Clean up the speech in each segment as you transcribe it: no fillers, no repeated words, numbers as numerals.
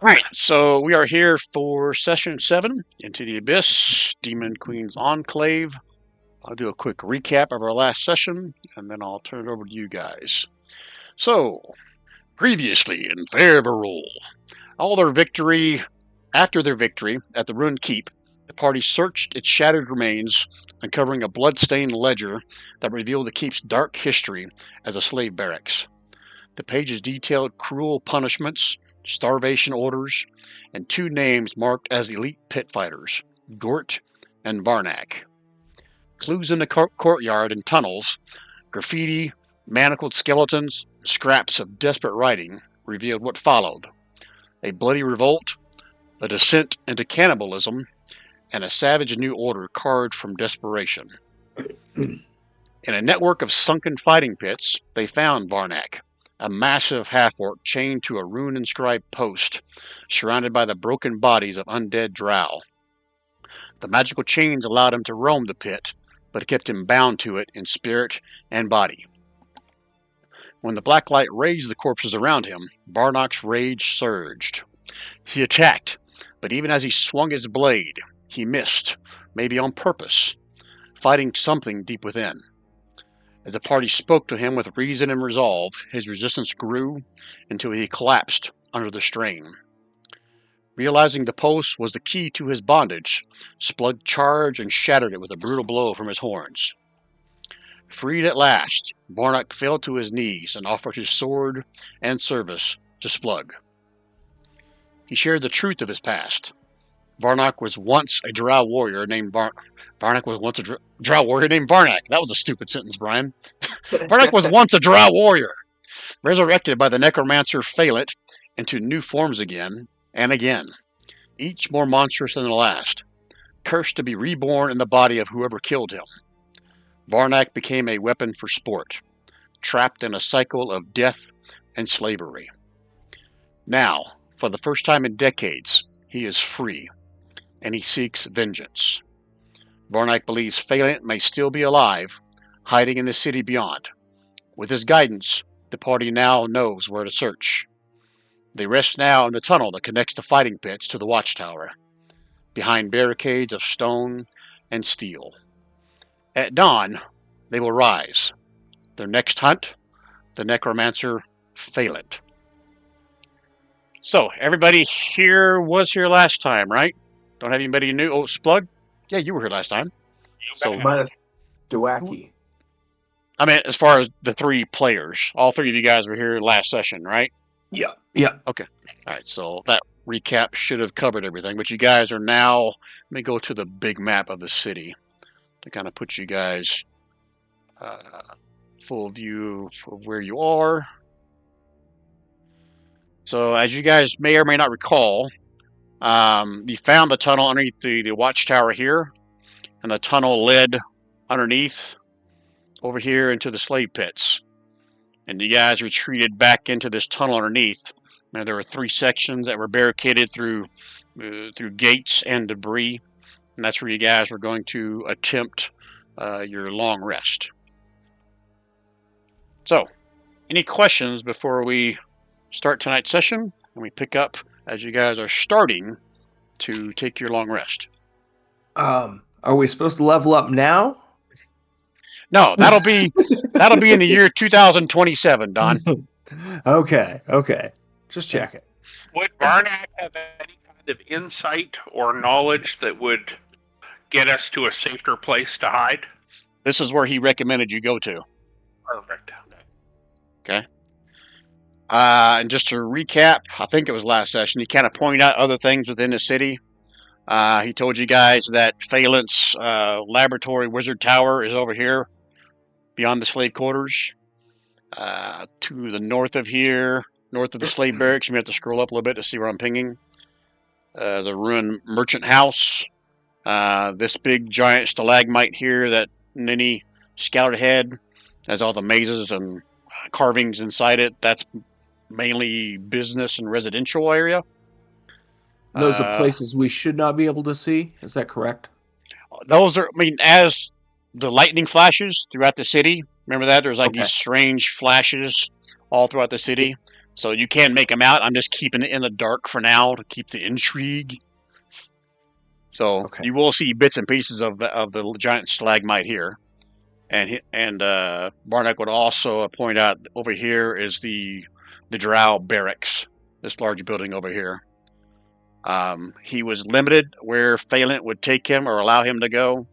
All right, so we are here for session 7, Into the Abyss, Demon Queen's Enclave. I'll do a quick recap of our last session, and then I'll turn it over to you guys. So, previously in Fairbarrel, after their victory at the Ruined Keep, the party searched its shattered remains, uncovering a blood-stained ledger that revealed the keep's dark history as a slave barracks. The pages detailed cruel punishments, starvation orders, and 2 names marked as elite pit fighters, Gort and Varnak. Clues in the courtyard and tunnels, graffiti, manacled skeletons, and scraps of desperate writing revealed what followed: a bloody revolt, a descent into cannibalism, and a savage new order carved from desperation. In a network of sunken fighting pits, they found Varnak, a massive half-orc chained to a rune-inscribed post, surrounded by the broken bodies of undead drow. The magical chains allowed him to roam the pit, but kept him bound to it in spirit and body. When the black light raised the corpses around him, Varnak's rage surged. He attacked, but even as he swung his blade, he missed, maybe on purpose, fighting something deep within. As the party spoke to him with reason and resolve, his resistance grew until he collapsed under the strain. Realizing the post was the key to his bondage, Splug charged and shattered it with a brutal blow from his horns. Freed at last, Varnak fell to his knees and offered his sword and service to Splug. He shared the truth of his past. Varnak was once a drow warrior named Varnak was once a drow warrior named Varnak. That was a stupid sentence, Brian. Varnak was once a drow warrior, resurrected by the Necromancer Phalet into new forms again and again, each more monstrous than the last, cursed to be reborn in the body of whoever killed him. Varnak became a weapon for sport, trapped in a cycle of death and slavery. Now, for the first time in decades, he is free, and he seeks vengeance. Varnak believes Phalet may still be alive, hiding in the city beyond. With his guidance, the party now knows where to search. They rest now in the tunnel that connects the fighting pits to the watchtower, behind barricades of stone and steel. At dawn, they will rise. Their next hunt, the Necromancer Phalet. So, everybody here was here last time, right? Don't have anybody new? Oh, Splug? Yeah, you were here last time. So, minus Dwaki. I mean, as far as the 3 players, all 3 of you guys were here last session, right? Yeah. Okay. All right, so that recap should have covered everything, but you guys are now, let me go to the big map of the city to kind of put you guys full view of where you are. So, as you guys may or may not recall, you found the tunnel underneath the watchtower here, and the tunnel led underneath over here into the slave pits. And you guys retreated back into this tunnel underneath. Now, there were 3 sections that were barricaded through gates and debris, and that's where you guys were going to attempt your long rest. So, any questions before we start tonight's session, and we pick up as you guys are starting to take your long rest? Are we supposed to level up now? No, that'll be in the year 2027, Don. Okay. Just check it. Would Varnak have any kind of insight or knowledge that would get us to a safer place to hide? This is where he recommended you go to. Perfect. Okay. And just to recap, I think it was last session, he kind of pointed out other things within the city. He told you guys that Phalet's laboratory wizard tower is over here, beyond the slave quarters. To the north of here, north of the slave barracks, you may have to scroll up a little bit to see where I'm pinging. The ruined merchant house. This big giant stalagmite here that Ninny scouted ahead has all the mazes and carvings inside it. That's mainly business and residential area. Those are places we should not be able to see. Is that correct? Those are, I mean, as the lightning flashes throughout the city, remember that? There's like these strange flashes all throughout the city. So you can make them out. I'm just keeping it in the dark for now to keep the intrigue. So you will see bits and pieces of the giant stalagmite here. And Barnack would also point out over here is the Drow barracks, this large building over here. He was limited where Phelan would take him or allow him to go.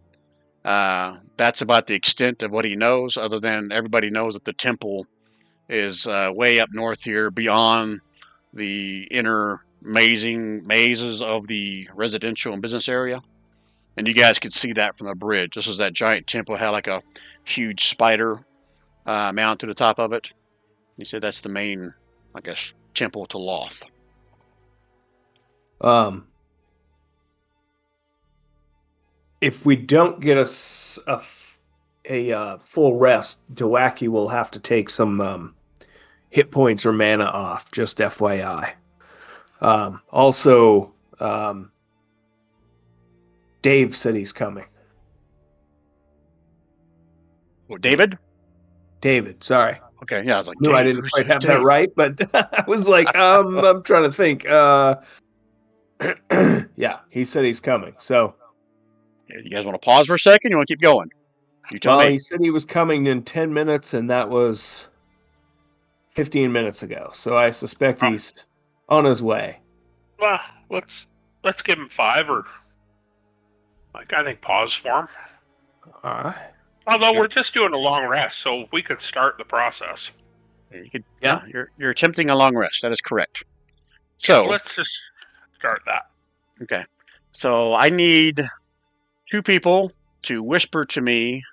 That's about the extent of what he knows, other than everybody knows that the temple is way up north here beyond the inner mazes of the residential and business area. And you guys could see that from the bridge. This is that giant temple, had like a huge spider mounted to the top of it. He said that's the main, I guess, temple to Loth. If we don't get a full rest, Dawaki will have to take some hit points or mana off, just FYI. Also, Dave said he's coming. Oh, David? David, sorry. Okay, yeah, I was like, I didn't quite have that right, but I was like, I'm trying to think. Yeah, he said he's coming. So, you guys want to pause for a second? You want to keep going? You tell me. He said he was coming in 10 minutes, and that was 15 minutes ago. So I suspect he's on his way. Well, let's give him 5 or I think pause for him. All right. Although we're just doing a long rest, so we could start the process. You could, yeah, you're attempting a long rest. That is correct. So let's just start that. Okay. So I need 2 people to whisper to me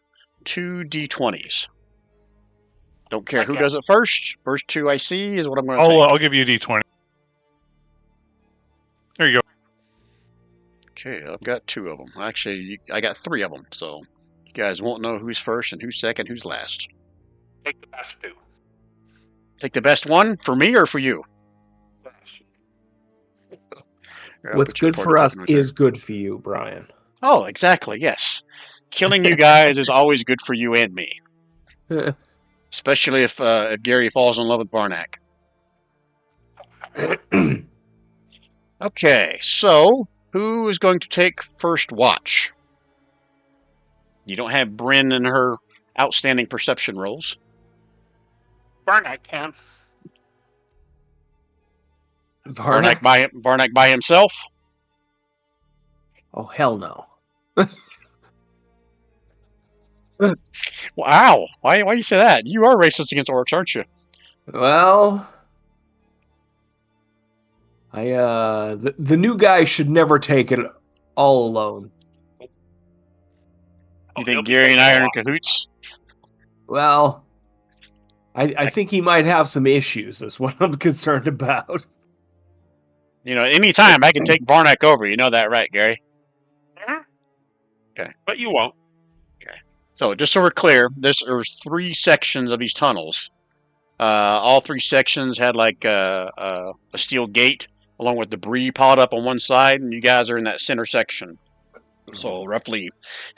2 d20s. Don't care who does it first. First 2 I see is what I'm going to take. I'll give you a d20. There you go. Okay, I've got 2 of them. Actually, I got 3 of them. So you guys won't know who's first and who's second, who's last. Take the best 2. Take the best one for me or for you? What's good for us is good for you, Brian. Oh, exactly, yes. Killing you guys is always good for you and me. Especially if Gary falls in love with Varnak. Okay, so who is going to take first watch? You don't have Bryn and her outstanding perception rolls. Varnak can. Varnak by himself? Oh, hell no. Wow, why you say that? You are racist against orcs, aren't you? Well, the new guy should never take it all alone. You think Gary and I are in cahoots? Well, I think he might have some issues, is what I'm concerned about. You know, anytime I can take Varnak over. You know that, right, Gary? Okay. But you won't. Okay. So, just so we're clear, there's 3 sections of these tunnels. All 3 sections had like a steel gate along with debris piled up on one side, and you guys are in that center section. So roughly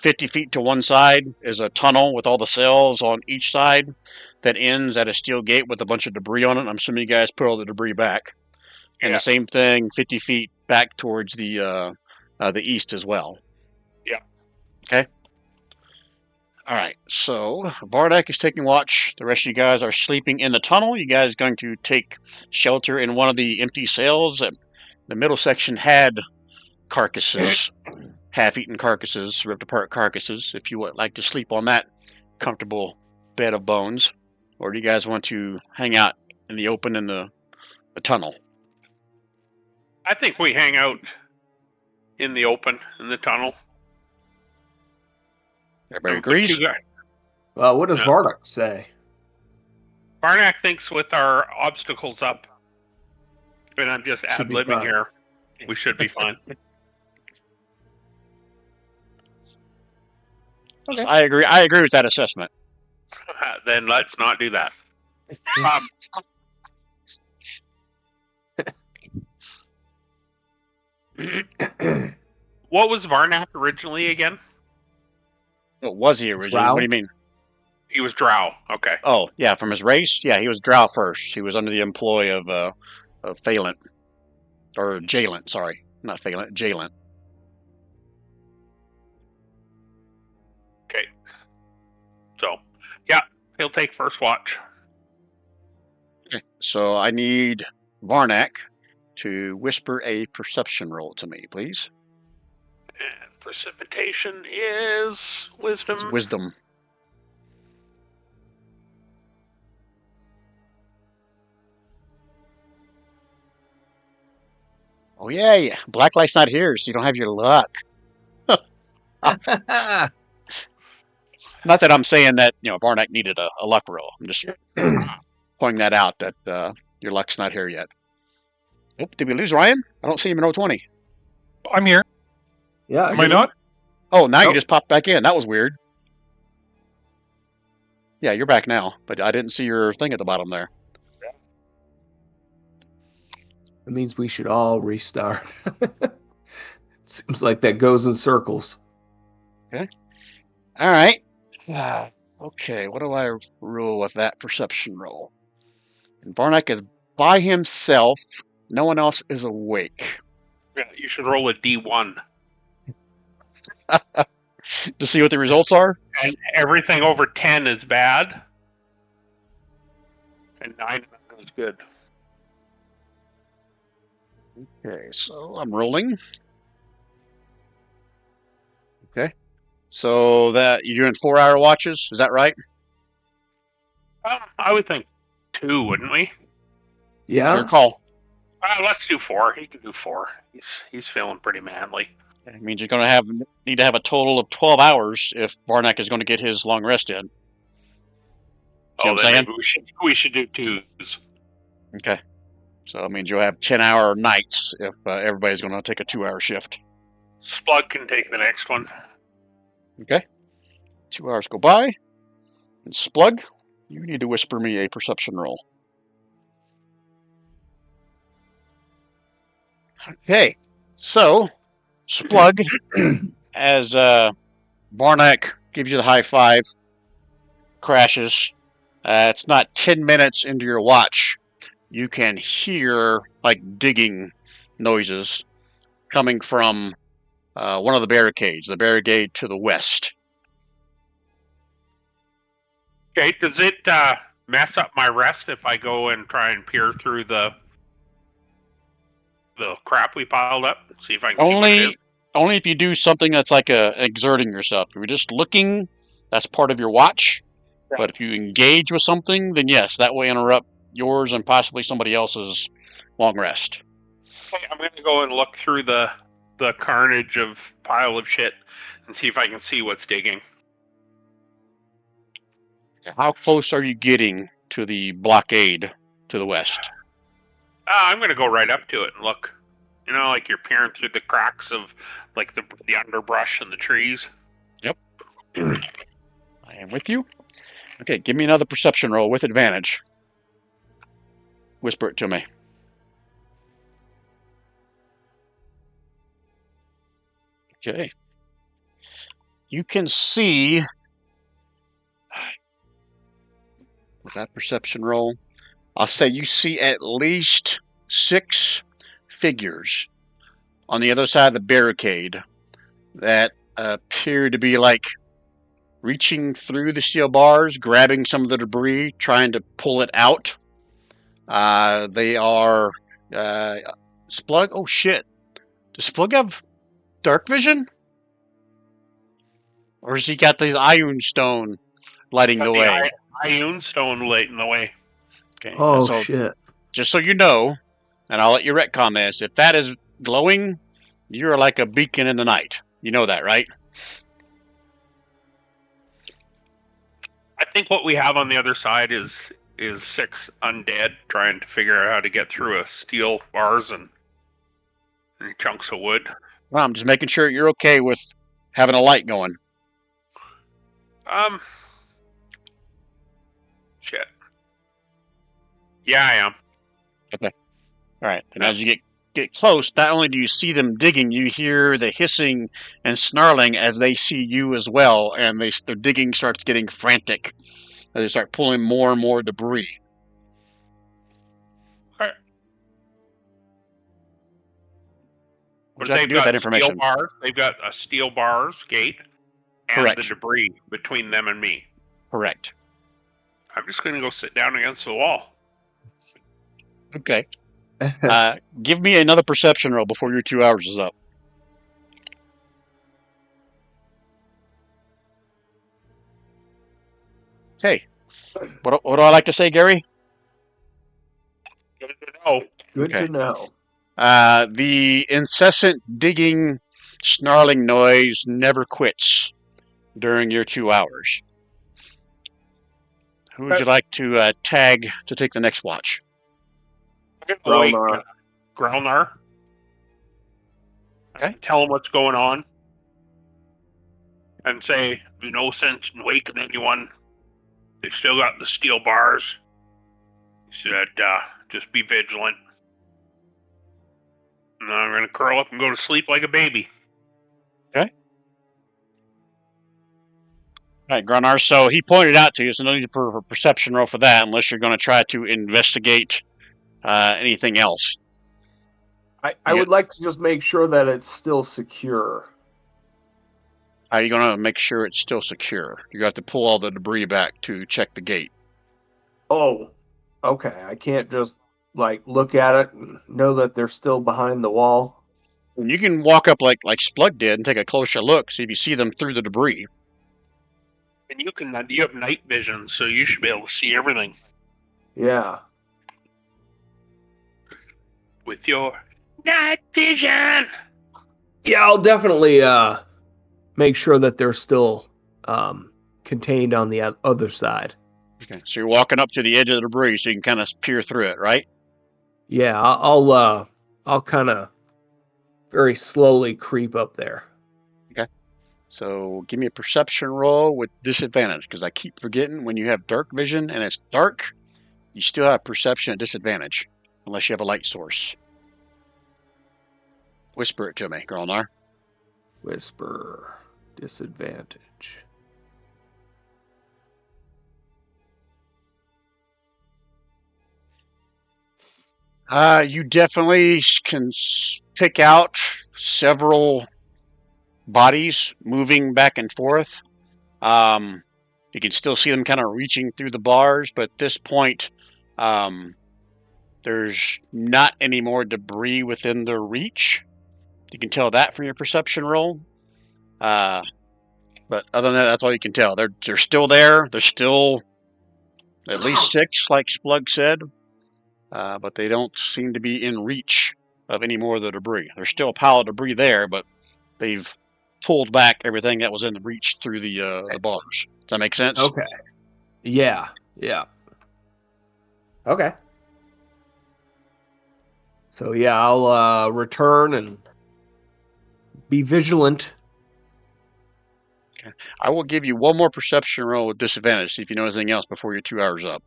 50 feet to one side is a tunnel with all the cells on each side that ends at a steel gate with a bunch of debris on it. I'm assuming you guys put all the debris back. And the same thing 50 feet back towards the east as well. Yeah. Okay. All right. So Vardak is taking watch. The rest of you guys are sleeping in the tunnel. You guys are going to take shelter in one of the empty cells. The middle section had carcasses. Half-eaten carcasses, ripped apart carcasses, if you would like to sleep on that comfortable bed of bones. Or do you guys want to hang out in the open in the tunnel? I think we hang out in the open, in the tunnel. Everybody agrees? Well, what does Vardak say? Varnak thinks with our obstacles up, and I'm just ad-libbing here, we should be fine. Okay. I agree with that assessment. Then let's not do that. What was Varnak originally again? What was he originally? Drow? What do you mean? He was drow. Okay. Oh, yeah, from his race? Yeah, he was drow first. He was under the employ of Phalent. Or Jalent, sorry. Not Phalent, Jalent. Okay. So, yeah, he'll take first watch. Okay. So I need Varnak to whisper a perception roll to me, please. And precipitation is wisdom. It's wisdom. Oh, yeah. Blacklight's not here, so you don't have your luck. Not that I'm saying that, Varnak needed a luck roll. I'm just pointing that out, that your luck's not here yet. Oh, did we lose Ryan? I don't see him in 020. I'm here. Yeah. Am I not? Oh, now you Nope. just popped back in. That was weird. Yeah, you're back now, but I didn't see your thing at the bottom there. It means we should all restart. It seems like that goes in circles. All right. Okay, what do I rule with that perception roll? And Varnak is by himself. No one else is awake. Yeah, you should roll a D1. To see what the results are? And everything over 10 is bad. And 9 is good. Okay, so I'm rolling. Okay. So that you're doing 4-hour watches, is that right? I would think 2, wouldn't we? Your Yeah. call. Let's do 4. He can do 4. He's feeling pretty manly. It means you're going to need to have a total of 12 hours if Varnak is going to get his long rest in. See what I'm saying? Maybe we should do 2s. Okay. So it means you'll have 10-hour nights if everybody's going to take a 2-hour shift. Splug can take the next one. Okay. 2 hours go by. And Splug, you need to whisper me a perception roll. Okay. So, Splug, as Varnak gives you the high five, crashes. It's not 10 minutes into your watch. You can hear like digging noises coming from one of the barricades, the barricade to the west. Okay, does it mess up my rest if I go and try and peer through the crap we piled up? See if I can see what it is? Only if you do something that's like exerting yourself. If you're just looking, that's part of your watch. Yeah. But if you engage with something, then yes, that will interrupt yours and possibly somebody else's long rest. Okay, I'm going to go and look through the carnage of pile of shit and see if I can see what's digging. How close are you getting to the blockade to the west? I'm going to go right up to it and look. You know, like you're peering through the cracks of like the underbrush and the trees. Yep. I am with you. Okay, give me another perception roll with advantage. Whisper it to me. Okay. You can see with that perception roll, I'll say you see at least 6 figures on the other side of the barricade that appear to be like reaching through the steel bars, grabbing some of the debris, trying to pull it out. They are Splug. Oh shit! Does Splug have dark vision, or has he got these Ion Stone lighting the way? Ion Stone lighting the way. Okay. Oh so, shit! Just so you know, and I'll let you retcon this. If that is glowing, you're like a beacon in the night. You know that, right? I think what we have on the other side is 6 undead trying to figure out how to get through a steel bars and chunks of wood. Well, I'm just making sure you're okay with having a light going. Shit. Yeah, I am. Okay. All right. And as you get close, not only do you see them digging, you hear the hissing and snarling as they see you as well, and their digging starts getting frantic as they start pulling more and more debris. What would you like to do with that information? They've got a steel bars gate and Correct. the debris between them and me. Correct. I'm just going to go sit down against the wall. Okay. Give me another perception roll before your 2 hours is up. Okay. What do I like to say, Gary? Good to know. Good to know. The incessant digging, snarling noise never quits during your 2 hours. Who would you like to tag to take the next watch? Grelnar. Grelnar. Okay. Tell him what's going on. And say, there's no sense in waking anyone. They've still got the steel bars. He said, just be vigilant. And I'm going to curl up and go to sleep like a baby. Okay. All right, Grelnar. So he pointed out to you, so no need for a perception roll for that unless you're going to try to investigate anything else. I would like to just make sure that it's still secure. How are you going to make sure it's still secure? You have to pull all the debris back to check the gate. Oh, okay. I can't just look at it and know that they're still behind the wall. And you can walk up like Splug did and take a closer look, see if you see them through the debris. And you have night vision, so you should be able to see everything. Yeah. With your night vision. Yeah, I'll definitely make sure that they're still contained on the other side. Okay, so you're walking up to the edge of the debris so you can kind of peer through it, right? Yeah, I'll kind of very slowly creep up there. Okay. So give me a perception roll with disadvantage, because I keep forgetting when you have dark vision and it's dark, you still have perception at disadvantage, unless you have a light source. Whisper it to me, Grelnar. Whisper. Disadvantage. You definitely can pick out several bodies moving back and forth. You can still see them kind of reaching through the bars, but at this point, there's not any more debris within their reach. You can tell that from your perception roll. But other than that, that's all you can tell. They're still there. There's still at least 6, like Splug said. But they don't seem to be in reach of any more of the debris. There's still a pile of debris there, but they've pulled back everything that was in the reach through the bars. Does that make sense? Okay. Yeah. Okay. So yeah, I'll return and be vigilant. Okay. I will give you one more perception roll with disadvantage, see if you know anything else before your 2 hours up.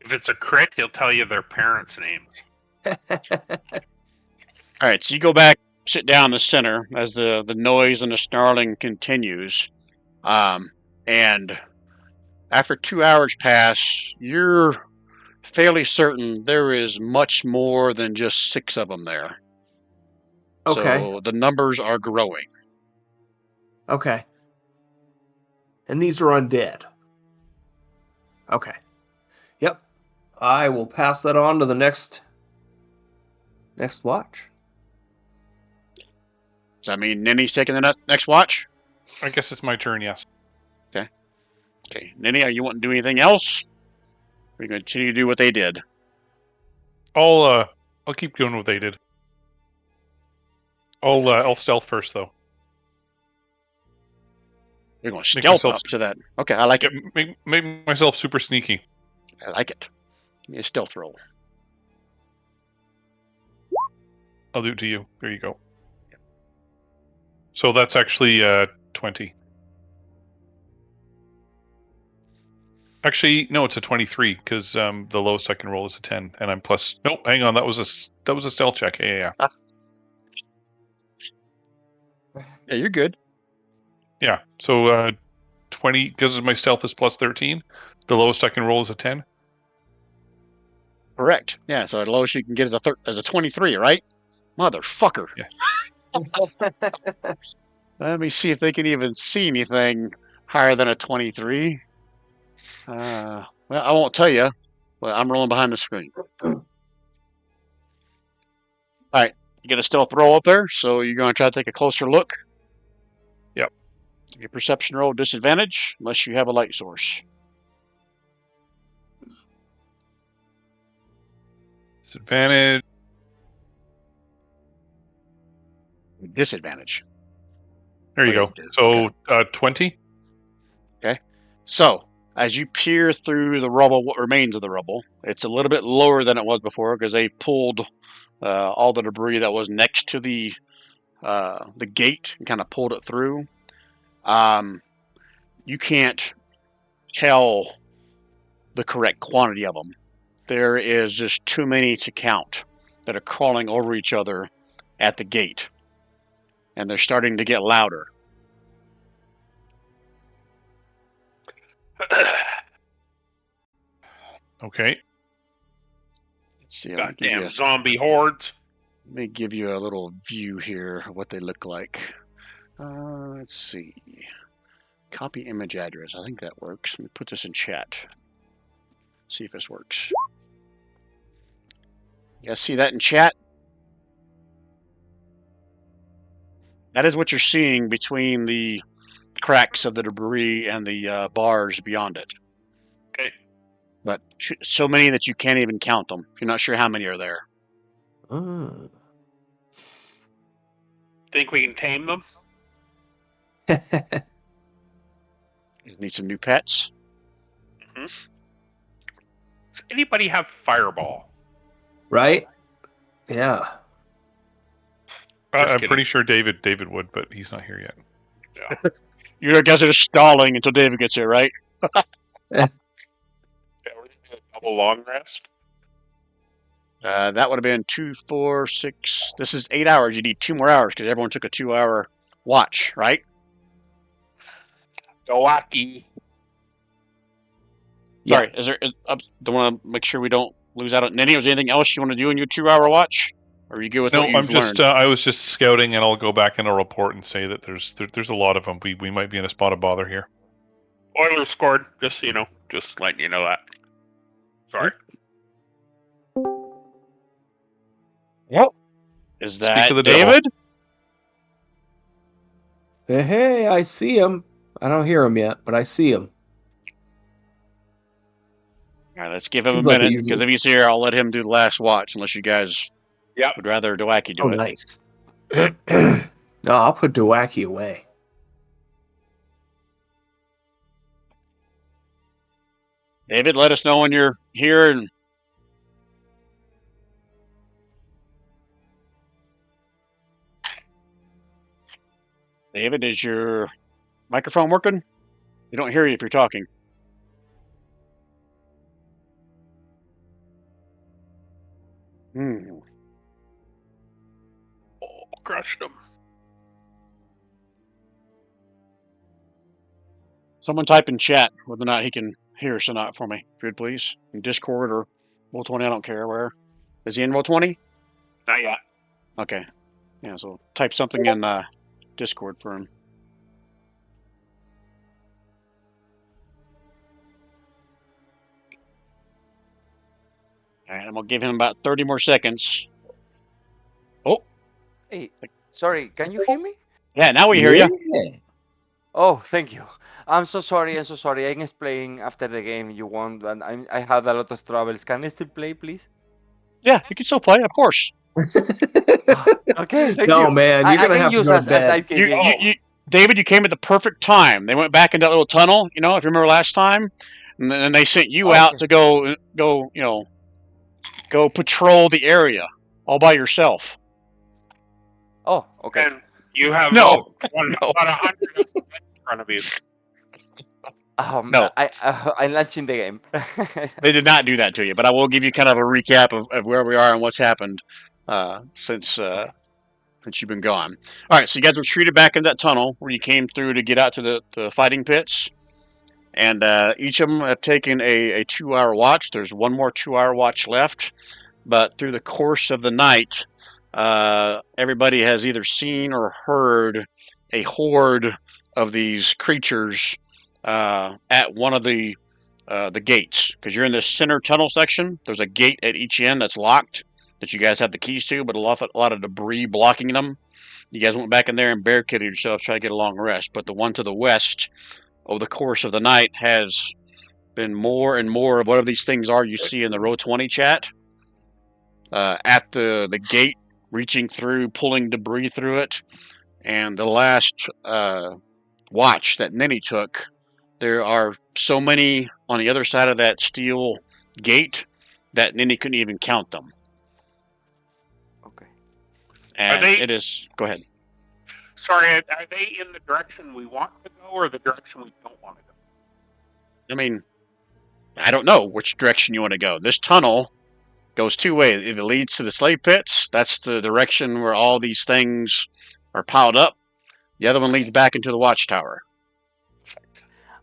If it's a crit, he'll tell you their parents' names. All right, so you go back, sit down in the center as the noise and the snarling continues. And after 2 hours pass, you're fairly certain there is much more than just 6 of them there. Okay. So the numbers are growing. Okay. And these are undead. Okay. Yep. I will pass that on to the next watch. Does that mean Ninny's taking the next watch? I guess it's my turn, yes. Okay. Ninny, are you wanting to do anything else? Or are you going to continue to do what they did? I'll keep doing what they did. I'll stealth first, though. You're going to stealth up to that. Okay, I like it. Make myself super sneaky. I like it. Give me a stealth roll. I'll do it to you. There you go. So that's actually 20. Actually, no, it's a 23 because the lowest I can roll is a 10, and I'm plus. Nope, hang on, that was a stealth check. Yeah. Yeah, you're good. Yeah. So 20 because my stealth is plus 13. The lowest I can roll is a 10. Correct. Yeah, so the lowest you can get is a 23, right? Motherfucker. Yeah. Let me see if they can even see anything higher than a 23. Well, I won't tell you, but I'm rolling behind the screen. All right, you get a stealth roll up there, so you're going to try to take a closer look. Yep. Your perception roll disadvantage unless you have a light source. Disadvantage. Disadvantage. There you Oh, yeah, go. you did. So 20. Okay. So as you peer through the rubble, what remains of the rubble, it's a little bit lower than it was before because they pulled all the debris that was next to the gate and kind of pulled it through. You can't tell the correct quantity of them. There is just too many to count that are crawling over each other at the gate, and they're starting to get louder. Okay. Let's see. Goddamn zombie hordes. Let me give you a little view here of what they look like. Let's see. Copy image address. I think that works. Let me put this in chat. See if this works. You guys see that in chat? That is what you're seeing between the cracks of the debris and the bars beyond it. Okay. But so many that you can't even count them. You're not sure how many are there. Think we can tame them? You need some new pets. Mm-hmm. Does anybody have Fireball? Right? Yeah. I'm pretty sure David would, but he's not here yet. Yeah. You guys are just stalling until David gets here, right? Yeah, we're gonna do a double long rest. That would have been 2, 4, 6. This is 8 hours. You need 2 more hours because everyone took a 2-hour watch, right? Doaki. Yeah. Sorry, is there? Don't want to make sure we don't lose out on Nenny. Was there anything else you want to do in your 2-hour watch? Or are you good with No, what you've learned? I was just scouting, and I'll go back in a report and say that there's a lot of them. We might be in a spot of bother here. Oilers scored. Just so you know, just letting you know that. Sorry. Yep. Is that of the David? Hey, I see him. I don't hear him yet, but I see him. All right, let's give him Seems a like minute it because if he's here, I'll let him do the last watch. Unless you guys would rather Dwaki do Oh, it. nice. No, I'll put Dwaki away. David, let us know when you're here. And David, is your microphone working? We don't hear you if you're talking. Oh, crushed him. Someone type in chat whether or not he can hear us or not for me, if you would please. In Discord or Roll20, I don't care where. Is he in Roll20? Not yet. Okay. Yeah, so type something in Discord for him. All right, I'm going to give him about 30 more seconds. Oh. Hey, sorry, can you hear me? Yeah, now we hear you. Yeah. Oh, thank you. I'm so sorry. I'm explaining after the game you won, and I had a lot of troubles. Can I still play, please? Yeah, you can still play, of course. Okay, thank No, you. man, you're I gonna can have to use go to as bed. sidekick. David, you came at the perfect time. They went back into that little tunnel, if you remember last time, and then they sent you out to go, go patrol the area all by yourself. Oh, okay. And you have No. about 100 in front of you. No. I'm launching the game. They did not do that to you, but I will give you kind of a recap of where we are and what's happened since you've been gone. All right, so you guys retreated back into that tunnel where you came through to get out to the fighting pits, and each of them have taken a 2-hour watch. There's one more 2-hour watch left, but through the course of the night, everybody has either seen or heard a horde of these creatures at one of the gates, because you're in this center tunnel section. There's a gate at each end that's locked that you guys have the keys to, but a lot of debris blocking them. You guys went back in there and barricaded yourselves, try to get a long rest. But the one to the west, over the course of the night, has been more and more of whatever these things are you see in the Row 20 chat at the gate, reaching through, pulling debris through it. And the last watch that Ninny took, there are so many on the other side of that steel gate that Ninny couldn't even count them. Okay. And it is... Go ahead. Sorry, are they in the direction we want to go or the direction we don't want to go? I mean, I don't know which direction you want to go. This tunnel goes two ways. It leads to the slave pits. That's the direction where all these things are piled up. The other one leads back into the watchtower.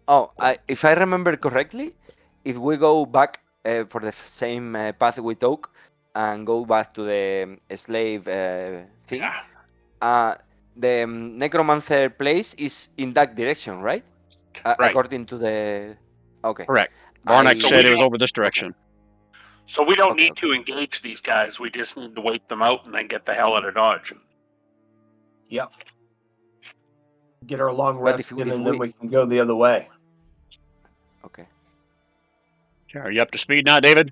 Oh, if I remember correctly, if we go back for the same path we took and go back to the slave thing, the Necromancer place is in that direction, right? Right. According to the... Okay. Correct. Barnack said it was over this direction. Okay. So we don't need to engage these guys. We just need to wait them out and then get the hell out of Dodge. Yep. Get our long But rest if in, and we- then we can go the other way. Okay. Are you up to speed now, David?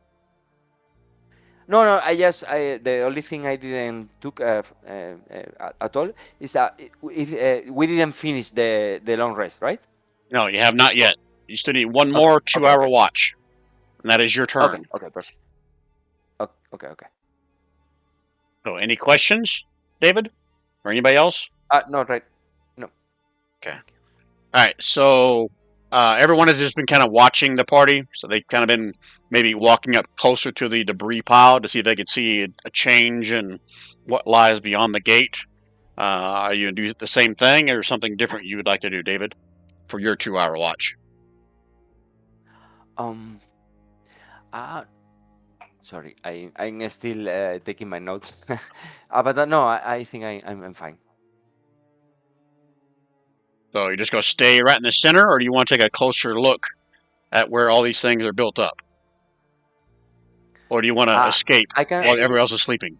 No, the only thing I didn't took at all is that we didn't finish the long rest, right? No, you have not yet. You still need one more 2-hour watch. And that is your turn. Okay, perfect. Okay. So, any questions, David? Or anybody else? No, right. No. Okay. All right, so everyone has just been kind of watching the party. So they've kind of been maybe walking up closer to the debris pile to see if they could see a change in what lies beyond the gate. Are you going to do the same thing or something different you would like to do, David, for your 2-hour watch? Sorry, I'm still taking my notes. But no, I think I'm fine. So you're just going to stay right in the center, or do you want to take a closer look at where all these things are built up? Or do you want to escape while everyone else is sleeping?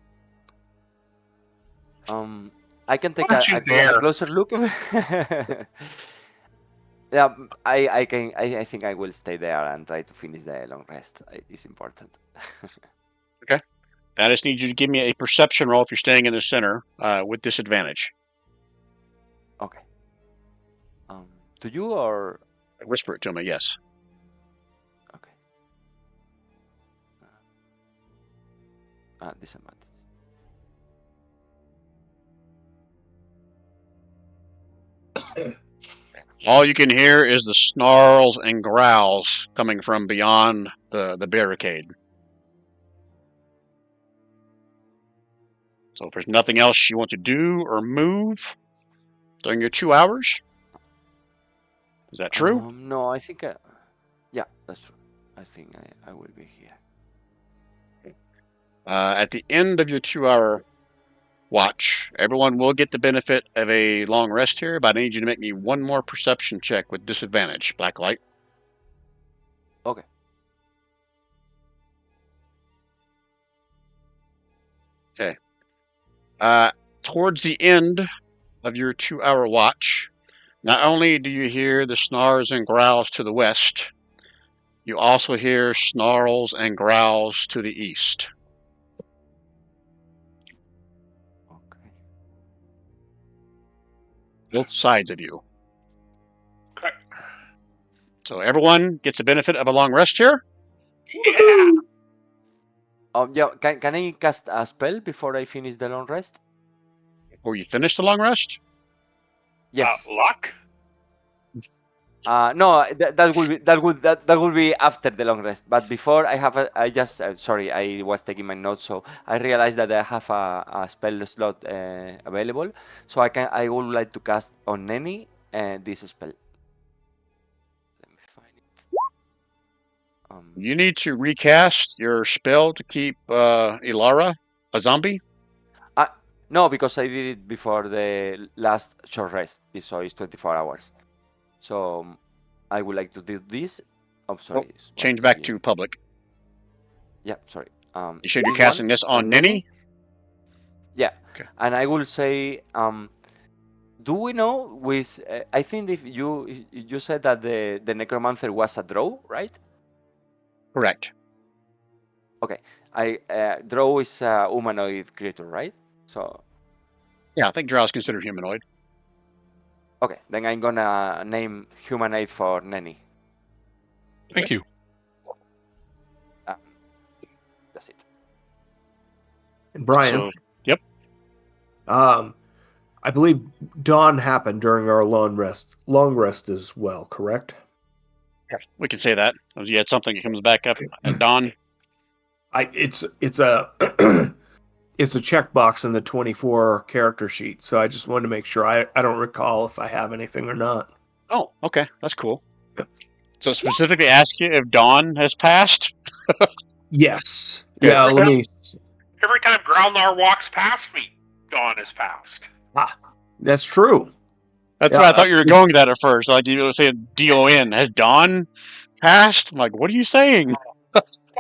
I can take a closer look. Yeah, I think I will stay there and try to finish the long rest. It's important. Okay. I just need you to give me a perception roll if you're staying in the center with disadvantage. Okay. To you or? Whisper it to me, yes. Okay. Disadvantage. All you can hear is the snarls and growls coming from beyond the barricade. So if there's nothing else you want to do or move during your 2 hours, is that true? No, I think... yeah, that's true. I think I will be here. At the end of your 2-hour watch, everyone will get the benefit of a long rest here, but I need you to make me one more perception check with disadvantage, Blacklight. Okay. Okay. Towards the end of your 2-hour watch, not only do you hear the snarls and growls to the west, you also hear snarls and growls to the east. Okay. Both sides of you. Okay. So everyone gets the benefit of a long rest here. Yeah. Yeah. Can I cast a spell before I finish the long rest? Before you finish the long rest? Yes. Luck? No, that will be after the long rest. But before I have I just sorry, I was taking my notes, so I realized that I have a spell slot available, so I would like to cast on Nenny this spell. Let me find it. You need to recast your spell to keep Ilara a zombie. No, because I did it before the last short rest, so it's 24 hours. So I would like to do this. Oh, sorry. it's Change 1, back 2, to public. Yeah, sorry. You said you're This one casting this on Nenny? Nenny? Yeah. Okay. And I will say, do we know with? I think if you said that the Necromancer was a draw, right? Correct. Okay. Draw is a humanoid creature, right? So Yeah, I think Drow is considered humanoid. okay, then I'm gonna name humanoid for Nenny. Thank you. That's it. And Brian, So, yep. I believe dawn happened during our long rest as well, correct? We can say that. You had something that comes back up at dawn. It's a it's a checkbox in the 24 character sheet, so I just wanted to make sure. I don't recall if I have anything or not. Oh, okay. That's cool. Yep. So specifically ask you if dawn has passed? Yes. Good. Yeah, let me. Every time Growlnar walks past me, dawn has passed. That's true. That's Yeah, what I thought you were going with that at first. Like you were saying DON. Has dawn passed? I'm like, what are you saying?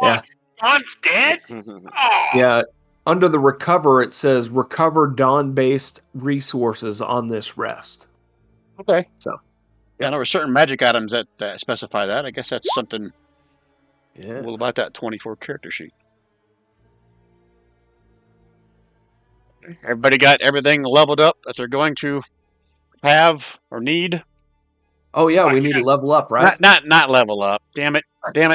Yeah. Dawn's dead? Oh. Yeah. Under the recover, it says recover dawn-based resources on this rest. Okay. So, Yeah, there were certain magic items that specify that. I guess that's something yeah. well about that 24 character sheet. Everybody got everything leveled up that they're going to have or need? Oh yeah, we need to level up, right? Not level up. Damn it,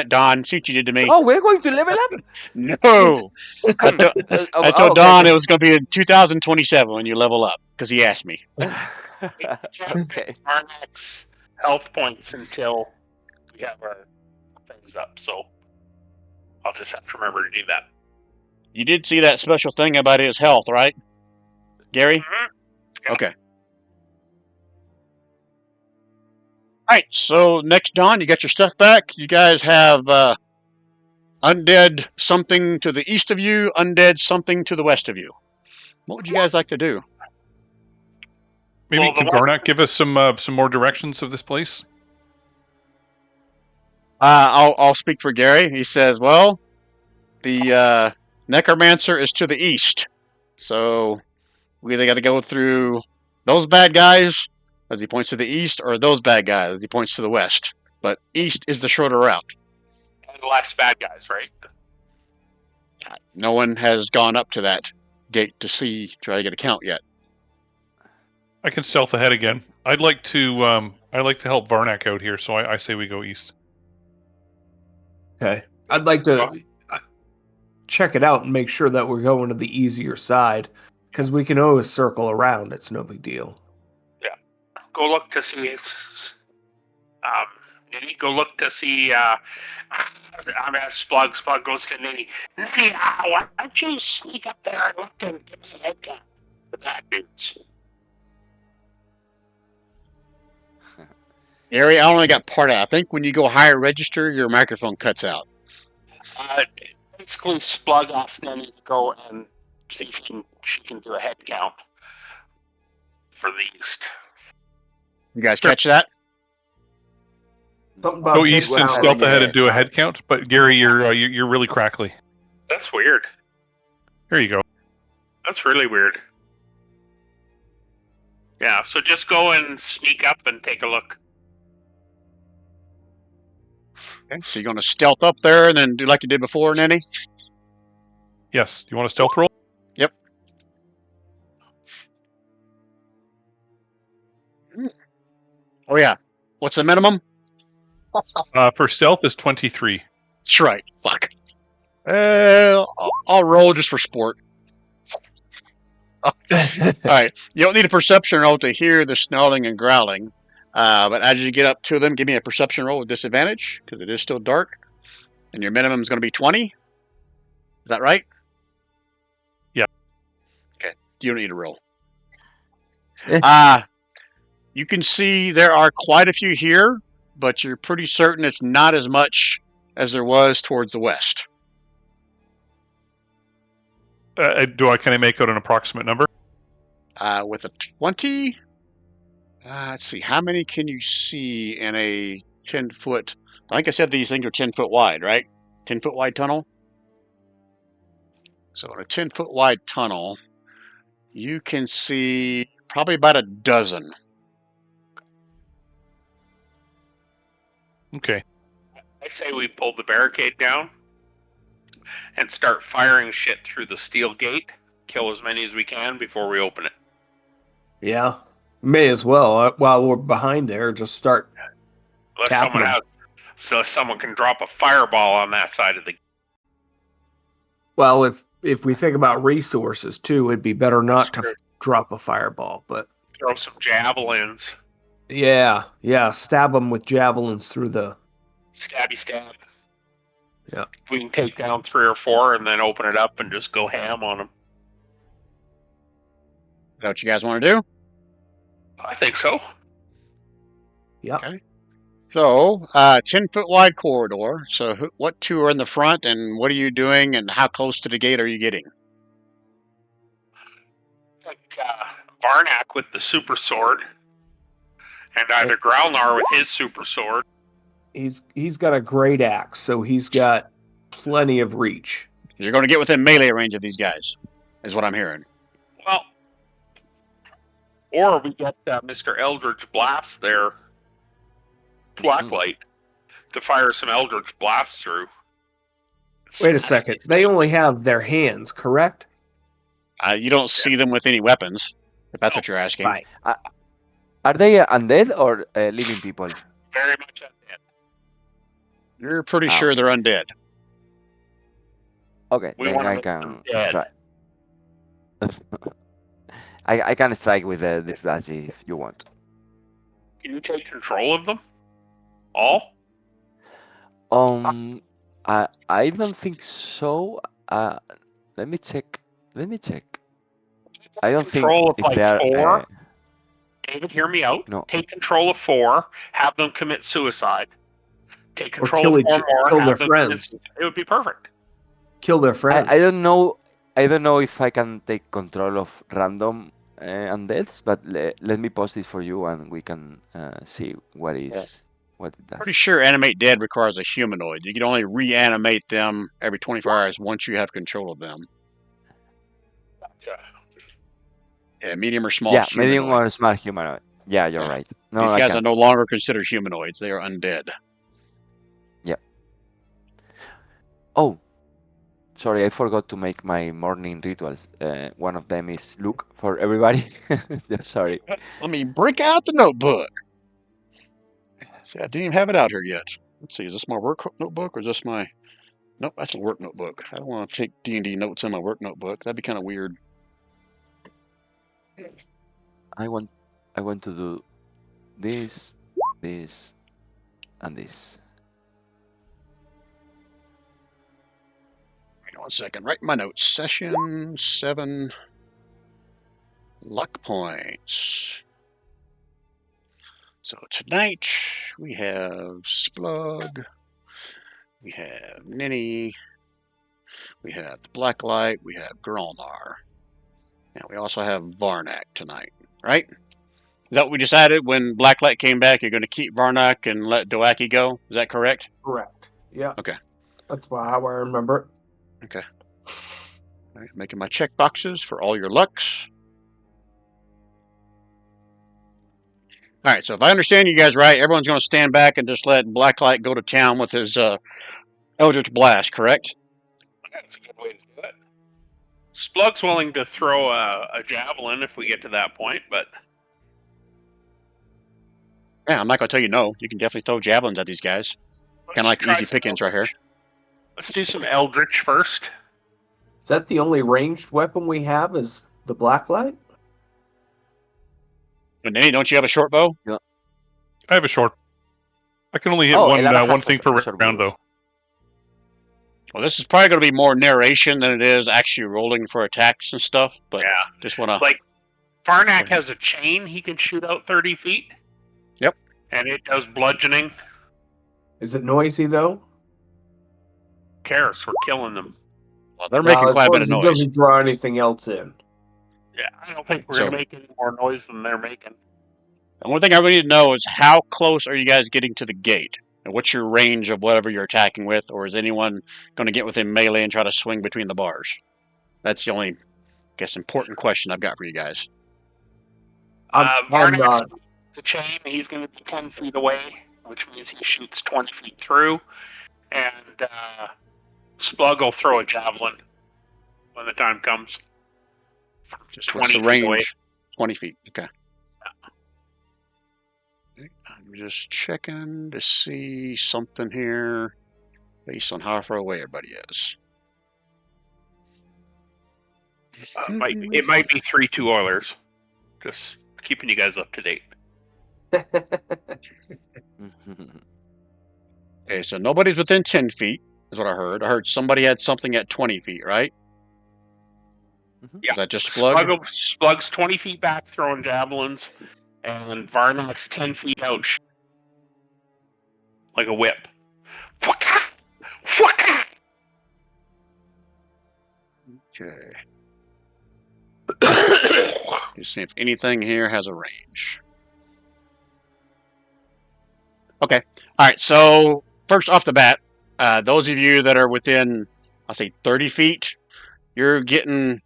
Don. See what you did to me. Oh, we're going to level up. No, I told Don it was going to be in 2027 when you level up because he asked me. Okay. Our next health points until we have our things up, so I'll just have to remember to do that. You did see that special thing about his health, right, Gary? Mhm. Yeah. Okay. All right. So next, Don, you got your stuff back. You guys have undead something to the east of you, undead something to the west of you. What would you guys like to do? Maybe Well, the can one- Garnak give us some more directions of this place? I'll speak for Gary. He says, well, the Necromancer is to the east. So we either got to go through those bad guys, as he points to the east, or those bad guys, as he points to the west. But east is the shorter route. And the last bad guys, right? No one has gone up to that gate to try to get a count yet. Uh, I can stealth ahead again. I'd like to help Varnak out here, so I say we go east. Okay. I'd like to check it out and make sure that we're going to the easier side, because we can always circle around. It's no big deal. Go look to see if Nitty, go look to see I'm at Splug. Splug goes to Nitty. Nitty, why don't you sneak up there and look and give us a head count? The bad dudes. Gary, I only got part of it. I think when you go higher register, your microphone cuts out. Basically, Splug asks Nitty to go and see if she can do a head count for the east. You guys catch that? Something about Go head east and count. stealth ahead yeah. and do a head count. But Gary, you're really crackly. That's weird. Here you go. That's really weird. Yeah, so just go and sneak up and take a look. Okay, so you're going to stealth up there and then do like you did before, Nenny? Yes. You want a stealth roll? Yep. Oh, yeah. What's the minimum? For stealth is 23. That's right. Fuck. I'll roll just for sport. All right. You don't need a perception roll to hear the snarling and growling. But as you get up to them, give me a perception roll with disadvantage, because it is still dark. And your minimum is going to be 20. Is that right? Yeah. Okay. You don't need to roll. Eh. You can see there are quite a few here, but you're pretty certain it's not as much as there was towards the west. Can I make out an approximate number? With a 20, let's see, how many can you see in a 10-foot? Like I said, these things are 10-foot wide, right? 10-foot wide tunnel. So in a 10-foot wide tunnel, you can see probably about a dozen. Okay. I say we pull the barricade down and start firing shit through the steel gate. Kill as many as we can before we open it. Yeah. May as well. While we're behind there, just start Unless tapping them. so someone can drop a fireball on that side of the. Well, if we think about resources too, it'd be better not to true. drop a fireball. But Throw some javelins. yeah, stab them with javelins through the. Stabby stab. Yeah. We can take down 3 or 4 and then open it up and just go ham on them. Is that what you guys want to do? I think so. Yeah. Okay. So, 10-foot wide corridor. So, what two are in the front, and what are you doing, and how close to the gate are you getting? Like Varnak with the super sword, and either Growlnar with his super sword. He's got a great axe, so he's got plenty of reach. You're going to get within melee range of these guys, is what I'm hearing. Well, or we get Mr. Eldritch Blast there, Blacklight, to fire some Eldritch Blasts through. Wait a second. They only have their hands, correct? You don't see them with any weapons, if that's what you're asking. Fine. Are they undead or living people? Very much undead. You're pretty sure they're undead. Okay, We then wanna I make them can dead. strike. I can strike with the flash if you want. Can you take control of them? All? I don't think so. Let me check. I don't think Control of if like they are. 4. David, hear me out. No. Take control of 4. Have them commit suicide. Take Or control of 4 more. kill have their them friends. It would be perfect. Kill their friends. I don't know. I don't know if I can take control of random undeads, but let me post it for you, and we can see what it does. Pretty sure animate dead requires a humanoid. You can only reanimate them every 24 hours once you have control of them. Gotcha. Yeah, medium or small Yeah, humanoid. medium or small humanoid. Yeah, you're Yeah. right. No, These I guys are can't. no longer considered humanoids. They are undead. Oh, sorry, I forgot to make my morning rituals. One of them is look for everybody. Yeah, sorry. Let me break out the notebook. See, I didn't even have it out here yet. Let's see, is this my work notebook or is this my... Nope, that's a work notebook. I don't want to take D&D notes in my work notebook. That'd be kind of weird. I want to do this, this, and this. Hang on 1 second. Write my notes. Session 7. Luck points. So tonight we have Splug, we have Ninny, we have the Blacklight, we have Grolnar, and we also have Varnak tonight, right? Is that what we decided when Blacklight came back? You're going to keep Varnak and let Doaki go? Is that correct? Correct. Yeah. Okay. That's how I remember it. Okay. All right, making my check boxes for all your lucks. All right, so if I understand you guys right, everyone's going to stand back and just let Blacklight go to town with his Eldritch Blast, correct? That's a good way to do it. Splug's willing to throw a javelin if we get to that point, but Yeah, I'm not going to tell you no. You can definitely throw javelins at these guys. Kind of like try easy some pickings right here. Eldritch. Let's do some Eldritch first. Is that the only ranged weapon we have? Is the blacklight? But Nanny, don't you have a short bow? I have a short. I can only hit Oh, Elara has one thing per short round, bows. though. Well, this is probably going to be more narration than it is actually rolling for attacks and stuff. But Yeah. just want to. Like, Varnak has a chain he can shoot out 30 feet. Yep. And it does bludgeoning. Is it noisy though? Cares, we're killing them. Well, they're making As quite a long bit of as it noise. doesn't draw anything else in. Yeah, I don't think we're So- going to make any more noise than they're making. The one thing I really need to know is how close are you guys getting to the gate? And what's your range of whatever you're attacking with? Or is anyone going to get within melee and try to swing between the bars? That's the only, I guess, important question I've got for you guys. I'm Varnak's not. the chain, he's going to be 10 feet away, which means he shoots 20 feet through. And Splug will throw a javelin when the time comes. Just what's 20 the feet away. range? 20 feet. Okay. I'm just checking to see something here based on how far away everybody is. It might be 3-2 Oilers. Just keeping you guys up to date. Okay, so nobody's within 10 feet, is what I heard. I heard somebody had something at 20 feet, right? Yeah. Is that just Splug? Splug's 20 feet back throwing javelins, and Varnak's 10 feet out like a whip. Okay. Just see if anything here has a range. Okay. All right. So first off the bat, those of you that are within, I'll say 30 feet, you're getting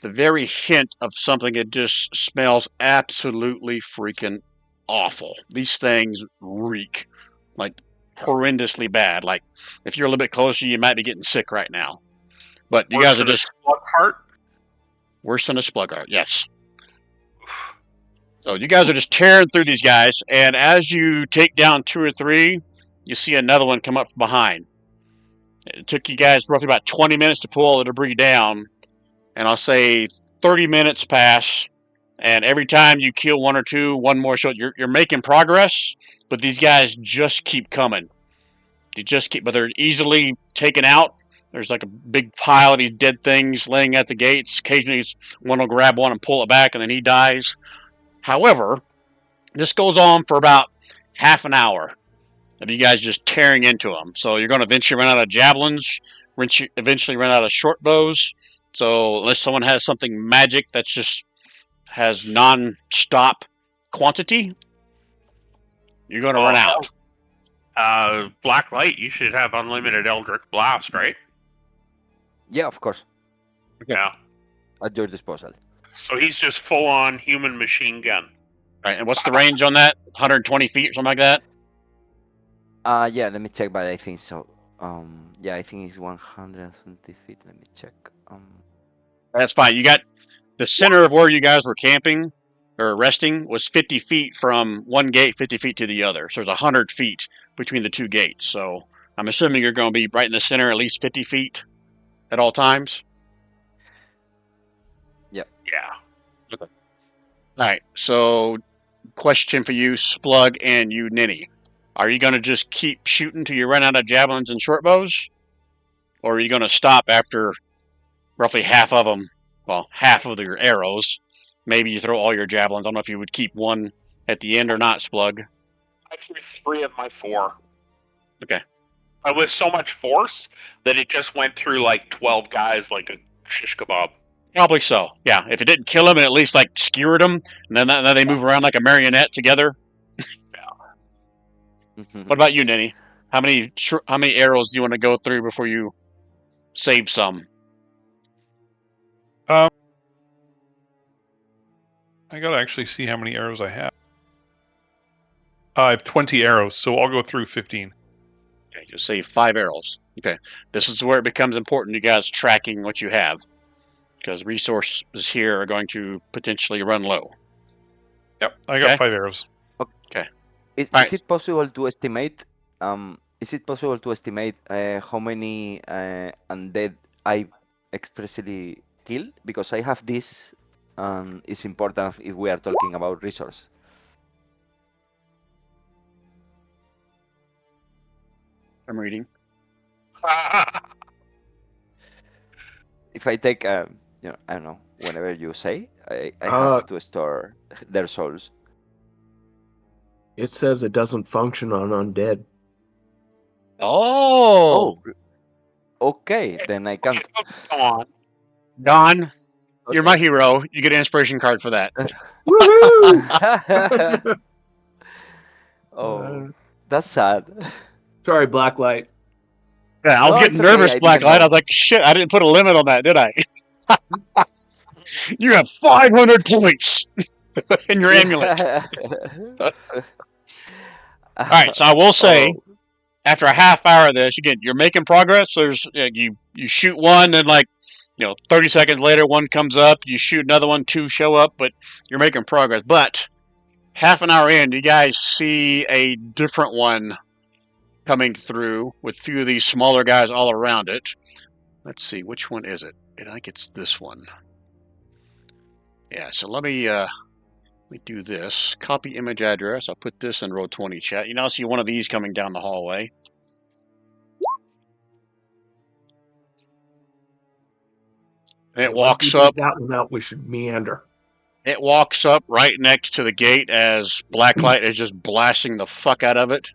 the very hint of something that just smells absolutely freaking awful. These things reek like horrendously bad. Like if you're a little bit closer, you might be getting sick right now. But you guys are just Splugheart. worse than a Splugheart. Yes. So you guys are just tearing through these guys, and as you take down 2 or 3, you see another one come up from behind. It took you guys roughly about 20 minutes to pull all the debris down, and I'll say 30 minutes pass, and every time you kill 1 or 2, one more shot. You're making progress, but these guys just keep coming. They just keep, but they're easily taken out. There's like a big pile of these dead things laying at the gates. Occasionally, one will grab one and pull it back, and then he dies. However, this goes on for about half an hour of you guys just tearing into them. So you're going to eventually run out of javelins, eventually run out of short bows. So unless someone has something magic that just has non-stop quantity, you're going to run out. Black Light, you should have unlimited Eldritch Blast, right? Yeah, of course, Okay. Yeah. at your disposal. So he's just full-on human machine gun. Right, and what's the range on that? 120 feet or something like that? Yeah, let me check, but I think so. Yeah, I think it's 120 feet. Let me check. That's fine. You got the center of where you guys were camping or resting was 50 feet from one gate, 50 feet to the other. So there's 100 feet between the two gates. So I'm assuming you're going to be right in the center, at least 50 feet at all times. Yeah. All right. So question for you, Splug, and you, Ninny. Are you going to just keep shooting till you run out of javelins and short bows? Or are you going to stop after roughly half of them? Well, half of your arrows. Maybe you throw all your javelins. I don't know if you would keep one at the end or not, Splug. I threw 3 of my 4. Okay. With so much force that it just went through like 12 guys like a shish kebab. Probably so. Yeah. If it didn't kill them, it at least like skewered them, and then they move around like a marionette together. What about you, Ninny? How many arrows do you want to go through before you save some? I gotta actually see how many arrows I have. I have 20 arrows, so I'll go through 15. Okay, you'll save 5 arrows. Okay. This is where it becomes important, you guys tracking what you have, because resources here are going to potentially run low. Yep, I got Okay. 5 arrows. Is Alright. it possible to estimate? Is it possible to estimate how many undead I expressly kill? Because I have this, and it's important if we are talking about resource. I'm reading. If I take, I don't know, whenever you say, I Uh, have to store their souls. It says it doesn't function on undead. Oh, Okay, then I can't. Come on. Don, you're my Okay. hero. You get an inspiration card for that. Woohoo! Oh, that's sad. Sorry, Blacklight. Yeah, I was No, getting it's okay. nervous, I didn't Blacklight. I know. was like, shit, I didn't put a limit on that, did I? You have 500 points in your amulet. All right, so I will say, Oh, after a half hour of this, again, you're making progress. There's you shoot one, and 30 seconds later, one comes up. You shoot another one, two show up, but you're making progress. But half an hour in, you guys see a different one coming through with a few of these smaller guys all around it. Let's see, which one is it? I think it's this one. Yeah, so let me do this. Copy image address. I'll put this in Roll20 chat. You now see one of these coming down the hallway. And it Once we walks take up. that one out, we should meander. It walks up right next to the gate as Blacklight is just blasting the fuck out of it.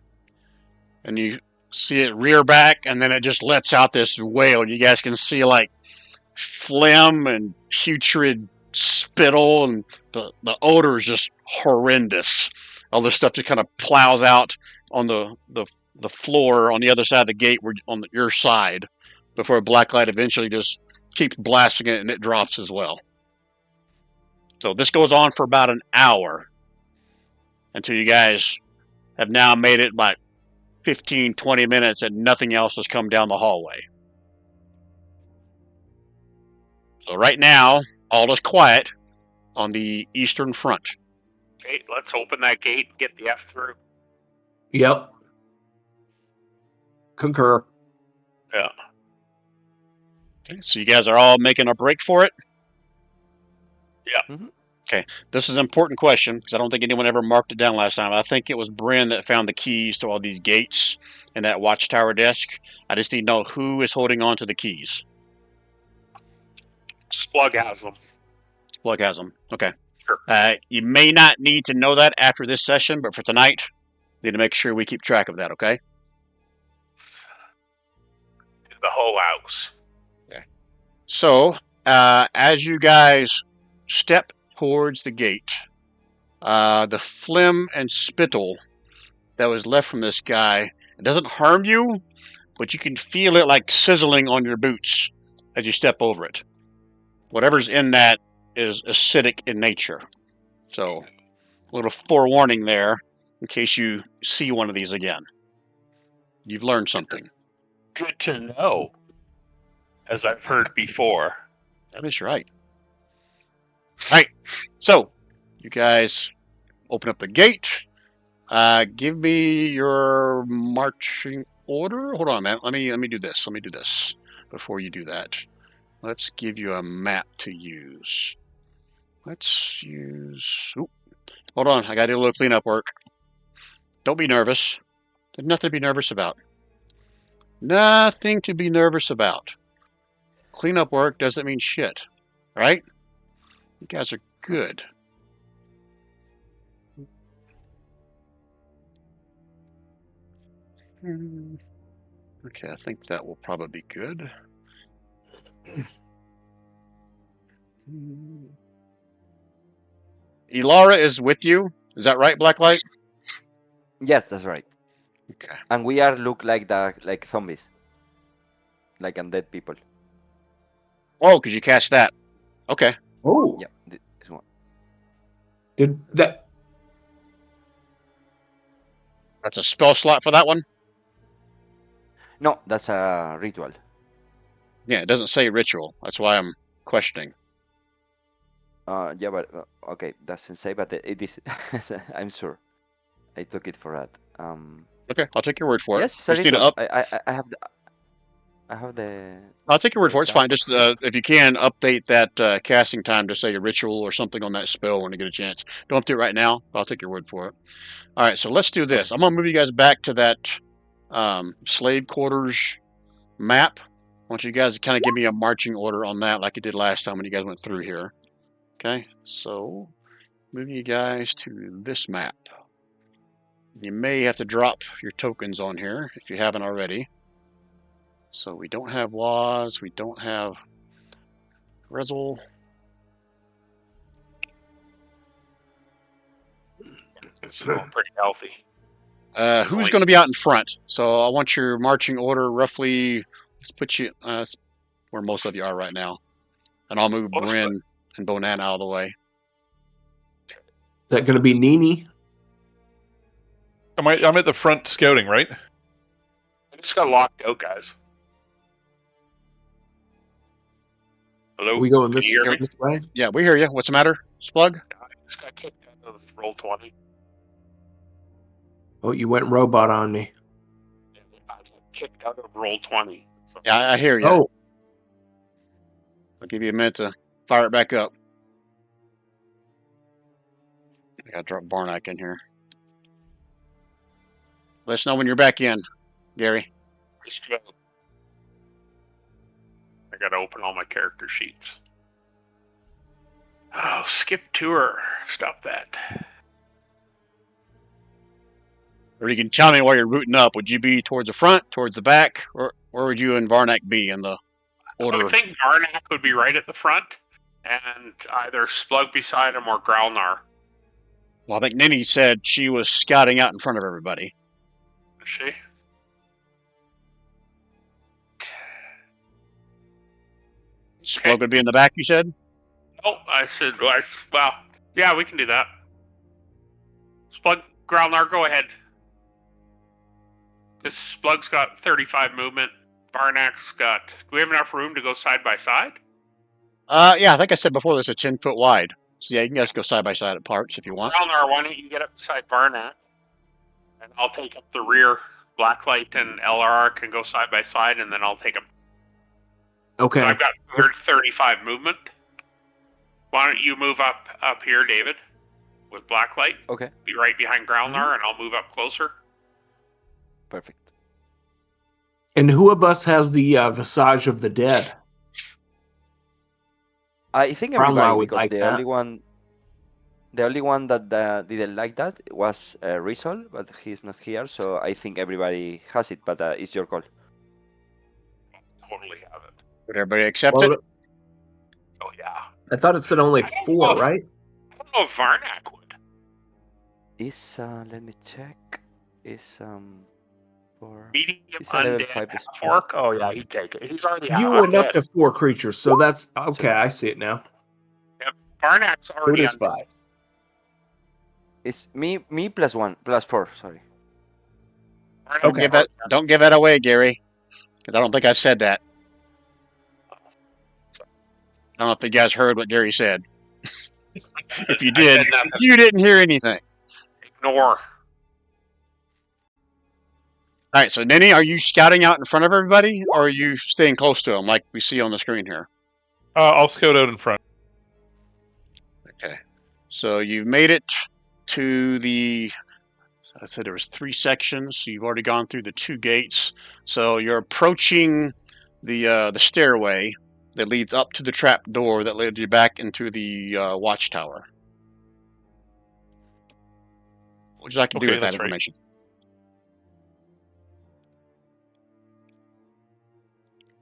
And you see it rear back, and then it just lets out this wail. You guys can see like phlegm and putrid spittle, and the odor is just horrendous. All this stuff just kind of plows out on the floor on the other side of the gate, on your side, before Blacklight eventually just keeps blasting it, and it drops as well. So this goes on for about an hour until you guys have now made it about 15, 20 minutes and nothing else has come down the hallway. So right now, all is quiet on the eastern front. Okay, let's open that gate and get the F through. Yep. Concur. Yeah. Okay, so you guys are all making a break for it? Yeah. Mhm. Okay, this is an important question because I don't think anyone ever marked it down last time. I think it was Bryn that found the keys to all these gates and that watchtower desk. I just need to know who is holding on to the keys. Splug has them. Plug has them. Okay. Sure. You may not need to know that after this session, but for tonight, we need to make sure we keep track of that, okay? The whole house. So, as you guys step towards the gate, the phlegm and spittle that was left from this guy, it doesn't harm you, but you can feel it like sizzling on your boots as you step over it. Whatever's in that is acidic in nature. So, a little forewarning there in case you see one of these again. You've learned something. Good to know. As I've heard before. That is right. All right. So, you guys open up the gate. Give me your marching order. Hold on, man. Let me do this. Let me do this before you do that. Let's give you a map to use. Let's use. Oop. Hold on. I got to do a little cleanup work. Don't be nervous. There's nothing to be nervous about. Nothing to be nervous about. Cleanup work doesn't mean shit, right? You guys are good. Okay, I think that will probably be good. Ilara is with you. Is that right, Blacklight? Yes, that's right. Okay. And we look like zombies, like undead people. Oh, because you cast that. Okay. Oh, Yeah, this one. did that? That's a spell slot for that one? No, that's a ritual. Yeah, it doesn't say ritual. That's why I'm questioning. Yeah, but okay, doesn't say, but it is. I'm sure. I took it for that. Okay, I'll take your word for it. Yes, it's a Just need to ritual. up. I have the. I have the. I'll take your word for it. It's that. fine. Just if you can update that casting time to say a ritual or something on that spell when you get a chance. Don't update it right now, but I'll take your word for it. All right, so let's do this. I'm gonna move you guys back to that slave quarters map. I want you guys to kind of give me a marching order on that like you did last time when you guys went through here. Okay, so moving you guys to this map. You may have to drop your tokens on here if you haven't already. So we don't have Waz, we don't have Rezel. It's going pretty healthy. Who's going to be out in front? So I want your marching order roughly. Let's put you where most of you are right now, and I'll move Bryn and Bonan out of the way. Is that going to be Nini? I'm at the front scouting, right? I just got locked out, guys. Hello? Are we going Can you hear me? this way? Yeah, we hear you. What's the matter, Splug? I just got kicked out of Roll20. Oh, you went robot on me. I got kicked out of Roll20. So. Yeah, I hear you. Oh, I'll give you a minute to fire it back up. I got to drop Varnak in here. Let us know when you're back in, Gary. Just about. I gotta open all my character sheets. Oh, skip tour. Stop that. Or you can tell me while you're rooting up. Would you be towards the front, towards the back, or where would you and Varnak be in the order? I think Varnak would be right at the front, and either Splug beside him or Growlnar. Well, I think Nini said she was scouting out in front of everybody. Is she? Splug would be in the back, you said? Oh, I said, well, yeah, we can do that. Splug, Growlnar, go ahead. Because Splug's got 35 movement. Varnak's got... Do we have enough room to go side by side? Yeah, I think I said before there's a 10-foot wide. So yeah, you can guys go side by side at parts if you want. Growlnar, why don't you get up beside Varnak? And I'll take up the rear. Blacklight and LRR can go side by side, and then I'll take up. okay. So I've got 35 movement. Why don't you move up here, David, with Blacklight? Okay, Be right behind Growlnar, and I'll move up closer. perfect. And who of us has the Visage of the Dead? I think Growlnar everybody, would because like the that. only one that didn't like that was Rizal, but he's not here, so I think everybody has it. But it's your call. Totally have it. Would everybody accept Well, it? Oh yeah. I thought it said only I don't 4, know. right? I don't know if Varnak would. Is let me check. Is for Medium It's a level undead 5 half spell. orc. Oh yeah, he'd take it. He's already You half went up undead. to 4 creatures, so that's okay. I see it now. Varnak's So it already is undead. 5. It's me +4. Sorry. Varnak's Okay. Don't give that away, Gary, because I don't think I said that. I don't know if you guys heard what Gary said. If you I did, said nothing. you didn't hear anything. Ignore. All right, so Nini, are you scouting out in front of everybody, or are you staying close to them like we see on the screen here? I'll scout out in front. Okay. So you've made it to the... I said there was 3 sections. So you've already gone through the 2 gates. So you're approaching the stairway that leads up to the trap door that led you back into the watchtower. What would you like to do Okay, with that that's right. information?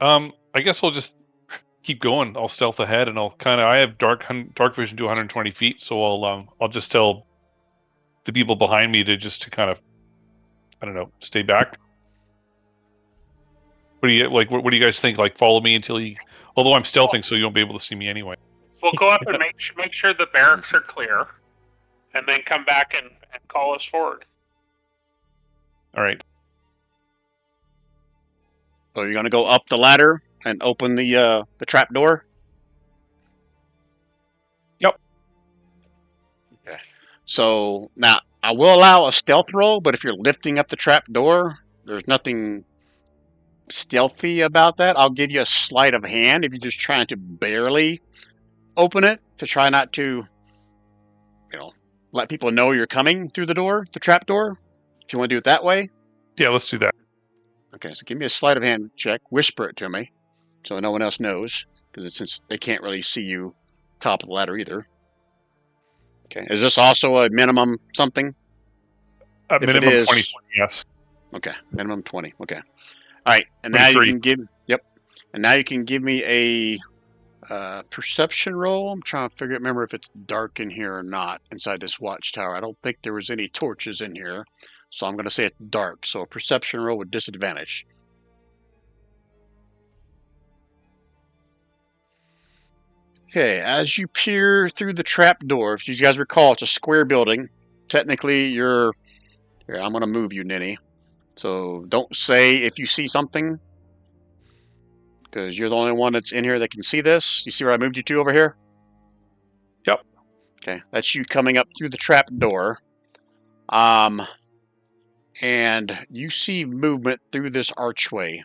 I guess I'll just keep going. I'll stealth ahead, and I have dark vision to 120 feet, so I'll just tell the people behind me to kind of, I don't know, stay back. What do you guys think? Like, follow me until you. Although I'm stealthing, so you won't be able to see me anyway. We'll go up and make sure the barracks are clear, and then come back and call us forward. All right. So you're going to go up the ladder and open the trap door? Yep. Okay. So now I will allow a stealth roll, but if you're lifting up the trap door, there's nothing stealthy about that. I'll give you a sleight of hand if you're just trying to barely open it to try not to, let people know you're coming through the door, the trap door. If you want to do it that way. Yeah, let's do that. Okay, so give me a sleight of hand check. Whisper it to me, so no one else knows, because since they can't really see you top of the ladder either. Okay, is this also a minimum something? If it Minimum is- 20. Yes. Okay, minimum 20. Okay, all right, and now 23. you can give. Yep, and now you can give me a perception roll. I'm trying to remember if it's dark in here or not inside this watchtower. I don't think there was any torches in here, so I'm going to say it's dark. So a perception roll with disadvantage. Okay, as you peer through the trap door, if you guys recall, it's a square building. Technically, you're... Here, I'm going to move you, Ninny. So don't say if you see something, because you're the only one that's in here that can see this. You see where I moved you to over here? Yep. Okay, that's you coming up through the trap door. And you see movement through this archway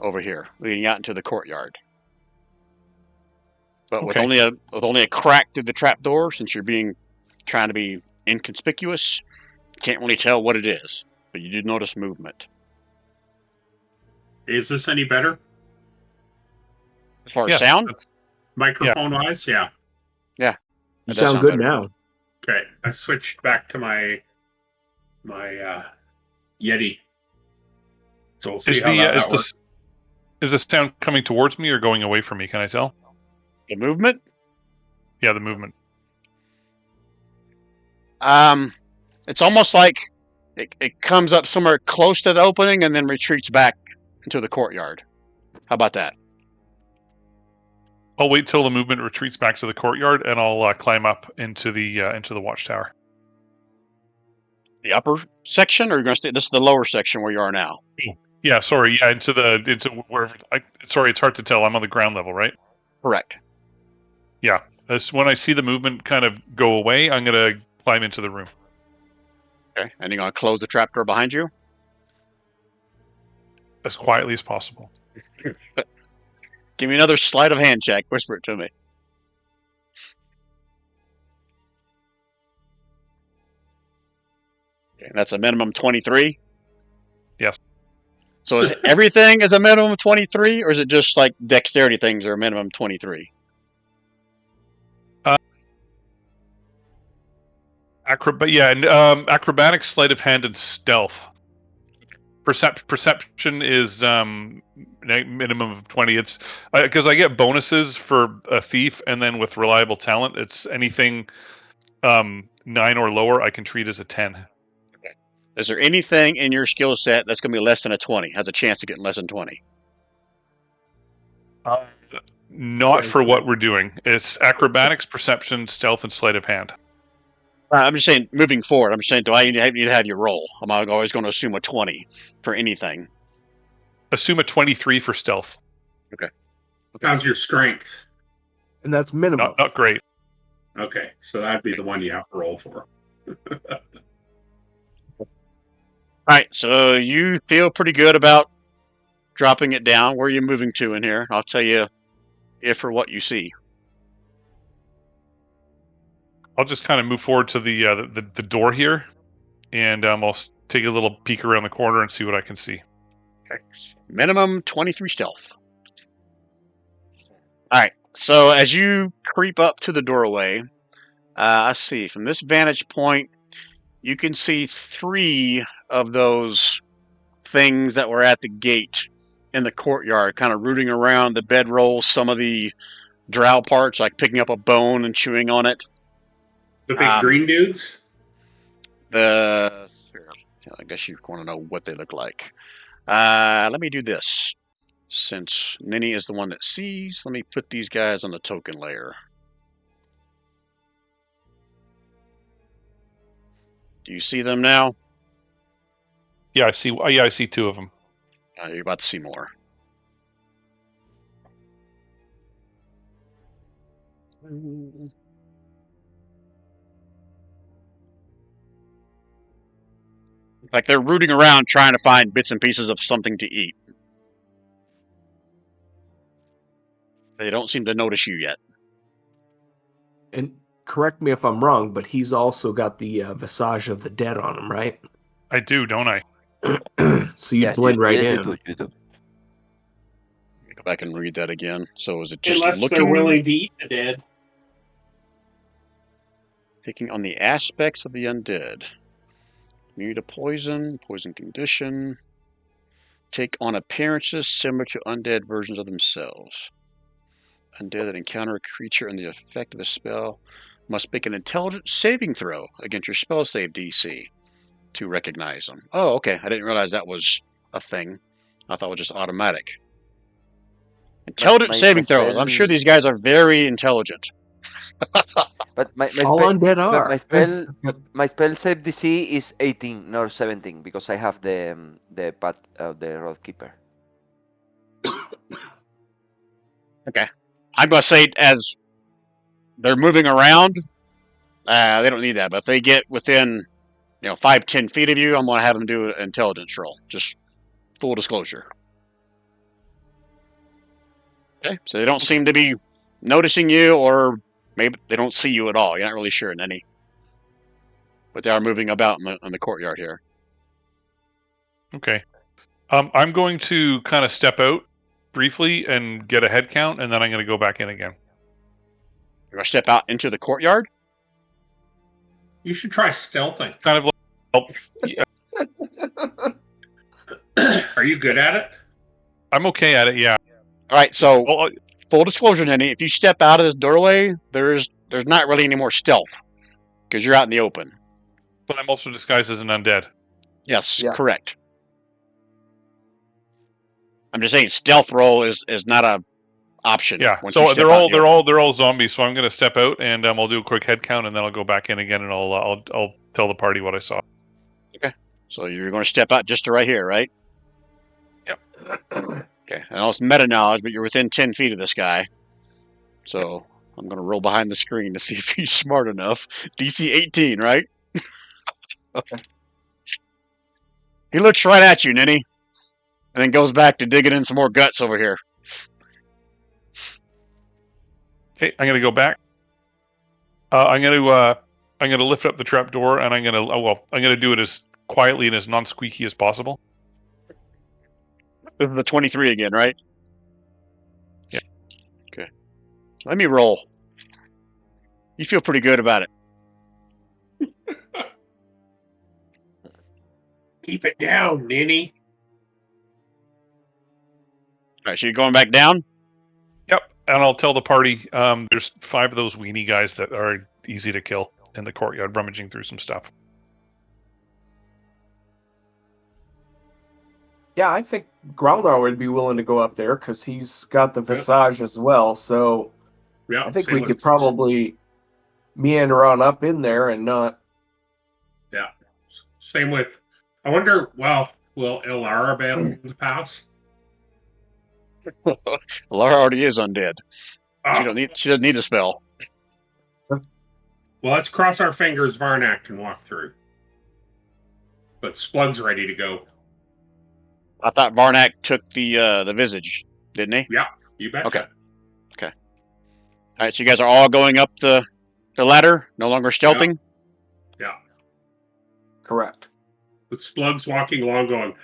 over here, leading out into the courtyard. But with Okay. only a crack through the trap door, since you're trying to be inconspicuous, can't really tell what it is. But you do notice movement. Is this any better? As far as Yes, sound, that's- Microphone wise? Yeah. You That does sound sound good better. now. Okay. I switched back to my Yeti. So we'll see Is how the that is works. is the sound coming towards me or going away from me? Can I tell? the movement. Yeah, the movement. It's almost like it comes up somewhere close to the opening and then retreats back into the courtyard. How about that? I'll wait till the movement retreats back to the courtyard, and I'll climb up into the watchtower. The upper section, or you're going to stay? This is the lower section where you are now. Yeah, sorry. Yeah, into wherever. Sorry, it's hard to tell. I'm on the ground level, right? Correct. Yeah. When I see the movement kind of go away, I'm gonna climb into the room Okay, and you're going to close the trapdoor behind you. as quietly as possible. Give me another sleight of hand check. Whisper it to me. Okay, that's a minimum 23. Yes. So is everything is a minimum of 23, or is it just like dexterity things are a minimum 23? Acrobatics, sleight of hand, and stealth. Perception is minimum of 20. It's because I get bonuses for a thief, and then with reliable talent, it's anything 9 or lower. I can treat as a 10. Is there anything in your skill set that's going to be less than a 20? Has a chance of getting less than 20? Not for what we're doing. It's acrobatics, perception, stealth, and sleight of hand. I'm just saying, moving forward, I'm just saying, do I need to have you roll? I'm always going to assume a 20 for anything. Assume a 23 for stealth. How's your strength? And that's minimum. Not great. Okay, so that'd be the one you have to roll for. All right, so you feel pretty good about dropping it down. Where are you moving to in here? I'll tell you if or what you see. I'll just kind of move forward to the door here, and I'll take a little peek around the corner and see what I can see. Okay. Minimum 23 stealth. All right, so as you creep up to the doorway, I see from this vantage point, you can see 3 of those things that were at the gate in the courtyard, kind of rooting around the bedrolls, some of the drow parts, like picking up a bone and chewing on it. The big green dudes? I guess you want to know what they look like. Let me do this. Since Ninny is the one that sees, let me put these guys on the token layer. Do you see them now? Yeah, I see. Yeah, I see 2 of them. You're about to see more. Like they're rooting around trying to find bits and pieces of something to eat. They don't seem to notice you yet. And correct me if I'm wrong, but he's also got the Visage of the Dead on him, right? I do, don't I? So you Yeah, blend right you in. do, you do. Go back and read that again. So is it just Unless they're looking, willing to eat the dead. picking on the aspects of the undead? Immune to poison, poison condition. Take on appearances similar to undead versions of themselves. Undead that encounter a creature and the effect of a spell must make an intelligence saving throw against your spell save DC to recognize them. Oh, okay. I didn't realize that was a thing. I thought it was just automatic. Intelligence saving throws. I'm sure these guys are very intelligent. But All undead are. my spell save DC is 18, not 17, because I have the path of the Road Keeper. Okay. I'm going to say as they're moving around, they don't need that. But if they get within, 5-10 feet of you, I'm going to have them do an intelligence roll. Just full disclosure. Okay. So they don't seem to be noticing you, or maybe they don't see you at all. You're not really sure in any. But they are moving about in the courtyard here. Okay. I'm going to kind of step out briefly and get a head count, and then I'm going to go back in again. You're going to step out into the courtyard? You should try stealthing. Kind of like, Are you good at it? I'm okay at it, yeah. All right, so Well, full disclosure, Nenny, if you step out of this doorway, there's not really any more stealth because you're out in the open. but I'm also disguised as an undead. Yes, Yeah. correct. I'm just saying stealth roll is not a option. Yeah. once you So step out in the open. they're all zombies. So I'm going to step out and I'll do a quick head count, and then I'll go back in again, and I'll tell the party what I saw. So you're going to step out just to right here, right? Yep. Okay. I know it's meta knowledge, but you're within 10 feet of this guy. So I'm going to roll behind the screen to see if he's smart enough. DC 18, right? He looks right at you, Ninny, and then goes back to digging in some more guts over here. Okay, I'm going to go back. I'm going to lift up the trap door, and I'm going to do it as quietly and as non-squeaky as possible. This is the 23 again, right? Yeah. Okay. Let me roll. You feel pretty good about it. Keep it down, Ninny. All right, so you're going back down? Yep, and I'll tell the party there's 5 of those weenie guys that are easy to kill in the courtyard, rummaging through some stuff. Yeah, I think Growler would be willing to go up there because he's got the visage as well. So Yeah, I think same we with- could probably meander on up in there and not. Yeah. Same with. I wonder. Well, will Ilara be able to pass? Laura already is undead. Ah, She doesn't need a spell. well, let's cross our fingers. Varnak can walk through, but Splug's ready to go. I thought Varnak took the visage, didn't he? Yeah, you betcha. Okay. All right, so you guys are all going up the ladder, no longer stealthing? Yeah. Correct. But Splug's walking along going,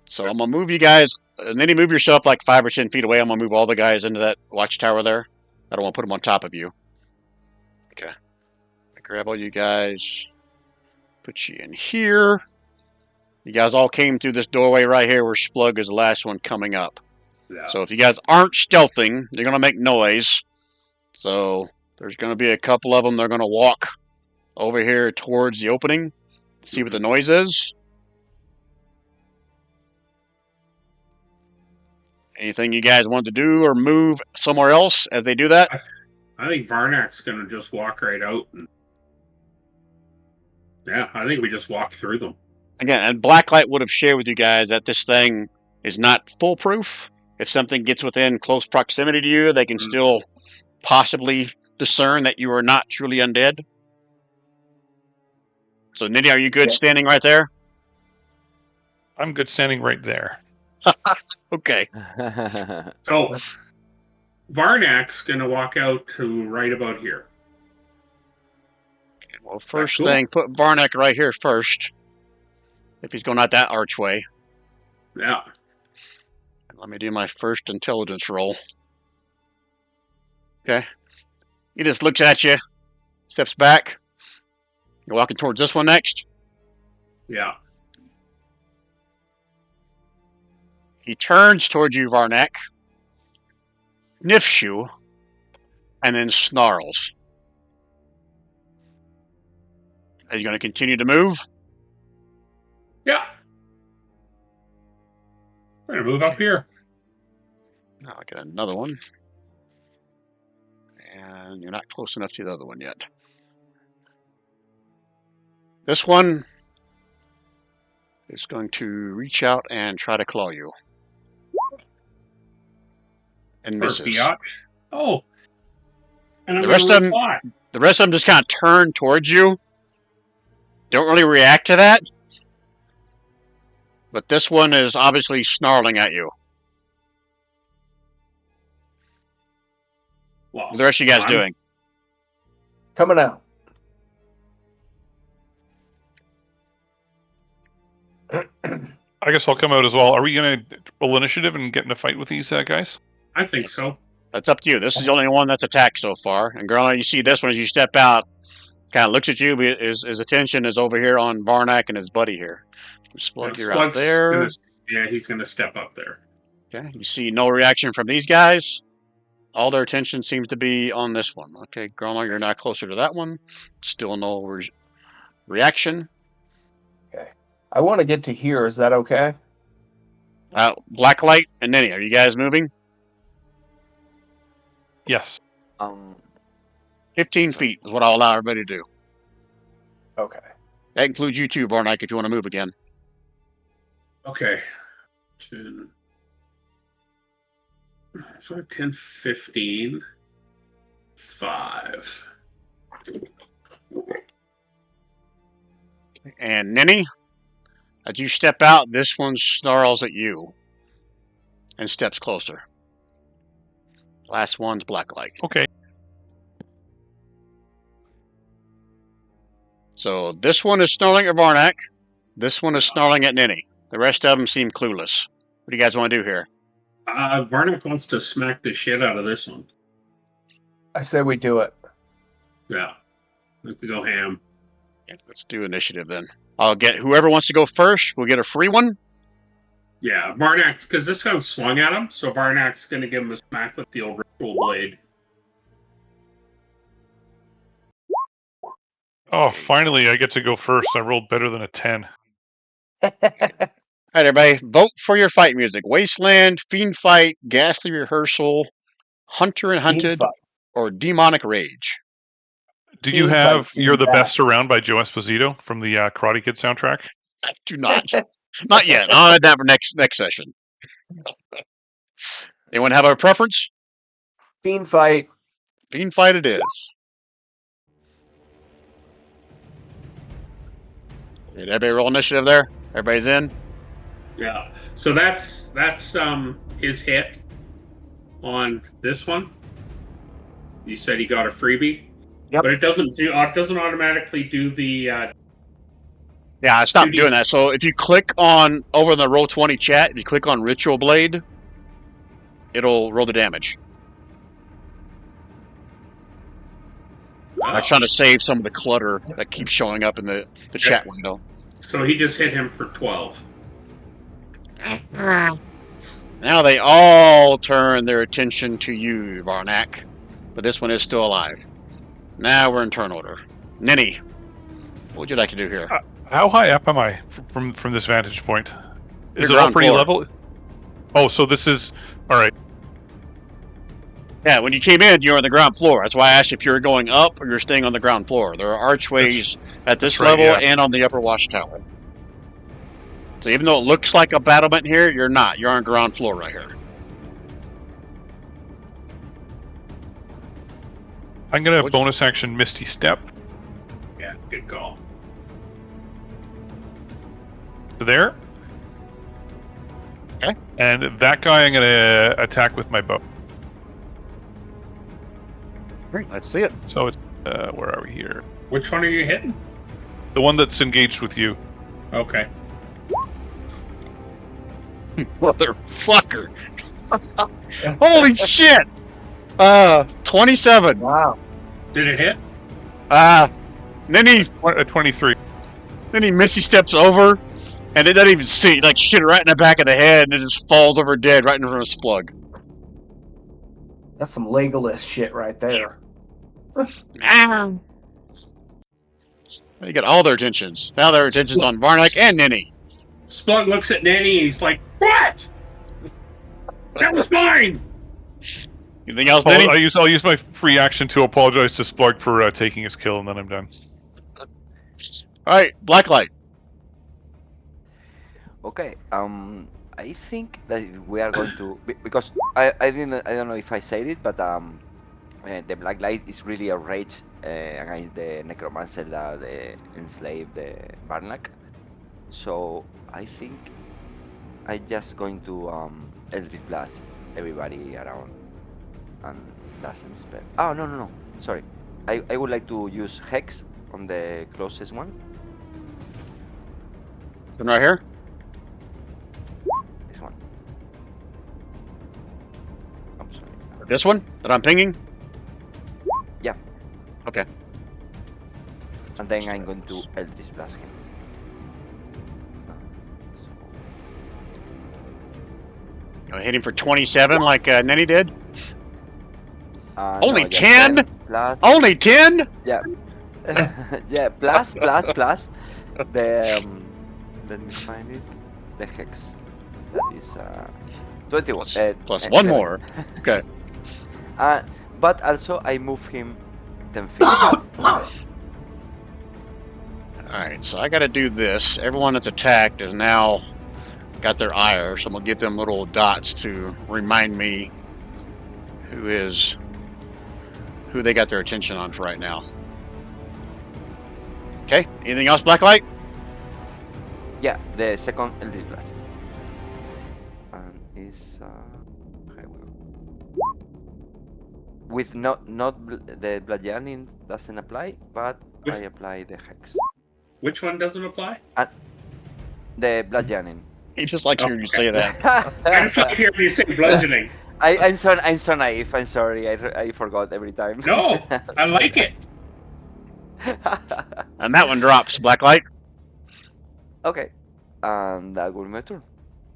So I'm going to move you guys, and then you move yourself like 5 or 10 feet away. I'm going to move all the guys into that watchtower there. I don't want to put them on top of you. Okay. I grab all you guys, put you in here. You guys all came through this doorway right here where Splug is the last one coming up. yeah. So if you guys aren't stealthing, you're going to make noise. So there's going to be a couple of them. They're going to walk over here towards the opening, see what the noise is. Anything you guys want to do or move somewhere else as they do that? I think Varnak's going to just walk right out. And... yeah, I think we just walk through them. Again, and Blacklight would have shared with you guys that this thing is not foolproof. If something gets within close proximity to you, they can still possibly discern that you are not truly undead. So, Niddy, are you good standing right there? I'm good standing right there. Okay. So Varnak's going to walk out to right about here. Well, first cool? thing, put Varnak right here first. If he's going out that archway. Yeah. Let me do my first intelligence roll. Okay. He just looks at you, steps back. You're walking towards this one next. Yeah. He turns towards you, Varnak, sniffs you, and then snarls. Are you going to continue to move? Yeah. We're gonna move up here. Now I get another one. And you're not close enough to the other one yet. This one is going to reach out and try to claw you. And Or misses. biatch. Oh. And I'm The gonna rest of them- reply. The rest of them just kind of turn towards you. Don't really react to that. But this one is obviously snarling at you. Well, What are the rest of you guys I'm- doing? Coming out. I guess I'll come out as well. Are we going to roll initiative and get in a fight with these guys? I think so. That's up to you. This is the only one that's attacked so far. And Grona, you see this one as you step out, kind of looks at you, but his attention is over here on Varnak and his buddy here. Splug, you're out Slug's there. he's gonna step up there. Okay. You see no reaction from these guys. All their attention seems to be on this one. Okay, Grona, you're now closer to that one. Still no reaction. I want to get to here. Is that okay? Blacklight and Ninny, are you guys moving? Yes. 15 feet is what I'll allow everybody to do. Okay. That includes you too, Varnak, if you want to move again. Okay. 10. So 10, 15, 5. And Ninny, as you step out, this one snarls at you and steps closer. Last one's Blacklight. Okay. So this one is snarling at Varnak. This one is snarling at Ninny. The rest of them seem clueless. What do you guys want to do here? Varnak wants to smack the shit out of this one. I say we do it. Yeah. We could go ham. Yeah, let's do initiative then. I'll get whoever wants to go first. We'll get a free one. Yeah, Varnak, because this gun swung at him, so Varnak's going to give him a smack with the old ritual blade. Oh, finally, I get to go first. I rolled better than a 10. All right, everybody, vote for your fight music. Wasteland, Fiend Fight, Ghastly Rehearsal, Hunter and Hunted, Fight. or Demonic Rage. Do you Fiend have Fight You're the seems Best Around by Joe Esposito from the Karate Kid soundtrack? I do not. Not yet. I'll add that for next session. Anyone have a preference? Fiend Fight. Fiend Fight it is. Did everybody roll initiative there? Everybody's in? Yeah. So that's his hit on this one. You said he got a freebie. Yep. But it doesn't automatically do the Yeah, I stopped 2D. doing that. So if you click on, over in the Roll20 chat, if you click on Ritual Blade, it'll roll the damage. I was trying to save some of the clutter that keeps showing up in the chat window. So he just hit him for 12. Now they all turn their attention to you, Varnak. But this one is still alive. Now we're in turn order. Ninny, what would you like to do here? How high up am I from this vantage point? Is You're it all ground pretty floor. level? Oh, so this is... All right. Yeah, when you came in, you were on the ground floor. That's why I asked if you were going up or you're staying on the ground floor. There are archways at this that's right, level yeah. and on the upper watchtower. So even though it looks like a battlement here, you're not. You're on ground floor right here. I'm going to Which- bonus action Misty Step Yeah, good call. to there. Okay. And that guy I'm going to attack with my bow. Great, let's see it. So it's Where are we here? Which one are you hitting? The one that's engaged with you. Okay. Motherfucker. Holy shit. 27. Wow. Did it hit? Then he 23. Missy steps over, and it doesn't even see. Like shit right in the back of the head, and it just falls over dead right in front of Splug. That's some Legolas shit right there. You got all their attentions. Now their attention's on Varnak and Ninny. Splug looks at Nanny. He's like, "What? That was mine." Anything else, Ninny? I'll use my free action to apologize to Splug for taking his kill, and then I'm done. All right, Blacklight. Okay. I think that we are going to because I don't know if I said it, but the Black Light is really outraged against the Necromancer that enslaved the Barnack. So I think I just going to Eldritch Blast everybody around and doesn't spell. Oh no. Sorry. I would like to use Hex on the closest one. Come right here. This one. I'm sorry. This one that I'm pinging. Yeah. Okay. And then I'm going to Eldritch Blast him. You hit him for 27 like Nenny did. Only no, just 10? Plus, Only 10? yeah, plus. The let me find it. The hex. That is 21. Plus one more. Okay. But also I move him 10 feet. Alright, so I gotta do this. Everyone that's attacked is now got their ire, so I'm gonna give them little dots to remind me who they got their attention on for right now. Okay, anything else, Blacklight? Yeah, the second Eldritch Blast. And is with not the bludgeoning doesn't apply, but I apply the hex. Which one doesn't apply? The bludgeoning. He just likes hearing you say that. I just like hearing you say bludgeoning. I'm so naive. I'm sorry. I forgot every time. No, I like it. And that one drops, Blacklight. Okay, and that will be my turn.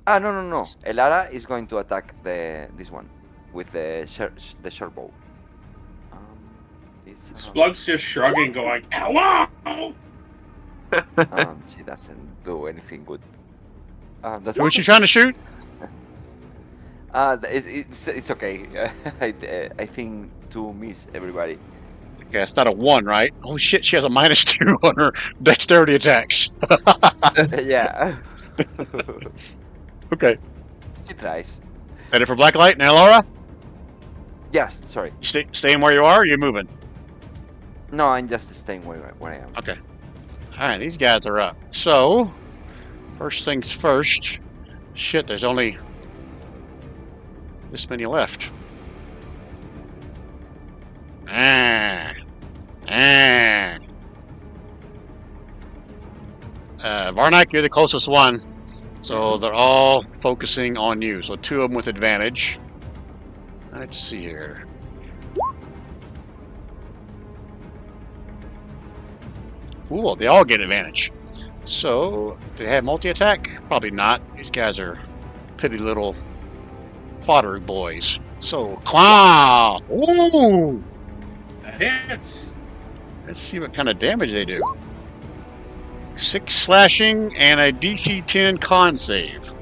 No. Elara is going to attack this one with the short bow. Splug's just shrugging, going, "Hello." She doesn't do anything good. Who was she trying to shoot? It's okay. I think to miss everybody. Okay, it's not a 1, right? Oh shit, she has a -2 on her dexterity attacks. Yeah. Okay. She tries. Ready for Blacklight now, Laura? Yes. Sorry. You staying where you are, or are you moving? No, I'm just staying where I am. Okay. Alright, these guys are up. So, first things first. Shit, there's only this many left. Varnak, you're the closest one. So they're all focusing on you. So 2 of them with advantage. Let's see here. Cool, they all get advantage. So, do they have multi-attack? Probably not. These guys are pitty little fodder boys. So, claw! Ooh! That hits. Let's see what kind of damage they do. 6 slashing and a DC 10 con save.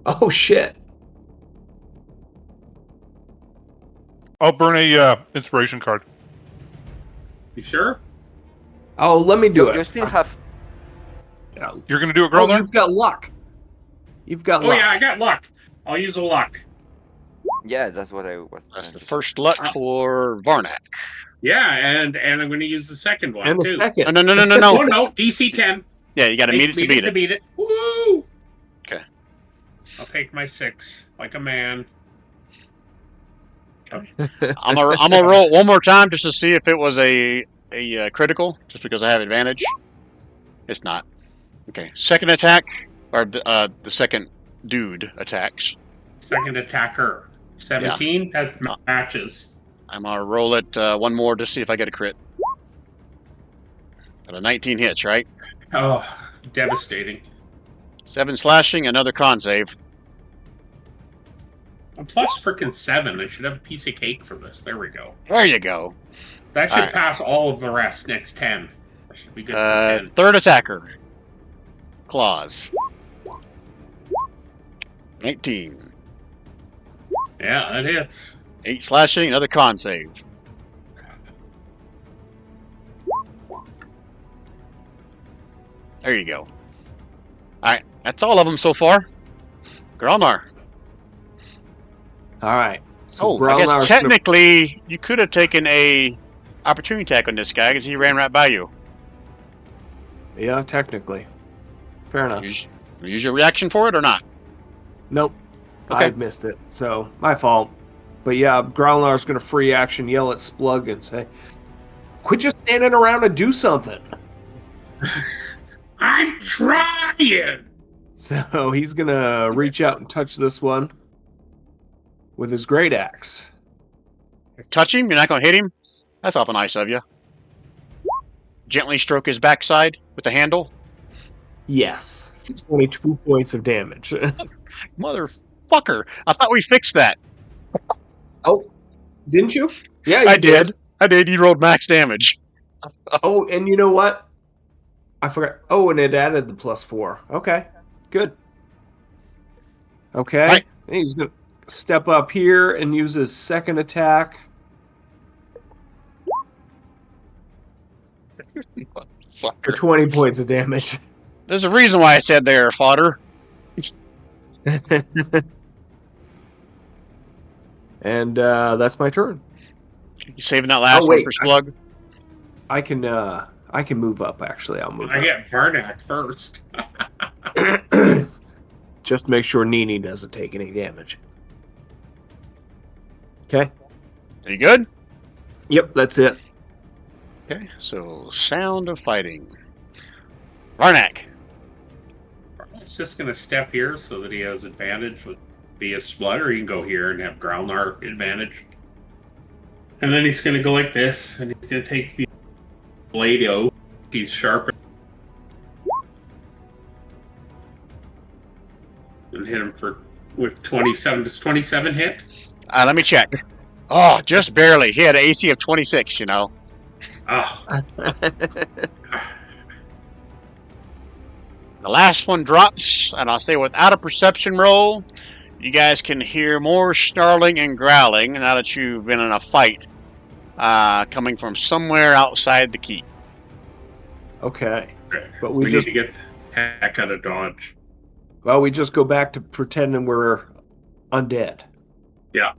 Oh shit. I'll burn a inspiration card. You sure? Oh, let me do You it. still have. You're gonna do it, girl? There? You've got luck. You've got Oh luck. yeah, I got luck. I'll use a luck. Yeah, that's what I was. That's the first luck for Varnak. Yeah, and I'm going to use the second one And the too. second. No. Oh no, DC 10. Yeah, you got to meet it to beat it. Woo! Okay. I'll take my 6 like a man. I'm gonna roll it one more time just to see if it was a critical, just because I have advantage. It's not. Okay, second attack, or the second dude attacks. Second attacker. 17. That matches. I'm gonna roll it one more to see if I get a crit. Got a 19 hits, right? Oh, devastating. 7 slashing, another con save. A plus freaking 7. I should have a piece of cake for this. There we go. There you go. That should Alright. pass all of the rest next 10. That should be good for 10. Third attacker. Claws. 19. Yeah, that hits. 8 slashing, another con save. There you go. Alright, that's all of them so far. Gralnar. All right. So Oh, I guess Gralnar's technically you could have taken a opportunity attack on this guy because he ran right by you. yeah, technically. Fair enough. Use your reaction for it or not? Nope. Okay. I missed it. So, my fault. But yeah, Growlar's going to free action yell at Splug and say, quit just standing around and do something. I'm trying! So he's going to reach out and touch this one with his great axe. Touch him? You're not going to hit him? That's awful nice of you. Gently stroke his backside with the handle. Yes. 22 points of damage. Motherfucker. I thought we fixed that. Oh, didn't you? Yeah, you I did. You rolled max damage. Oh, and you know what? I forgot. Oh, and it added the +4. Okay, good. Okay, Right. And he's going to step up here and use his second attack. For Fucker. 20 points of damage. There's a reason why I said there, fodder. And that's my turn. You saving that last one wait, for Slug? I can move up. Actually, I'll move I up. get Varnak first. Just make sure Nini doesn't take any damage. Okay. Are you good? Yep, that's it. Okay, so sound of fighting. Varnak. It's just going to step here so that he has advantage with via Splut, or he can go here and have Growlnar advantage. And then he's going to go like this, and he's going to take the blade out. He's sharp. And hit him with 27. Does 27 hit? Let me check. Oh, just barely. He had an AC of 26, you know. Oh, The last one drops, and I'll say without a perception roll, you guys can hear more snarling and growling now that you've been in a fight coming from somewhere outside the keep. Okay. But we we just need to get the heck out of Dodge. well, we just go back to pretending we're undead. Yeah.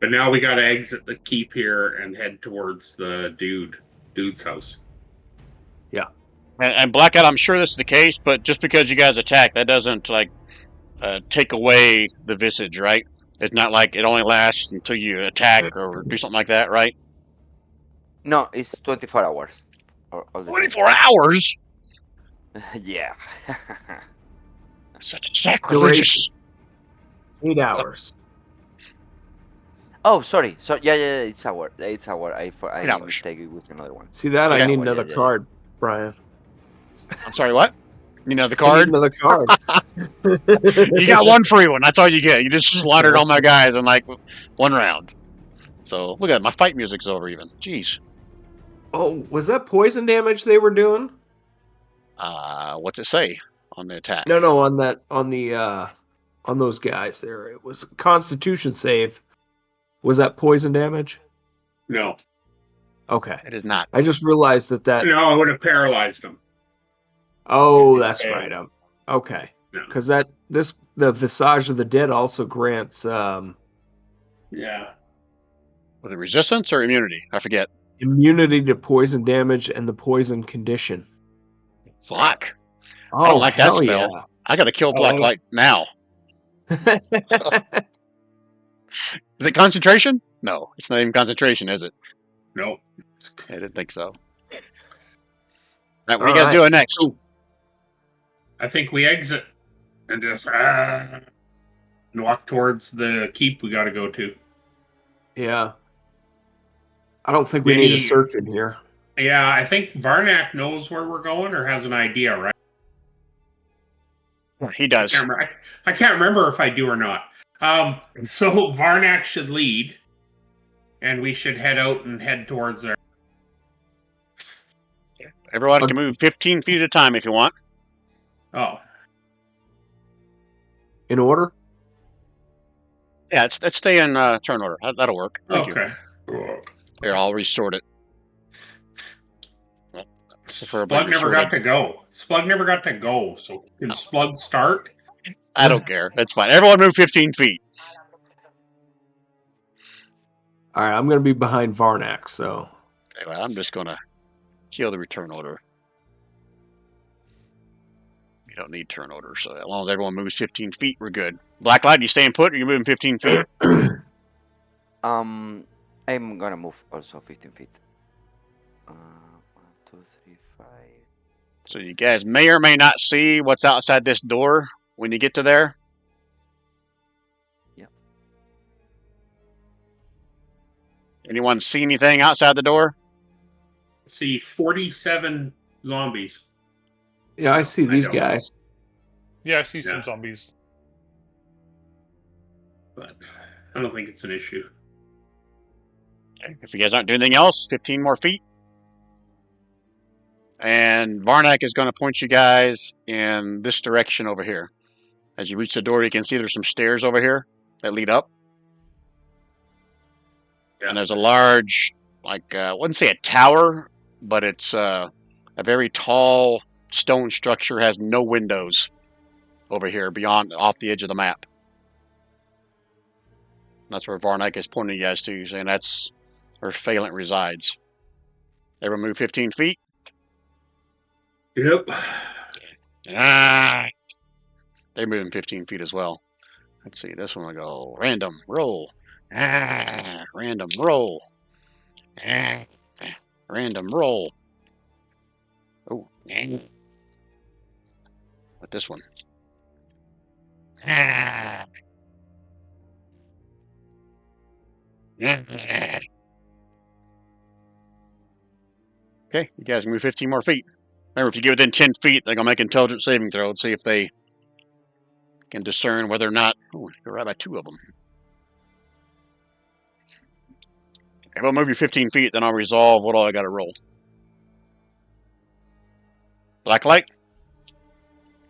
But now we got to exit the keep here and head towards the dude's house. And Blackout, I'm sure this is the case, but just because you guys attack, that doesn't take away the visage, right? It's not like it only lasts until you attack or do something like that, right? No, it's 24 hours. All the time. 24 hours? Yeah. Such sacrilegious. 8 hours. Oh, sorry. So yeah, it's hour. It's hour. I 8 hours. mistake with another one. See that? I Yeah. need Yeah, another yeah. card, Brian. I'm sorry, what? You know the I need card? another card. You got one free one. That's all you get. You just slaughtered all my guys in like one round. So look at it. My fight music's over even. Jeez. Oh, was that poison damage they were doing? What's it say on the attack? No, on those guys there. It was Constitution save. Was that poison damage? No. Okay. It is not. I just realized that. No, I would have paralyzed him. Oh, that's Okay. right. Okay. No. Because the Visage of the Dead also grants Yeah. Was it resistance or immunity? I forget. immunity to poison damage and the poison condition. Fuck. Oh, don't like that hell spell. yeah. I got to kill Blacklight now. Is it concentration? No, it's not even concentration, is it? No. I didn't think so. Right, what All are you guys right. doing next? Cool. I think we exit and just and walk towards the keep we got to go to. Yeah. I don't think we need a Maybe- search in here. Yeah, I think Varnak knows where we're going or has an idea, right? He does. I can't remember if I do or not. So Varnak should lead, and we should head out and head towards there. Everyone can move 15 feet at a time if you want. Oh, In order? Yeah, let's stay in turn order. That'll work. Thank you. okay. Here, I'll resort it. Preferably Splug never resorted. got to go. Splug never got to go. So can Splug start? I don't care. That's fine. Everyone move 15 feet. All right, I'm going to be behind Varnak, so. Okay, well, I'm just going to kill the return order. You don't need turn order, so as long as everyone moves 15 feet, we're good. Blacklight, you staying put or you moving 15 feet? I'm gonna move also 15 feet. 1, 2, 3, 5. So you guys may or may not see what's outside this door when you get to there. Yeah. Anyone see anything outside the door? See 47 zombies. Yeah, I see these don't. guys. Yeah, I see some Yeah. zombies. But I don't think it's an issue. Okay. If you guys aren't doing anything else, 15 more feet. And Varnak is going to point you guys in this direction over here. As you reach the door, you can see there's some stairs over here that lead up. Yeah. And there's a large, like, I wouldn't say a tower, but it's a very tall stone structure, has no windows over here beyond, off the edge of the map. That's where Varnak is pointing you guys to, saying that's where Phalant resides. Everyone move 15 feet. Yep. Ah, they're moving 15 feet as well. Let's see, this one will go random, roll. Ah, random, roll. Ah, random, roll. Oh, with this one. Ah. Okay, you guys can move 15 more feet. Remember, if you get within 10 feet, they're going to make intelligence saving throw and see if they can discern whether or not... Oh, you're right by 2 of them. If I'll move you 15 feet, then I'll resolve what all I got to roll. Blacklight?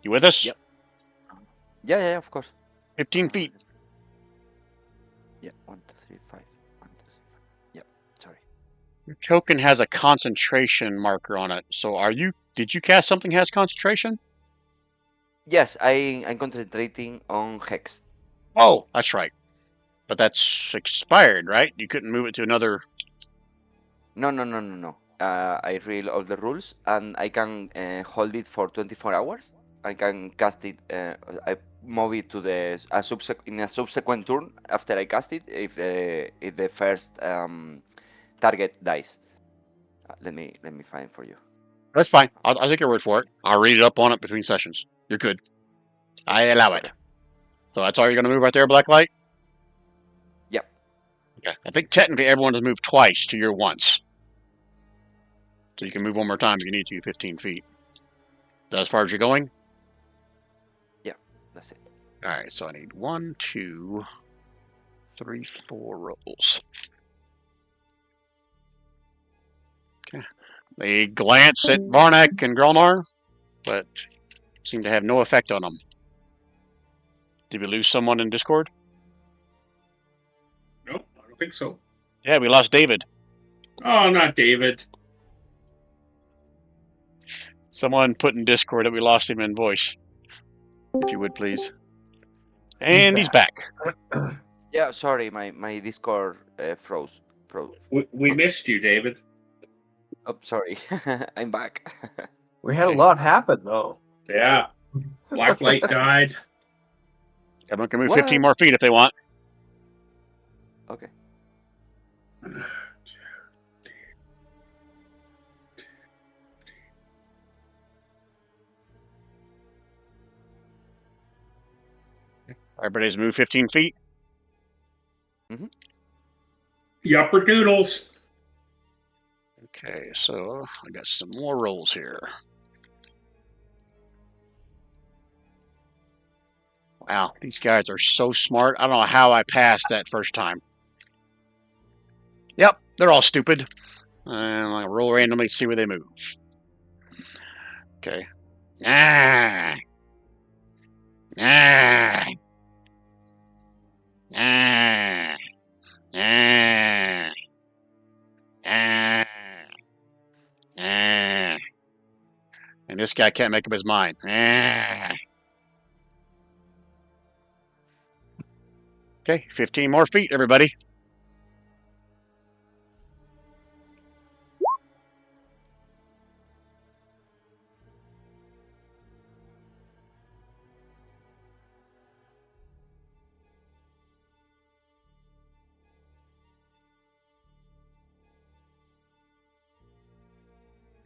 You with us? Yep. Yeah, of course. 15 feet. Yeah, 1, 2, 3, 5. 1, 2, 3, 5. Yep, sorry. Your token has a concentration marker on it. So did you cast something that has concentration? Yes, I'm concentrating on Hex. Oh, that's right. But that's expired, right? You couldn't move it to another... No. I read all the rules and I can hold it for 24 hours. I can cast it. I move it to in a subsequent turn after I cast it if the first target dies. Let me find for you. That's fine. I'll take your word for it. I'll read it up on it between sessions. You're good. I allow it. So that's all you're going to move right there, Blacklight? Yep. Okay. I think technically everyone has moved twice to your once. So you can move one more time if you need to, 15 feet. Is that as far as you're going? Yeah, that's it. All right, so I need 1, 2, 3, 4 rolls. Okay. They glance at Varnak and Grelnar, but seem to have no effect on them. Did we lose someone in Discord? Nope, I don't think so. Yeah, we lost David. Oh, not David. Someone put in Discord that we lost him in voice. If you would, please. And he's back. Yeah, sorry, my Discord froze. We missed you, David. Oh, sorry. I'm back. We had a lot happen, though. Yeah. Blacklight died. Everyone can move What? 15 more feet if they want. Okay. Everybody's moved 15 feet. Yupper doodles. Okay, so I got some more rolls here. Wow, these guys are so smart. I don't know how I passed that first time. Yep, they're all stupid. I'm going to roll randomly, see where they move. Okay. Ah. Ah. Ah. Ah. Ah. Ah. And this guy can't make up his mind. Ah. Okay, 15 more feet, everybody.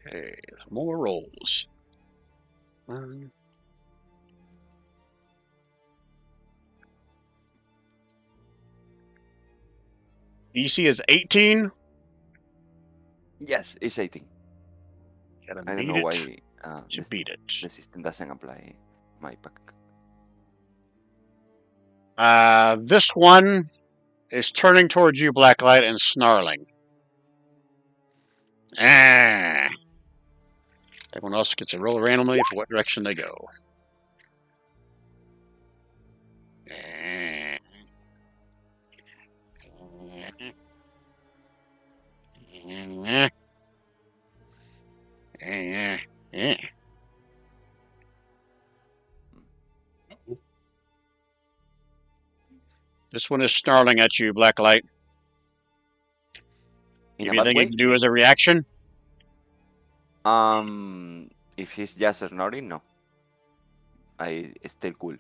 Okay, more rolls. DC is 18. Yes, it's 18. Gotta I don't beat know it why to beat it. the system doesn't apply my pack. This one is turning towards you, Blacklight, and snarling. Ah. Everyone else gets a roll randomly for what direction they go. Ah. Ah. Ah. Ah. This one is snarling at you, Blacklight. In a bad Anything you way? can do as a reaction? If he's just snoring, no. I still cool.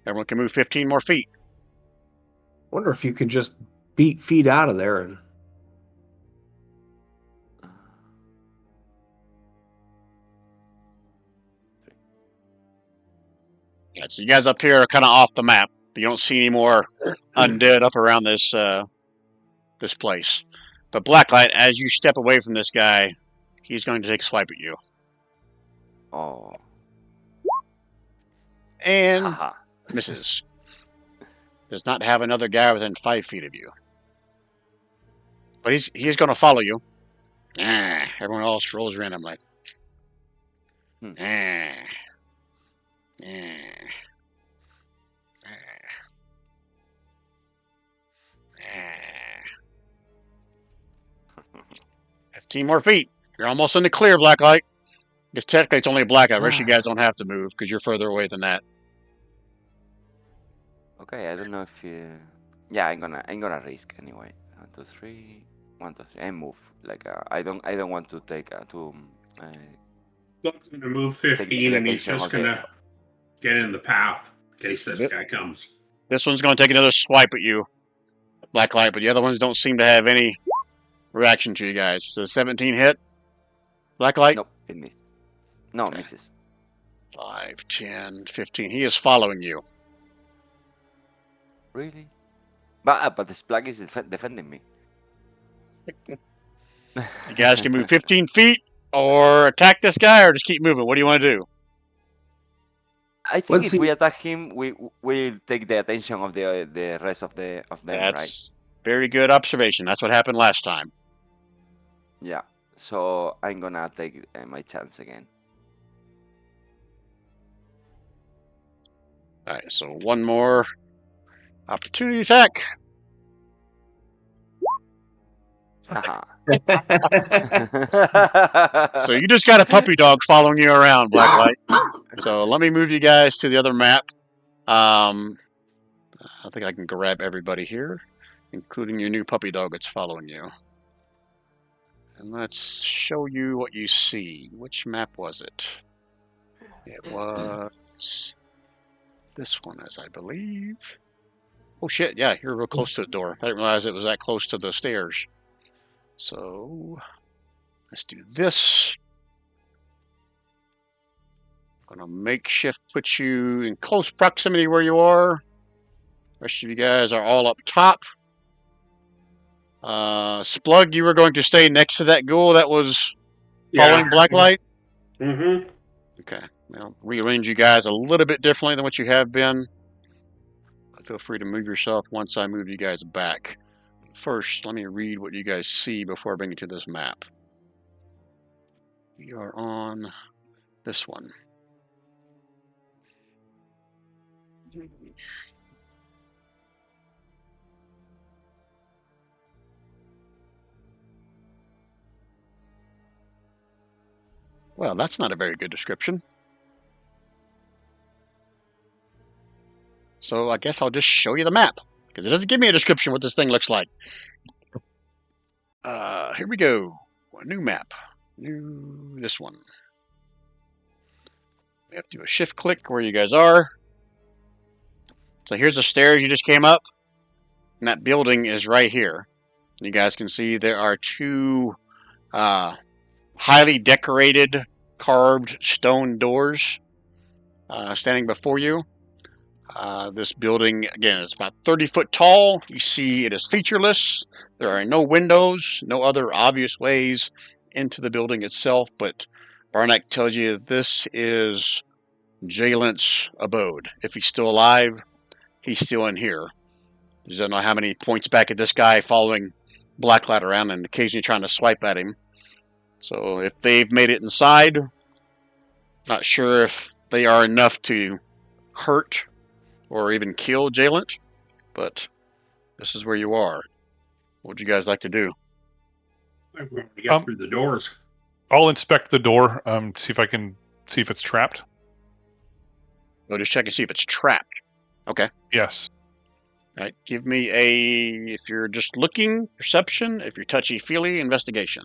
Everyone can move 15 more feet. Wonder if you could just beat feet out of there and Yeah, so you guys up here are kind of off the map. You don't see any more undead up around this this place. But Blacklight, as you step away from this guy, he's going to take a swipe at you. Oh. And Haha. misses. Does not have another guy within 5 feet of you. But he's going to follow you. Ah, everyone else rolls randomly. Ah. Ah. Ah. 15 more feet. You're almost in the clear, Blacklight. Because technically it's only a blackout. The rest of you guys don't have to move because you're further away than that. Okay, I don't know if yeah, I'm gonna risk anyway. 1, 2, 3. 1, 2, 3. I move. Like I don't want to take Look's gonna move take 15 the and he's attention just of the gonna get in the path in case this Yep. guy comes. This one's going to take another swipe at you, Blacklight, but the other ones don't seem to have any reaction to you guys. So 17 hit. Blacklight? Nope, it missed. No, misses. 5, 10, 15. He is following you. Really? But the Splug is defending me. You guys can move 15 feet or attack this guy or just keep moving. What do you want to do? I think Let's if we see. attack him, we'll take the attention of the rest of them, right? That's very good observation. That's what happened last time. Yeah. So I'm gonna take my chance again. All right, so one more opportunity attack. Haha. So you just got a puppy dog following you around, Blacklight. So let me move you guys to the other map. I think I can grab everybody here, including your new puppy dog that's following you. And let's show you what you see. Which map was it? It was this one, as I believe. Oh shit! Yeah, you're real close to the door. I didn't realize it was that close to the stairs. So let's do this. I'm gonna makeshift put you in close proximity where you are. The rest of you guys are all up top. Splug, you were going to stay next to that ghoul that was following Blacklight? Mm-hmm. Okay. Well, rearrange you guys a little bit differently than what you have been. Feel free to move yourself once I move you guys back. First, let me read what you guys see before I bring you to this map. We are on this one. Well, that's not a very good description. So I guess I'll just show you the map, because it doesn't give me a description what this thing looks like. Here we go. A new map. This one. We have to do a shift click where you guys are. So here's the stairs you just came up. And that building is right here. You guys can see there are two highly decorated carved stone doors standing before you. This building, again, is about 30 foot tall. You see it is featureless. There are no windows, no other obvious ways into the building itself, but Barnack tells you this is Jalent's abode. If he's still alive, he's still in here. He doesn't know how many points back at this guy following Blacklight around and occasionally trying to swipe at him. So if they've made it inside, not sure if they are enough to hurt or even kill Jalent, but this is where you are. What would you guys like to do? I'm going to get through the doors. I'll inspect the door, see if I can see if it's trapped. Go just check and see if it's trapped. Okay. Yes. All right. Give me if you're just looking, perception. If you're touchy-feely, investigation.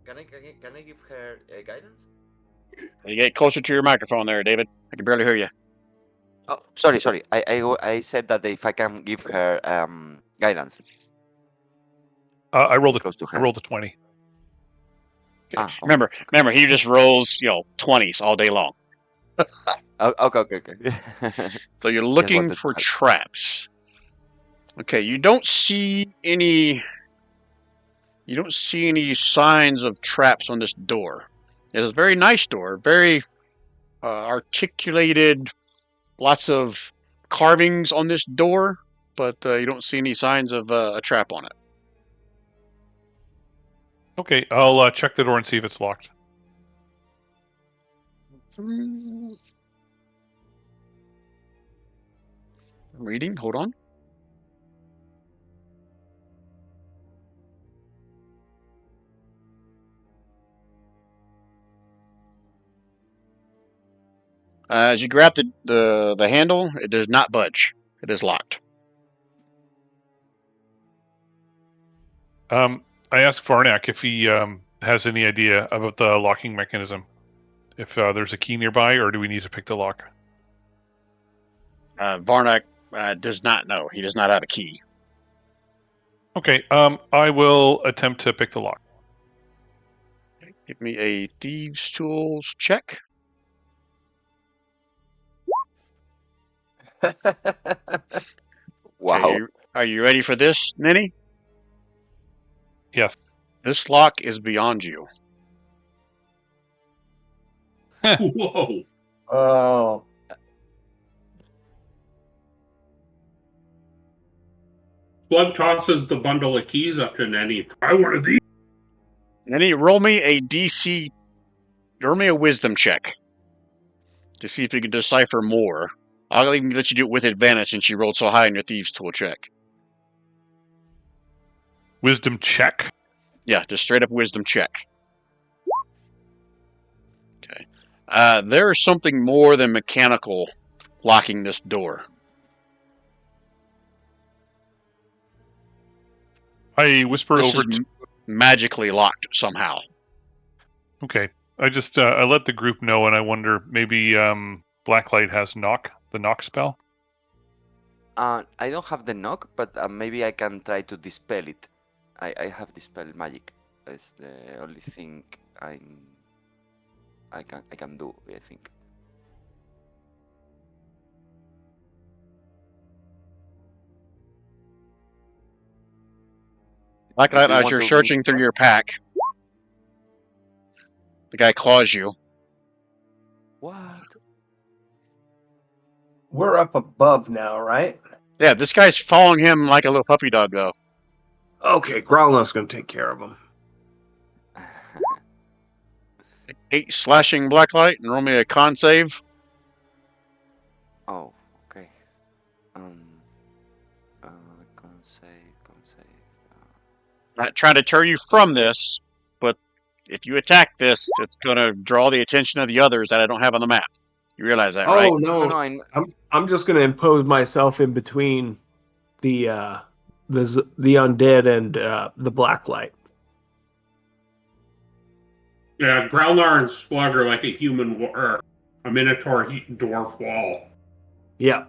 Can I give her guidance? You get closer to your microphone there, David. I can barely hear you. Oh, sorry. I said that if I can give her guidance. I rolled Close to her. I rolled a 20. Okay. Remember, he just rolls, 20s all day long. Okay. So you're looking wanted for to help. traps. Okay, you don't see any signs of traps on this door. It's a very nice door, very articulated, lots of carvings on this door, but you don't see any signs of a trap on it. Okay, I'll check the door and see if it's locked. I'm reading, hold on. As you grab the handle, it does not budge. It is locked. I asked Varnak if he has any idea about the locking mechanism. If there's a key nearby, or do we need to pick the lock? Varnak does not know. He does not have a key. Okay, I will attempt to pick the lock. Give me a Thieves' Tools check. Wow. Okay, are you ready for this, Ninny? Yes. This lock is beyond you. Whoa. Oh. Blood tosses the bundle of keys up to Nenny. Try one of these. Ninny, roll me a wisdom check to see if you can decipher more. I'll even let you do it with advantage since you rolled so high in your Thieves' Tool check. Wisdom check. Yeah, just straight up wisdom check. Okay. There is something more than mechanical locking this door. I whisper This over is magically locked somehow. Okay. I just I let the group know, and I wonder maybe Blacklight has the knock spell. I don't have the knock, but maybe I can try to dispel it. I have dispel magic. That's the only thing I can do. I think. Blacklight, Do you as want you're to searching through your pack, the guy claws you. What? We're up above now, right? Yeah, this guy's following him like a little puppy dog, though. Okay, Growlno's gonna take care of him. 8 slashing Blacklight, and roll me a con save. Oh, okay. Con save. Not trying to deter you from this, but if you attack this, it's going to draw the attention of the others that I don't have on the map. You realize that, right? Oh no, I'm just gonna impose myself in between the undead and the Blacklight. Yeah, Growlnar and Splug are like a human or a Minotaur dwarf wall. Yeah.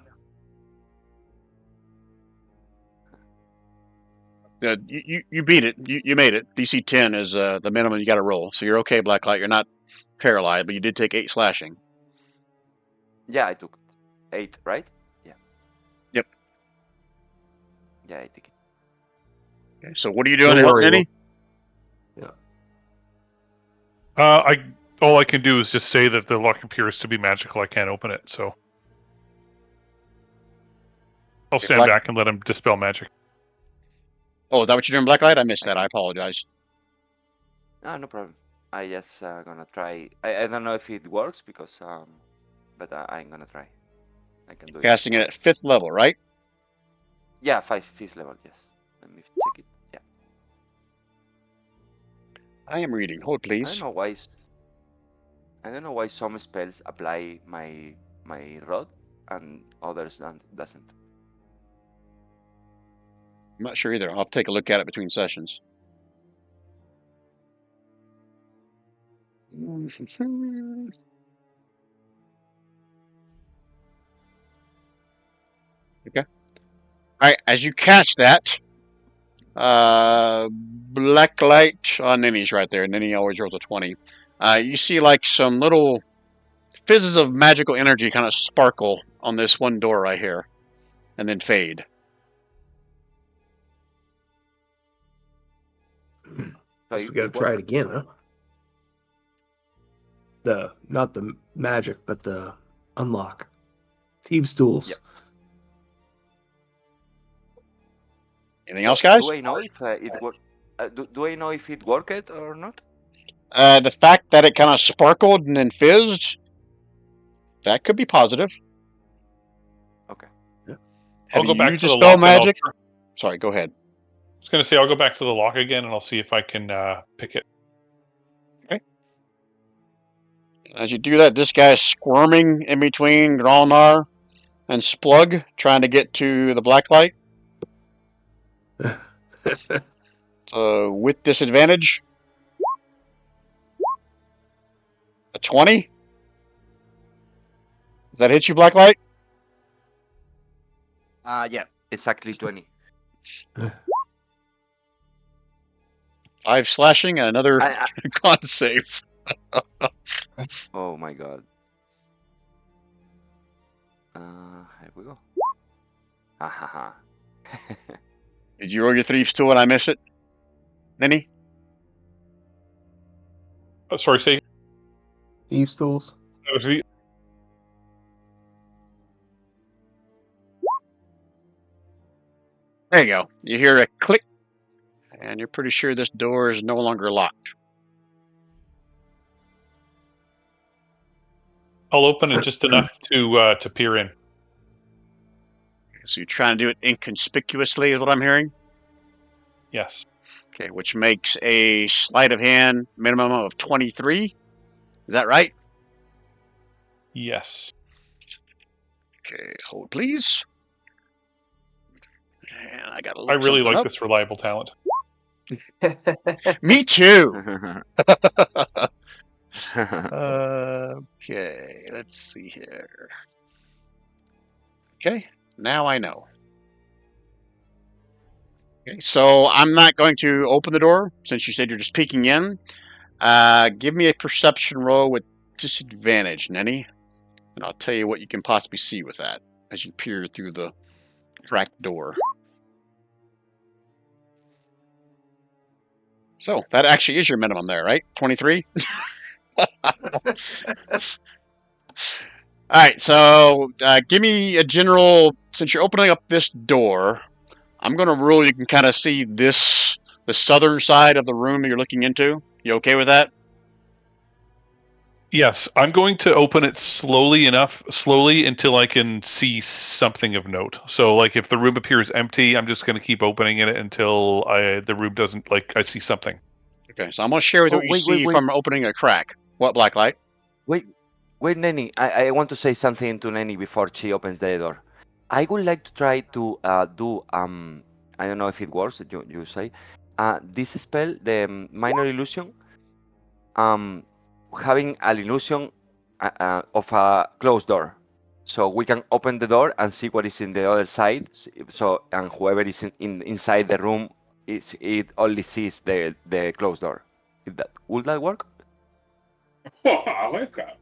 You beat it. You made it. DC 10 is the minimum you got to roll. So you're okay, Blacklight. You're not paralyzed, but you did take 8 slashing. Yeah, I took 8, right? Yeah. Yep. Yeah, I take it. Okay, so what are you doing Don't to help worry, Ninny? All I can do is just say that the lock appears to be magical. I can't open it, so I'll stand back and let him dispel magic. Oh, is that what you're doing, Blacklight? I missed that. I apologize. No problem. I just gonna try. I don't know if it works because but I'm gonna try. I can do it. Casting it at 5th level, right? Yeah, 5th level. Yes. Let me check it. Yeah. I am reading. Hold, I please. don't know why some spells apply my rod and others doesn't. I'm not sure either. I'll have to take a look at it between sessions. Okay. All right. As you catch that, Blacklight on Ninny's right there. Ninny always rolls a 20. You see like some little fizzes of magical energy kind of sparkle on this one door right here, and then fade. Guess we gotta try it again, huh? Not the magic, but the unlock. Thieves' tools. Yep. Anything else, guys? Do I know if it worked? Do I know if it worked or not? The fact that it kind of sparkled and then fizzed, that could be positive. Okay. Yeah. I'll go back to the dispel lock. magic. Sorry, go ahead. I was going to say I'll go back to the lock again, and I'll see if I can pick it. Okay. As you do that, this guy is squirming in between Gralnar and Splug, trying to get to the Blacklight. So with disadvantage, a 20. Does that hit you, Blacklight? Yeah, exactly 20. 5 slashing and another con save. Oh my god. Here we go. Ha ha ha. Did you roll your thieves tool and I miss it? Ninny? Sorry, say. Thieves' tools. There you go. You hear a click, and you're pretty sure this door is no longer locked. I'll open it just enough to peer in. So you're trying to do it inconspicuously, is what I'm hearing? Yes. Okay, which makes a sleight of hand minimum of 23. Is that right? Yes. Okay, hold please. And I gotta look I really like up. this reliable talent. Me too. Okay, let's see here. Okay, now I know. Okay, so I'm not going to open the door since you said you're just peeking in. Give me a perception roll with disadvantage, Nenny, and I'll tell you what you can possibly see with that as you peer through the cracked door. So that actually is your minimum there, right? 23? All right, so give me a general. Since you're opening up this door, I'm going to rule you can kind of see the southern side of the room you're looking into. You okay with that? Yes, I'm going to open it slowly until I can see something of note. So, like, if the room appears empty, I'm just going to keep opening it until the room doesn't, like, I see something. Okay, so I'm going to share with you what you see from opening a crack. What, Blacklight? Wait, Nenny. I want to say something to Nenny before she opens the door. I would like to try to do I don't know if it works. You say this spell, the minor illusion, having an illusion of a closed door, so we can open the door and see what is in the other side. So and whoever is inside the room, it only sees the closed door. Would that work? I like that.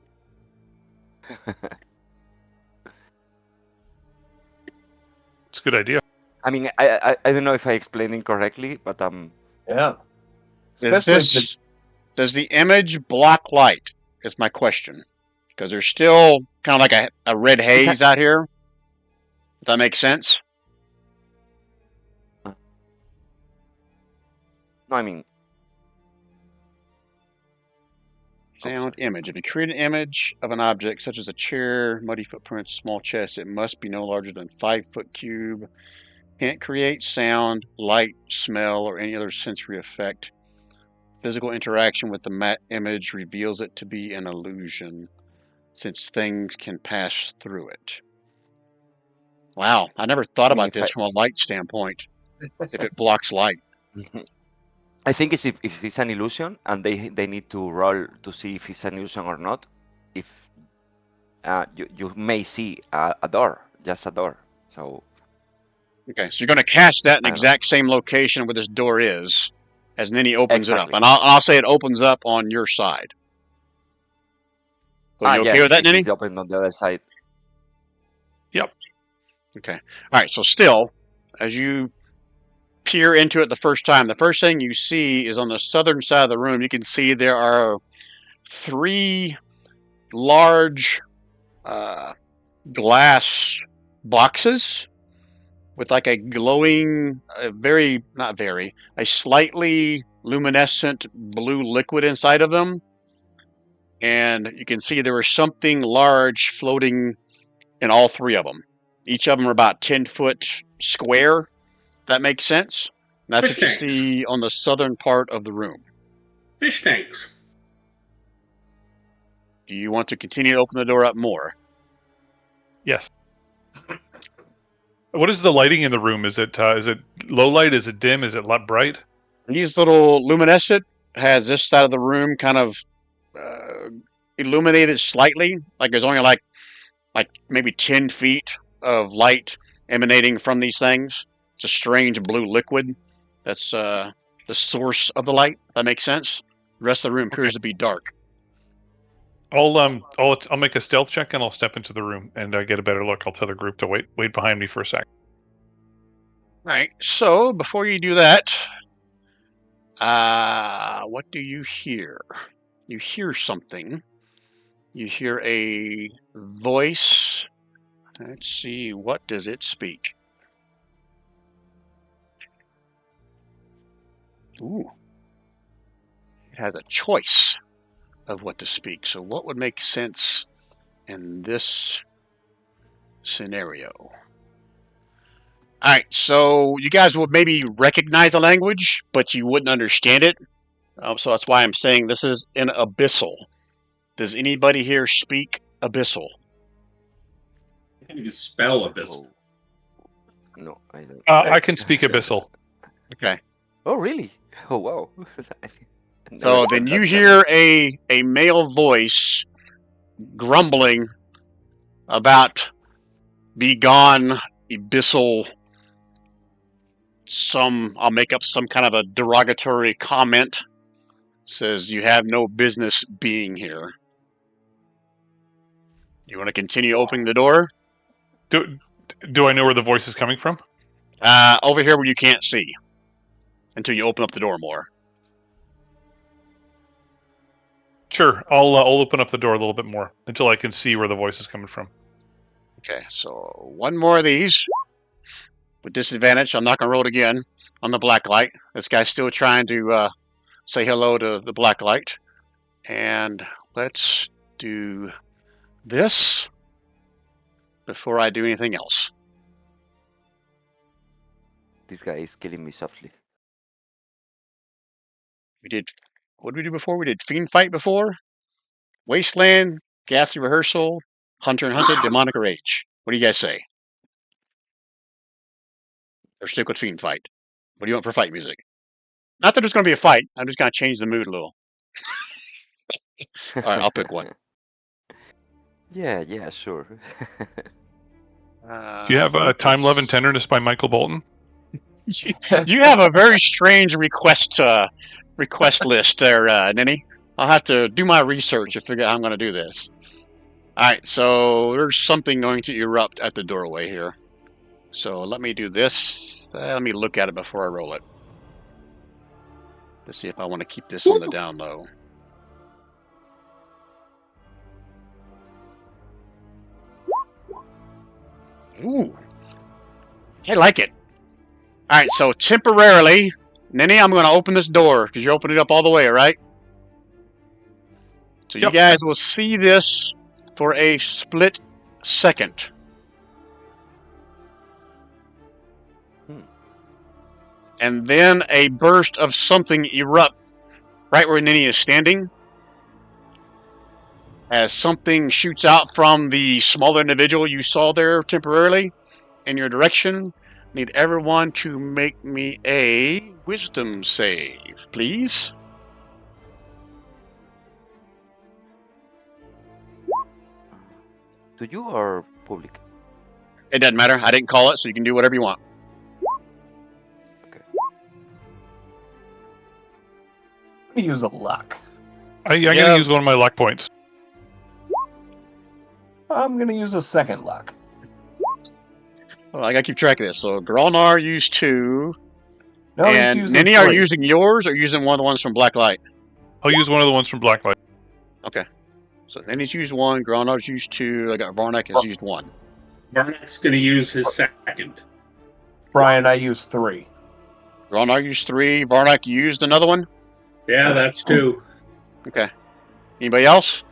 It's a good idea. I mean, I don't know if I explained it correctly, but Yeah. Does the image block light? Is my question. Because there's still kind of like a red haze out here. If that makes sense. no, I mean, Sound image. If you create an image of an object such as a chair, muddy footprints, small chest, it must be no larger than 5 foot cube. Can't create sound, light, smell, or any other sensory effect. Physical interaction with the image reveals it to be an illusion, since things can pass through it. Wow, I never thought about this from a light standpoint. If it blocks light. I think it's if it's an illusion and they need to roll to see if it's an illusion or not. If you may see a door, just a door. So okay, so you're going to cast that in the exact same location where this door is, as Ninny opens it up, exactly. and I'll say it opens up on your side. So you okay with that, Ninny? It's open on the other side. Yep. Okay. All right. So still, as you peer into it the first time, the first thing you see is on the southern side of the room. You can see there are 3 large glass boxes with like a glowing, a slightly luminescent blue liquid inside of them. And you can see there was something large floating in all 3 of them. Each of them are about 10 foot square. That makes sense. And that's what you see on the southern part of the room. Fish tanks. Do you want to continue to open the door up more? Yes. What is the lighting in the room? Is it low light? Is it dim? Is it bright? These little luminescent has this side of the room kind of illuminated slightly. Like there's only like maybe 10 feet of light emanating from these things. It's a strange blue liquid. That's the source of the light. That makes sense. The rest of the room appears to be dark. I'll make a stealth check and I'll step into the room and get a better look. I'll tell the group to wait behind me for a sec. All right. So before you do that, what do you hear? You hear something. You hear a voice. Let's see. What does it speak? Ooh. It has a choice of what to speak. So what would make sense in this scenario? All right, so you guys would maybe recognize the language, but you wouldn't understand it. So that's why I'm saying this is in Abyssal. Does anybody here speak Abyssal? Can you spell Abyssal? No, I don't. I can speak Abyssal. Okay. Oh, really? Oh, wow. So then you hear a male voice grumbling about "be gone, abyssal." I'll make up some kind of a derogatory comment. Says you have no business being here. You want to continue opening the door? Do I know where the voice is coming from? Over here where you can't see until you open up the door more. Sure, I'll open up the door a little bit more until I can see where the voice is coming from. Okay, so one more of these with disadvantage. I'm not going to roll it again on the black light. This guy's still trying to say hello to the black light. And let's do this before I do anything else. This guy is killing me softly. What did we do before? We did Fiend Fight before? Wasteland, Ghastly Rehearsal, Hunter and Hunted, Demonic Rage. What do you guys say? Or stick with Fiend Fight? What do you want for fight music? Not that there's going to be a fight. I'm just going to change the mood a little. All right, I'll pick one. Yeah, sure. Do you have Time, Love, and Tenderness by Michael Bolton? You have a very strange request list there, Ninny. I'll have to do my research to figure out how I'm going to do this. All right, so there's something going to erupt at the doorway here. So let me do this. Let me look at it before I roll it. To see if I want to keep this on the down low. Ooh. I like it. All right, so temporarily, Ninny, I'm going to open this door because you're opening it up all the way, right? So Yep. You guys will see this for a split second. And then a burst of something erupt right where Ninny is standing. As something shoots out from the smaller individual you saw there temporarily in your direction. Need everyone to make me a wisdom save, please. To you or public? It doesn't matter. I didn't call it, so you can do whatever you want. Okay. I'm gonna use a luck. I'm going to use one of my luck points. I'm gonna use a second luck. Well, I gotta keep track of this. So Gralnar used 2. No, he's And using Ninny, are you 3. using yours or using one of the ones from Blacklight? I'll use one of the ones from Blacklight. Okay. So Ninny's used 1, Gralnar's used 2, I got Varnak has used 1. Varnak's going to use his second. Brian, I used 3. Gralnar used 3, Varnak used another one? Yeah, that's 2. Okay. Anybody else?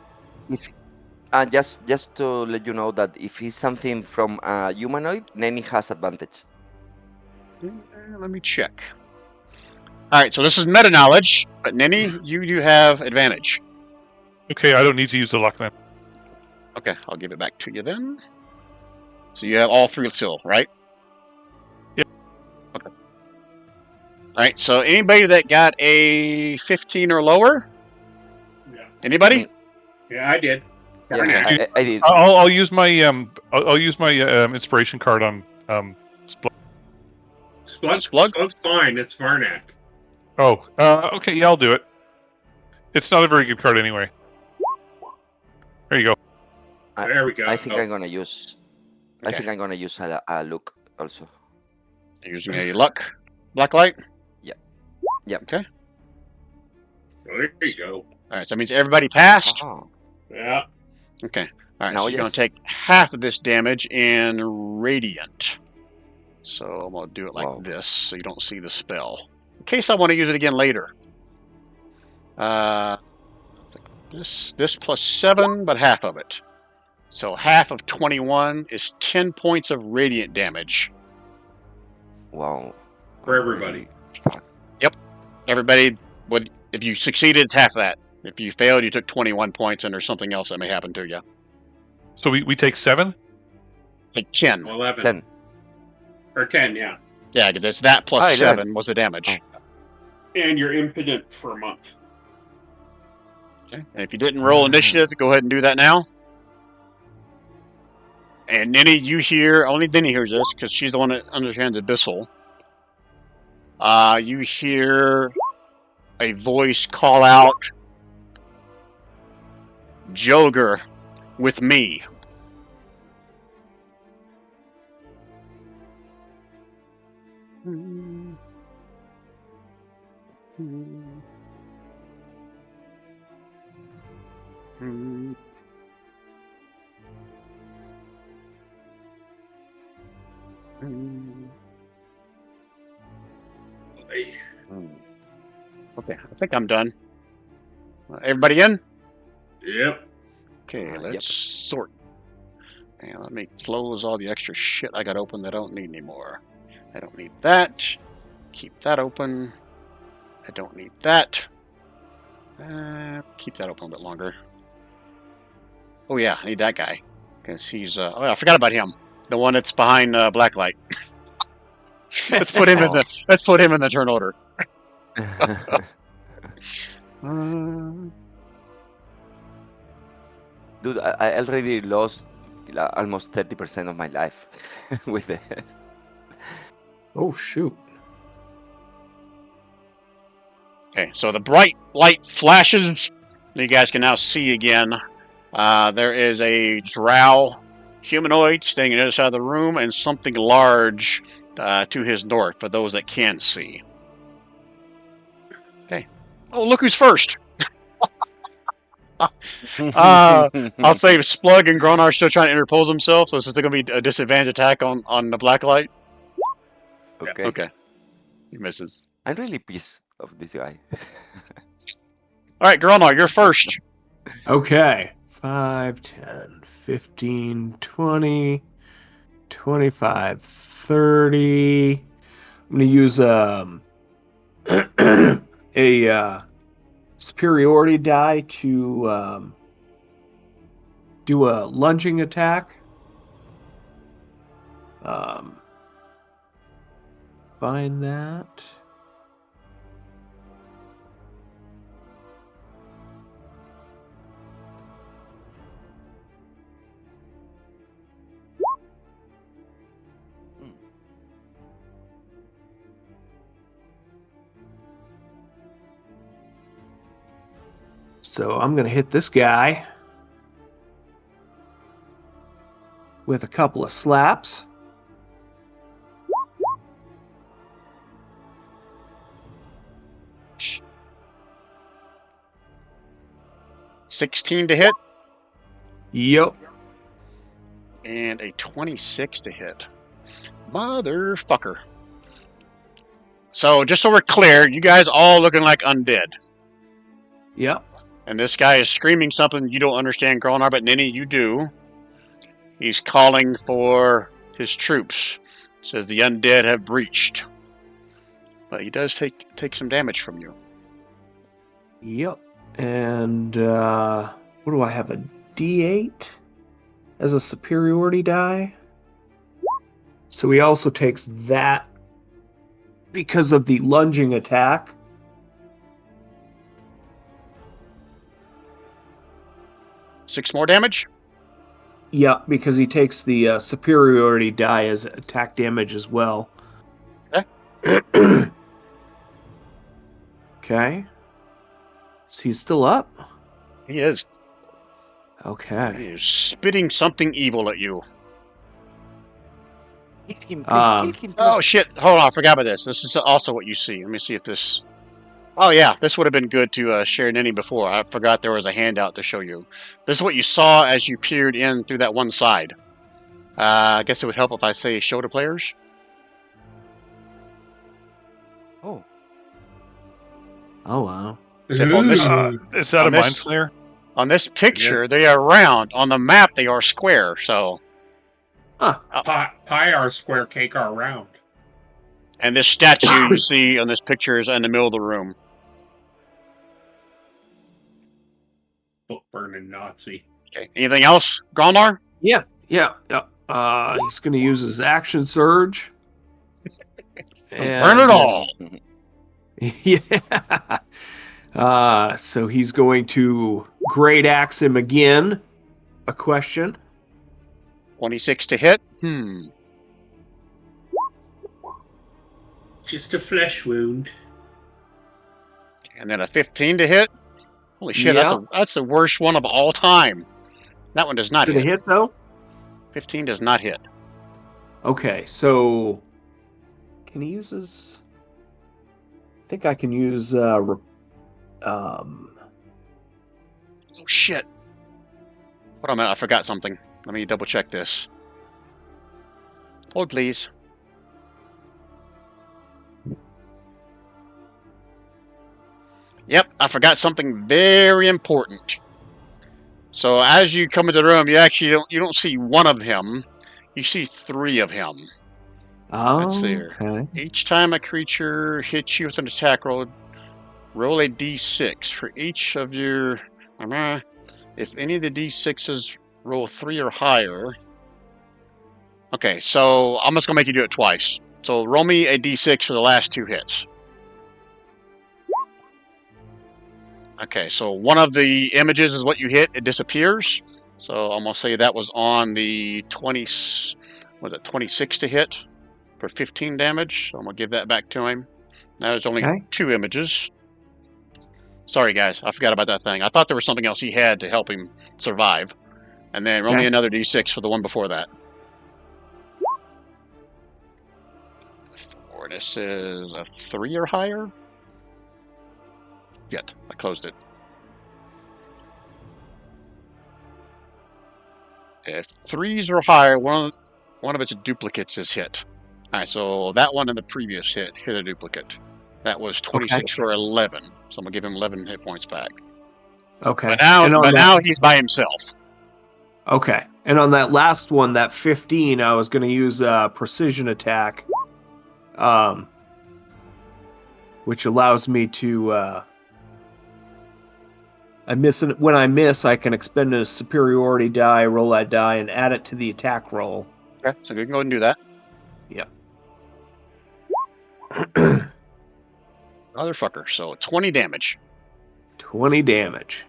Just to let you know that if it's something from a humanoid, Nenny has advantage. Let me check. Alright, so this is meta knowledge, but Ninny, you have advantage. Okay, I don't need to use the luck then. Okay, I'll give it back to you then. So you have all 3 still, right? Yep. Okay. Alright, so anybody that got a 15 or lower? Yeah. Anybody? Yeah, I did. Yeah, Okay. I did. I'll use my I'll use my inspiration card on Splug. Splug's fine. It's Varnak. Oh, okay, yeah, I'll do it. It's not a very good card anyway. There you go. There we go. I think I'm gonna use. I Okay. think I'm gonna use a look also. You're using a luck Blacklight? Yep. Okay. There you go. Alright, so that means everybody passed? Oh. Yeah. Okay. Alright, Now, so you're going yes. to take half of this damage in Radiant. So I'm going to do it like Wow. this so you don't see the spell. In case I want to use it again later. This plus 7, but half of it. So half of 21 is 10 points of Radiant damage. Wow. For everybody. Everybody, if you succeeded, it's half that. If you failed, you took 21 points, and there's something else that may happen to you. So we take 7? Like 10. 11. 10. Or 10, yeah. Yeah, because it's that plus Oh, 11. 7 was the damage. And you're impotent for a month. Okay. And if you didn't roll initiative, go ahead and do that now. And Ninny, you hear, only Ninny hears this because she's the one that understands Abyssal. You hear a voice call out, Joger, with me. Okay, I think I'm done. Everybody in? Yep. Okay, let's Yep. sort. And let me close all the extra shit I got open that I don't need anymore. I don't need that. Keep that open. I don't need that. Keep that open a bit longer. Oh yeah, I need that guy. Because he's, oh yeah, I forgot about him. The one that's behind Blacklight. Let's put him in the turn order. Dude, I already lost almost 30% of my life with it. Oh shoot. Okay, so the bright light flashes. You guys can now see again. There is a drow humanoid standing on the other side of the room and something large to his north for those that can see. Okay. Oh, look who's first. I'll say Splug and Gronar are still trying to interpose themselves, so this is still going to be a disadvantage attack on the black light. Okay. Okay. He misses. I'm really pissed of this guy. All right, Gronar, you're first. Okay. 5, 10, 15, 20, 25, 30. I'm going to use a superiority die to do a lunging attack. Find that. So I'm going to hit this guy with a couple of slaps. Shh. 16 to hit Yep. and a 26 to hit. Motherfucker. So just so we're clear, you guys all looking like undead. Yep. And this guy is screaming something you don't understand, Gronar, but Ninny, you do. He's calling for his troops. Says the undead have breached. But he does take some damage from you. Yep. And what do I have? A D8 as a superiority die. So he also takes that because of the lunging attack. Six more damage? Yeah, because he takes the superiority die as attack damage as well. Okay. Okay. So he's still up? He is. Okay. He is spitting something evil at you. Kill him, please, kill him, Oh please. shit, hold on, I forgot about this. This is also what you see. Let me see if this... Oh yeah, this would have been good to share Ninny before. I forgot there was a handout to show you. This is what you saw as you peered in through that one side. I guess it would help if I say show to players. Oh, Oh, wow. Except on this, Is that On a mind this- flare? on this picture, Yes. they are round. On the map, they are square. So, Pie are square, cake are round. and this statue you see on this picture is in the middle of the room. Book burning Nazi. Okay. Anything else, Gromar? Yeah. He's going to use his action surge. Burn it all. Yeah. So he's going to great axe him again. A question. 26 to hit. Just a flesh wound. And then a 15 to hit. Holy shit, Yeah. that's the worst one of all time. That one does not Did it hit. hit though? 15 does not hit. Okay, so can he use his? I think I can use Oh shit. Hold on a minute, I forgot something. Let me double check this. Hold please. Yep, I forgot something very important. So as you come into the room, you don't see one of him. You see 3 of him. Let's see here. Okay. Each time a creature hits you with an attack roll a d6 for each of your. If any of the d6s roll 3 or higher. Okay, so I'm just gonna make you do it twice. So roll me a d6 for the last 2 hits. Okay, so one of the images is what you hit. It disappears. So I'm gonna say that was on the 20. Was it 26 to hit for 15 damage? So I'm gonna give that back to him. Now there's only Okay. 2 images. Sorry guys, I forgot about that thing. I thought there was something else he had to help him survive. And then roll me Okay. another d6 for the one before that. 4. This is a 3 or higher. Yet I closed it. If 3s or higher, one of its duplicates is hit. All right, so that one in the previous hit a duplicate. That was 26 for 11. So I'm gonna give him 11 hit points back. Okay. But now, And on that- now he's by himself. Okay. And on that last one, that 15, I was going to use precision attack, which allows me to. When I miss, I can expend a superiority die, roll that die, and add it to the attack roll. Okay, so you can go ahead and do that. Yep. Motherfucker. So 20 damage. 20 damage.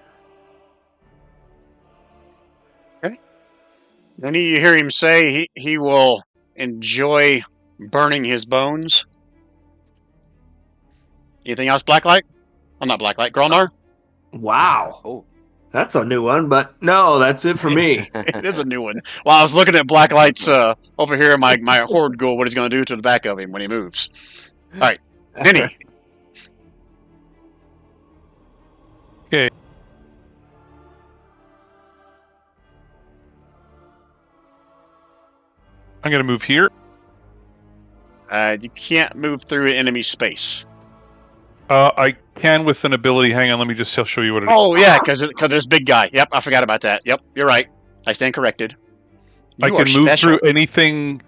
Then you hear him say he will enjoy burning his bones. Anything else, Blacklight? I'm not Blacklight. Grolnar? Wow. Oh. That's a new one, but no, that's it for me. It is a new one. Well, I was looking at Blacklight's over here, my horde ghoul, what he's going to do to the back of him when he moves. All right, Vinny. Okay. I'm going to move here. You can't move through enemy space. I can with an ability. Hang on, let me just show you what it is. Oh, yeah, because there's big guy. Yep, I forgot about that. Yep, you're right. I stand corrected. I can move through anything.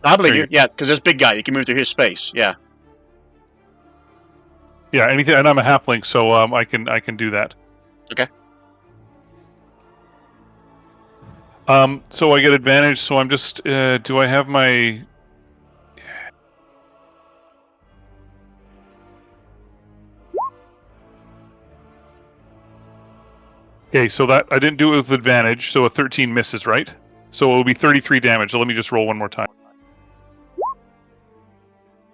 I believe you. Yeah, because there's big guy. You can move through his space. Yeah. Yeah, anything, and I'm a halfling, so I can do that. Okay. So I get advantage. So I'm just. Do I have my? Okay, so that I didn't do it with advantage, so a 13 misses, right? So it will be 33 damage. So let me just roll one more time.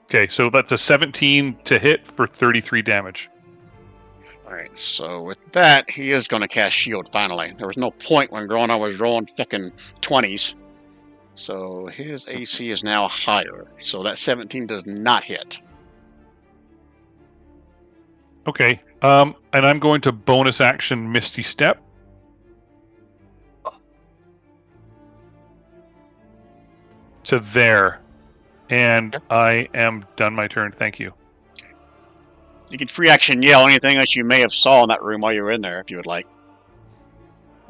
Okay, so that's a 17 to hit for 33 damage. All right, so with that, he is going to cast shield finally. There was no point when Grona was rolling fucking 20s. So his AC is now higher. So that 17 does not hit. Okay, and I'm going to bonus action Misty Step. To there. And I am done my turn. Thank you. You can free action yell anything that you may have saw in that room while you were in there, if you would like.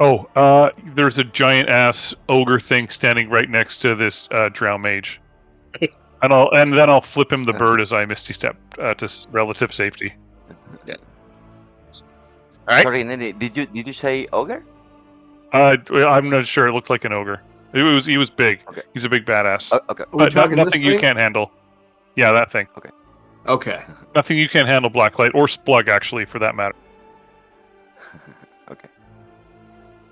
Oh, there's a giant ass ogre thing standing right next to this drow mage. And then I'll flip him the bird as I Misty Step to relative safety. Yeah. All right. Sorry, Nelly, did you say ogre? I'm not sure. It looked like an ogre. He was big. Okay. He's a big badass. Okay. Are we talking nothing this you thing? can't handle. Yeah, that thing. Okay. Okay. Nothing you can't handle, Blacklight, or Splug, actually, for that matter. Okay.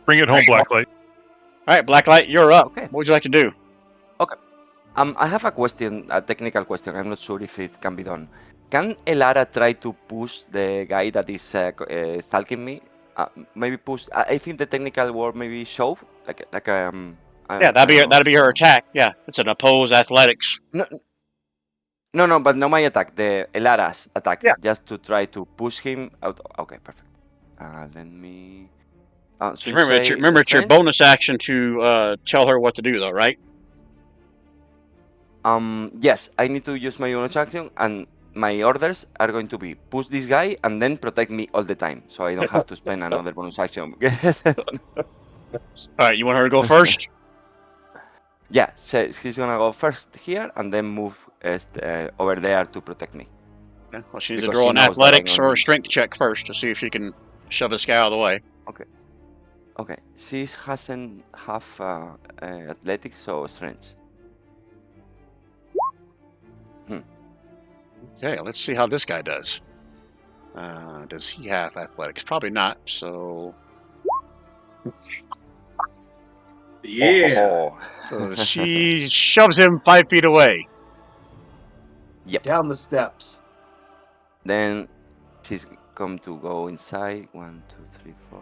Bring it home, Right. Blacklight. All right, Blacklight, you're up. Okay. What would you like to do? I have a question, a technical question. I'm not sure if it can be done. Can Elara try to push the guy that is stalking me? Maybe push. I think the technical word maybe shove, like Yeah, that'd be kind that'd be her of, attack. Yeah, it's an opposed athletics. No, but not my attack. The Elara's attack, Yeah. just to try to push him out. Okay, perfect. Let me. So you Remember, say remember, it's your strength? bonus action to tell her what to do, though, right? Yes, I need to use my bonus action, and my orders are going to be push this guy and then protect me all the time, so I don't have to spend another bonus action. All right, you want her to go first? Yeah, so he's gonna go first here and then move over there to protect me. Okay. Well, she needs to Because roll she an knows that I'm athletics or a going strength to- check first to see if she can shove this guy out of the way. Okay, she hasn't have athletics, so strength. Okay, let's see how this guy does. Does he have athletics? Probably not. So, Yeah. Oh. so she shoves him 5 feet away. Yep. Down the steps. Then she's going to go inside. 1, 2, 3, 4.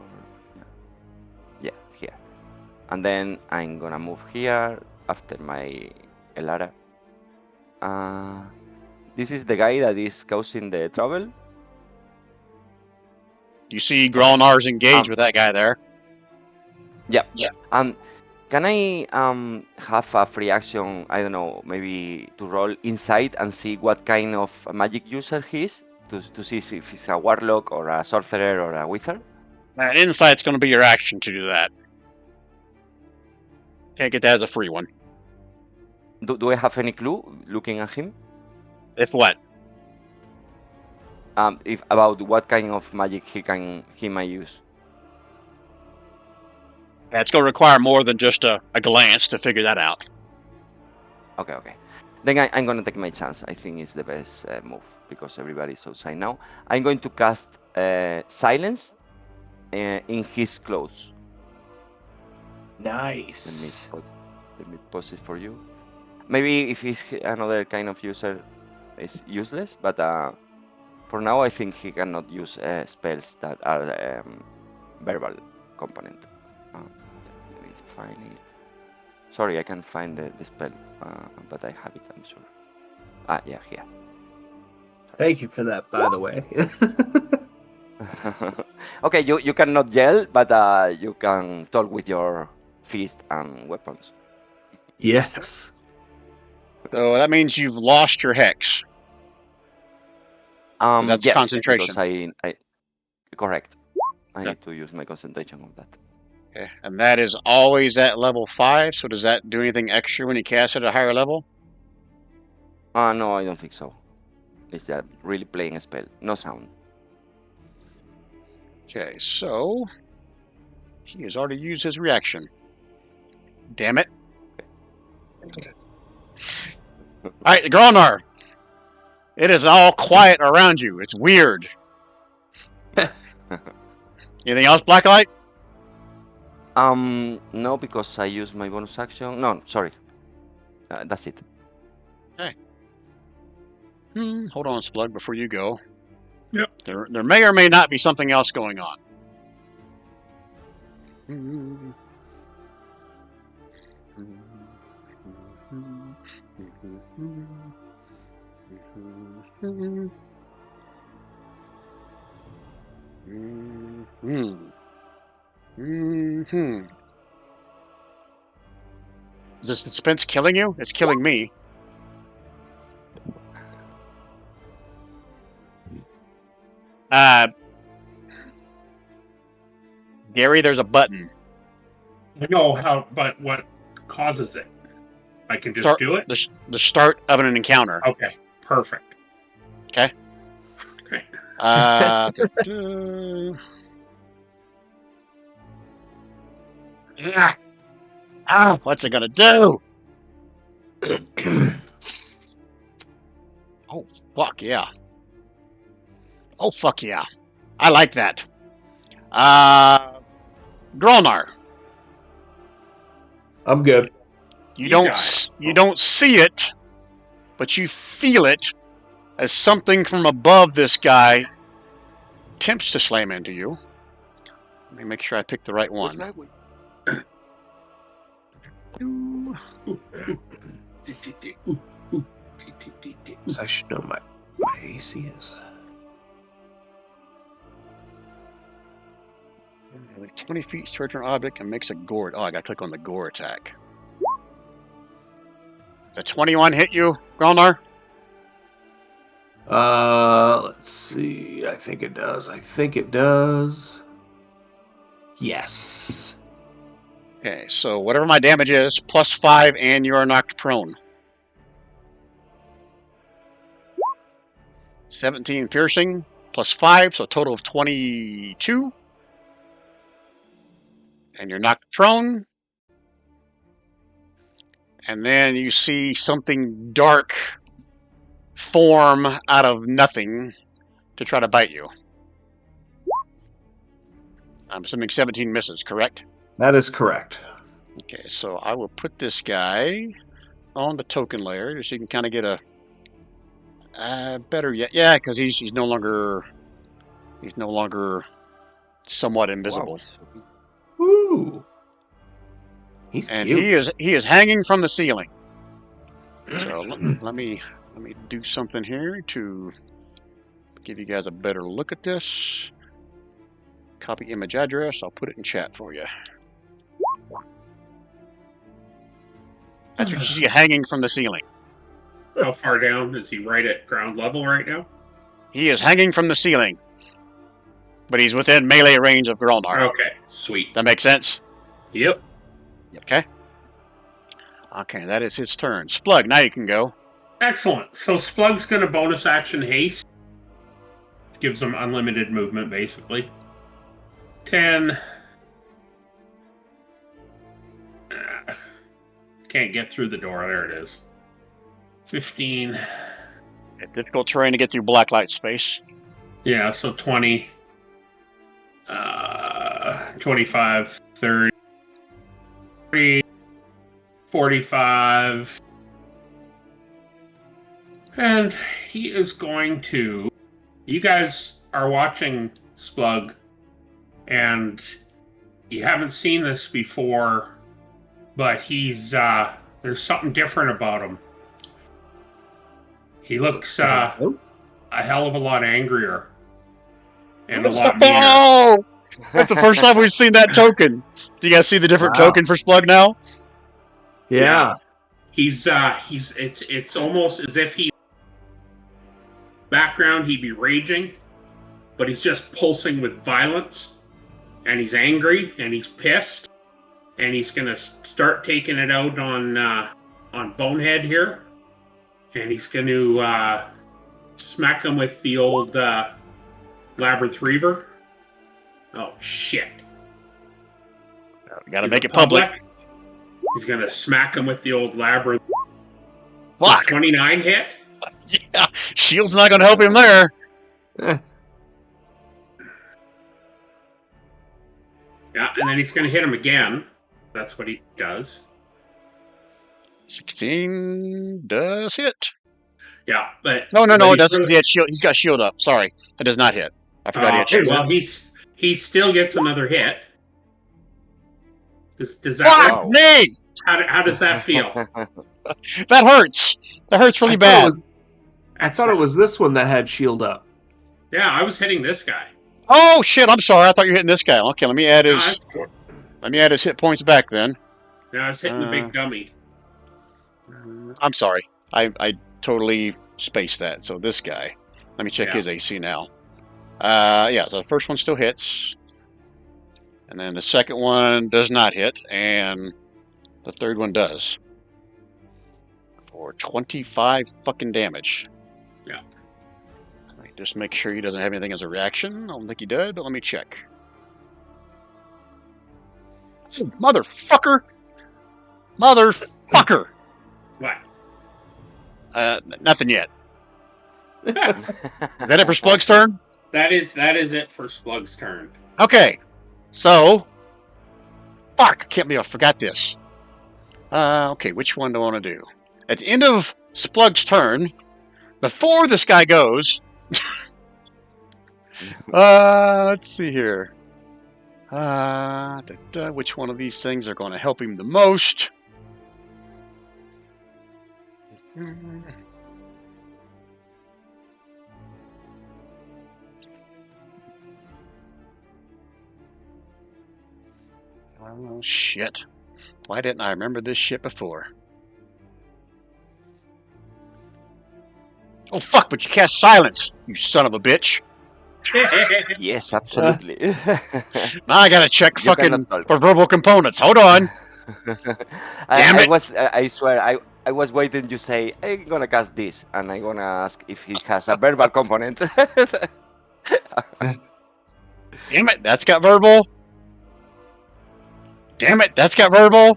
Yeah, here. And then I'm gonna move here after my Elara. This is the guy that is causing the trouble. You see Grolnar's engaged Um, with that guy there. Yeah. Yeah. Can I have a free action? I don't know, maybe to roll inside and see what kind of magic user he is to see if he's a warlock or a sorcerer or a wizard. And insight's going to be your action to do that. Can't get that as a free one. Do I have any clue looking at him? If what? If about what kind of magic he might use. Yeah, it's going to require more than just a glance to figure that out. Okay. Then I'm going to take my chance. I think it's the best move because everybody's outside now. I'm going to cast Silence in his clothes. Nice. Let me pause it for you. Maybe if he's another kind of user, it's useless. But for now, I think he cannot use spells that are verbal component. Let me find it. Sorry, I can't find the spell, but I have it, I'm sure. Yeah, here. Thank you for that, by the way. Okay, you cannot yell, but you can talk with your fist and weapons. Yes. So that means you've lost your hex. That's Yes, concentration. because I correct. I Yeah. need to use my concentration on that. Okay. And that is always at level 5. So does that do anything extra when you cast it at a higher level? No, I don't think so. It's just really playing a spell, no sound. Okay, so he has already used his reaction. Damn it. Alright, the Grolnar. It is all quiet around you. It's weird. Anything else, Blacklight? No, because I used my bonus action. No, sorry. That's it. Hold on, Splug, before you go. Yep. There may or may not be something else going on. Is this suspense killing you? It's killing me. Gary, there's a button. I know how, but what causes it? I can just Start- do it? The start of an encounter. Okay, perfect. Okay. Okay. What's it gonna do? Oh, fuck yeah. Oh, fuck yeah. I like that. Grolnar. I'm good. You You got don't see it, but you feel it as something from above this guy attempts to slam into you. Let me make sure I pick the right Which one. way? So I should know my AC is. 20 feet, search an object and makes a gore. Oh, I gotta click on the gore attack. Does a 21 hit you, Grolnar? Let's see. I think it does. Yes. Okay, so whatever my damage is, +5, and you are knocked prone. 17 piercing, +5, so a total of 22. And you're knocked prone. And then you see something dark form out of nothing to try to bite you. I'm assuming 17 misses, correct? That is correct. Okay, so I will put this guy on the token layer so you can kind of get a better yet. Yeah, because he's no longer somewhat invisible. Wow. Ooh. He's And cute. he is hanging from the ceiling. So let me do something here to give you guys a better look at this. Copy image address. I'll put it in chat for you. That's what you see hanging from the ceiling. How far down? Is he right at ground level right now? He is hanging from the ceiling, but he's within melee range of Grolnar. Okay, sweet. That makes sense? Yep. Okay. Okay, that is his turn. Splug, now you can go. Excellent. So Splug's going to bonus action haste. Gives him unlimited movement, basically. 10. Can't get through the door. There it is. 15. Difficult terrain to get through blacklight space. Yeah, so 20. 25, 30, 45. And he is going to... You guys are watching Splug, and you haven't seen this before, but he's... there's something different about him. He looks a hell of a lot angrier. And a lot meaner. Oh! That's the first time we've seen that token. Do you guys see the different Wow. token for Splug now? Yeah. It's almost as if he background he'd be raging, but he's just pulsing with violence, and he's angry and he's pissed, and he's gonna start taking it out on Bonehead here, and he's gonna smack him with the old Labyrinth Reaver. Oh shit! You gotta make it public. He's gonna smack him with the old Labyrinth. Fuck! 29 hit. Yeah, shield's not gonna help him there. Eh. Yeah, and then he's gonna hit him again. That's what he does. 16 does hit. Yeah, but No, but it doesn't. He's got shield up. Sorry, that does not hit. I forgot he had okay, shield. well, he still gets another hit. Does that Fuck work? me! How does that feel? That hurts. That hurts really bad. I thought it was this one that had shield up. Yeah, I was hitting this guy. Oh shit! I'm sorry. I thought you were hitting this guy. Okay, let me add No, his hit points back then. I was hitting the big dummy. I'm sorry. I totally spaced that. So this guy. Let me check Yeah. his AC now. Yeah. So the first one still hits, and then the second one does not hit, and the third one does. For 25 fucking damage. Yeah. Let me just make sure he doesn't have anything as a reaction. I don't think he does, but let me check. Oh, motherfucker! Motherfucker! What? Nothing yet. Is that it for Splug's turn? That is it for Splug's turn. Okay. So, fuck, I can't believe I forgot this. Okay, which one do I want to do? At the end of Splug's turn, before this guy goes, let's see here. Which one of these things are going to help him the most? Oh, shit. Why didn't I remember this shit before? Oh, fuck, but you cast silence, you son of a bitch. Yes, absolutely. Now I gotta check You fucking cannot talk. for verbal components. Hold on. Damn it. I swear, I was waiting you say, I'm gonna cast this, and I'm gonna ask if he has a verbal component. Damn it, that's got verbal. Damn it, that's got verbal.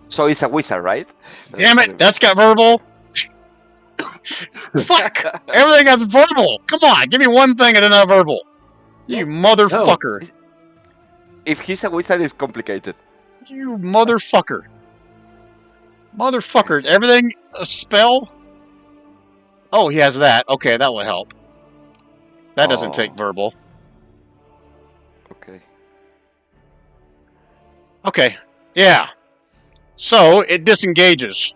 So he's a wizard, right? Damn it, that's got verbal. Fuck, everything has verbal. Come on, give me one thing that doesn't have verbal. You motherfucker. If he's a wizard, it's complicated. You motherfucker. Motherfucker, everything a spell? Oh, he has that. Okay, that will help. That doesn't take verbal. Okay. Okay, yeah. So, it disengages.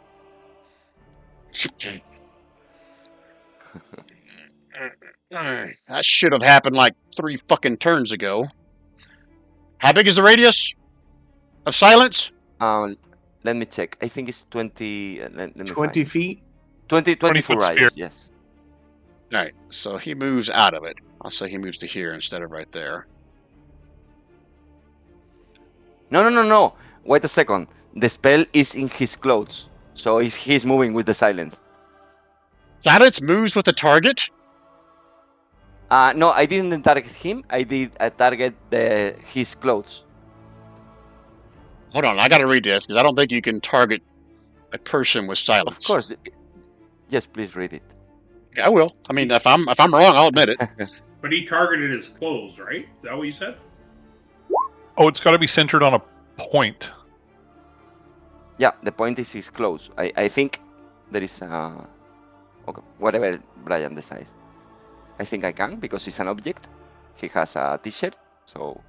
That should have happened like 3 fucking turns ago. How big is the radius of silence? Let me check. I think it's 20. Let me 20 find it. feet? 20 20 foot foot radius, sphere. yes. Alright, so he moves out of it. I'll say he moves to here instead of right there. No. Wait a second. The spell is in his clothes. So he's moving with the silence. Silence moves with the target? No, I didn't target him. I target his clothes. Hold on, I gotta read this, because I don't think you can target a person with silence. Of course. Yes, please read it. Yeah, I will. I mean, if I'm wrong, I'll admit it. But he targeted his clothes, right? Is that what you said? Oh, it's got to be centered on a point. Yeah, the point is his clothes. I think there is a... Okay, whatever Brian decides. I think I can, because it's an object. He has a t-shirt, so...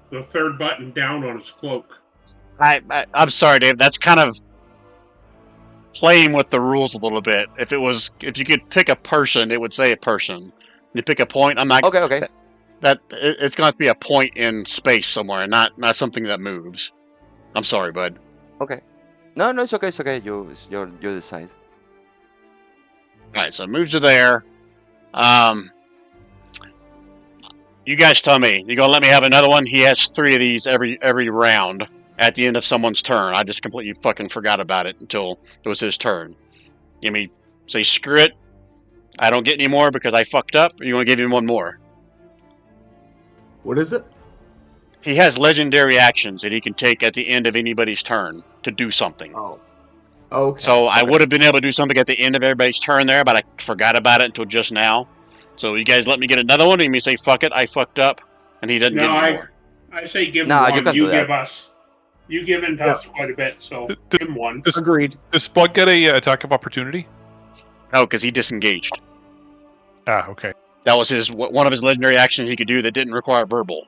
The third button down on his cloak. I'm sorry, Dave. That's kind of playing with the rules a little bit. If you could pick a person, it would say a person. You pick a point. I'm not. Okay. It's going to be a point in space somewhere, not something that moves. I'm sorry, bud. Okay. No, it's okay. It's okay. You decide. All right, so it moves to there. You guys tell me. You gonna let me have another one? He has 3 of these every round at the end of someone's turn. I just completely fucking forgot about it until it was his turn. You mean say screw it? I don't get any more because I fucked up. Or you want to give him one more? What is it? He has legendary actions that he can take at the end of anybody's turn to do something. Oh. Okay. So I would have been able to do something at the end of everybody's turn there, but I forgot about it until just now. So you guys let me get another one, and you say, fuck it, I fucked up, and he doesn't get any more. I say give him No, one. you can You do give that. us. You given us quite a bit, so give him one. Agreed. Does Splug get a attack of opportunity? Oh, because he disengaged. Ah, okay. That was one of his legendary actions he could do that didn't require verbal.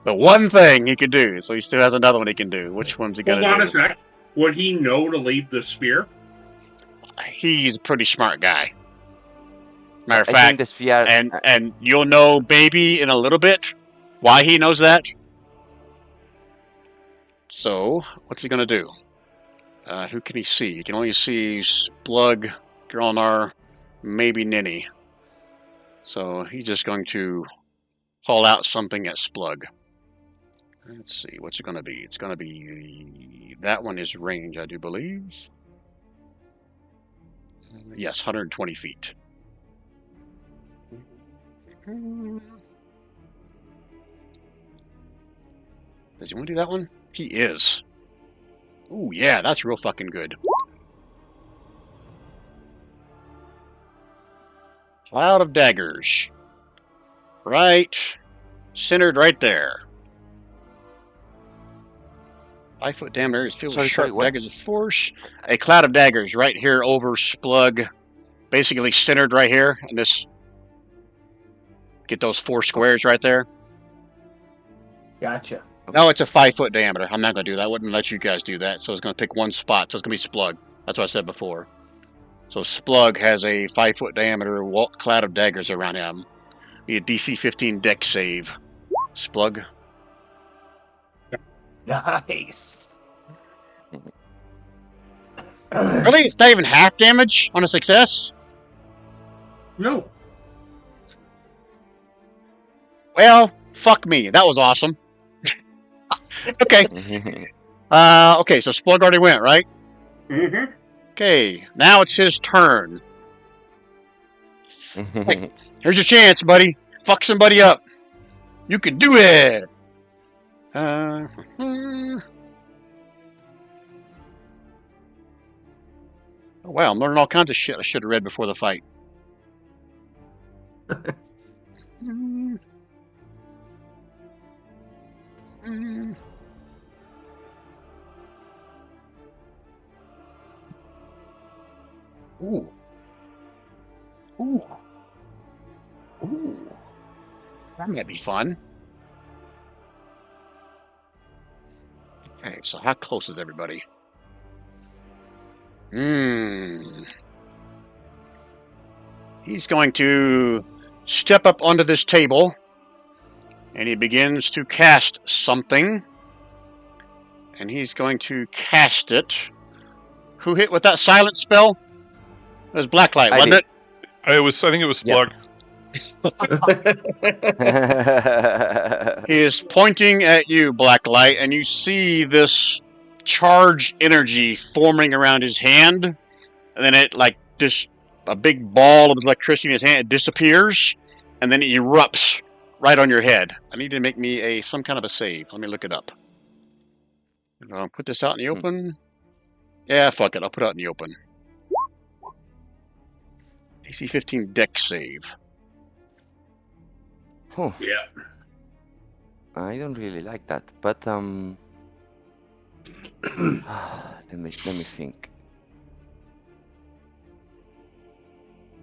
The one thing he could do, so he still has another one he can do. Which one's he Hold gonna on do? a sec. Would he know to leave the spear? He's a pretty smart guy. Matter of I think fact, the sphere... and you'll know maybe in a little bit why he knows that. So, what's he gonna do? Who can he see? He can only see Splug, Grelnar, maybe Ninny. So he's just going to call out something at Splug. Let's see, what's it going to be? It's going to be... That one is range, I do believe. Yes, 120 feet. Does he want to do that one? He is. Ooh, yeah, that's real fucking good. Cloud of daggers. Right. Centered right there. 5 foot diameter is filled with sharp what? daggers of force. A cloud of daggers right here over Splug. Basically centered right here. And this. Get those 4 squares right there. Gotcha. No, it's a 5 foot diameter. I'm not going to do that. I wouldn't let you guys do that. So it's going to pick one spot. So it's going to be Splug. That's what I said before. So Splug has a 5 foot diameter cloud of daggers around him. Be a DC 15 deck save. Splug. Nice. Really? It's not even half damage on a success? No. Well, fuck me. That was awesome. Okay. Okay, so Splug already went, right? Mm-hmm. Okay, now it's his turn. Here's your chance, buddy. Fuck somebody up. You can do it. Oh, wow, I'm learning all kinds of shit I should have read before the fight. Ooh. Ooh. Ooh. That might be fun. Okay, so how close is everybody? He's going to step up onto this table, and he begins to cast something. And he's going to cast it. Who hit with that silent spell? It was Blacklight, wasn't it? I think it was Splug. He is pointing at you, Blacklight, and you see this charged energy forming around his hand, and then it a big ball of electricity in his hand, it disappears, and then it erupts right on your head. I need to make me some kind of a save. Let me look it up. I'll put this out in the open. Yeah, fuck it. I'll put it out in the open. DC 15 deck save. Oh, Yeah. I don't really like that, but let me think.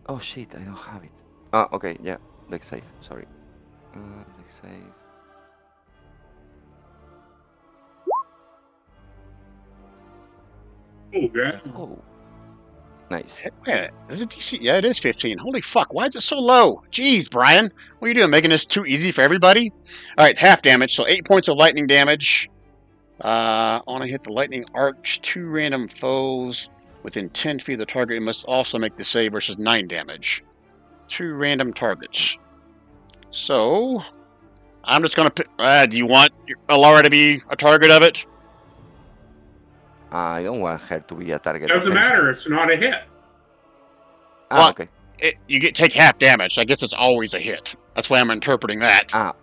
Oh shit, I don't have it. Oh, okay, yeah, deck save. Sorry, deck save. Oh, yeah. Oh, nice. Yeah, is it DC? Yeah, it is 15. Holy fuck, why is it so low? Jeez, Brian. What are you doing, making this too easy for everybody? Alright, half damage, so 8 points of lightning damage. On a hit, the lightning arcs 2 random foes within 10 feet of the target. It must also make the save versus 9 damage. 2 random targets. So, I'm just gonna pick... do you want Alara to be a target of it? I don't want her to be a target. Doesn't matter. It's not a hit. Ah, okay. You take half damage. I guess it's always a hit. That's why I'm interpreting that. Ah,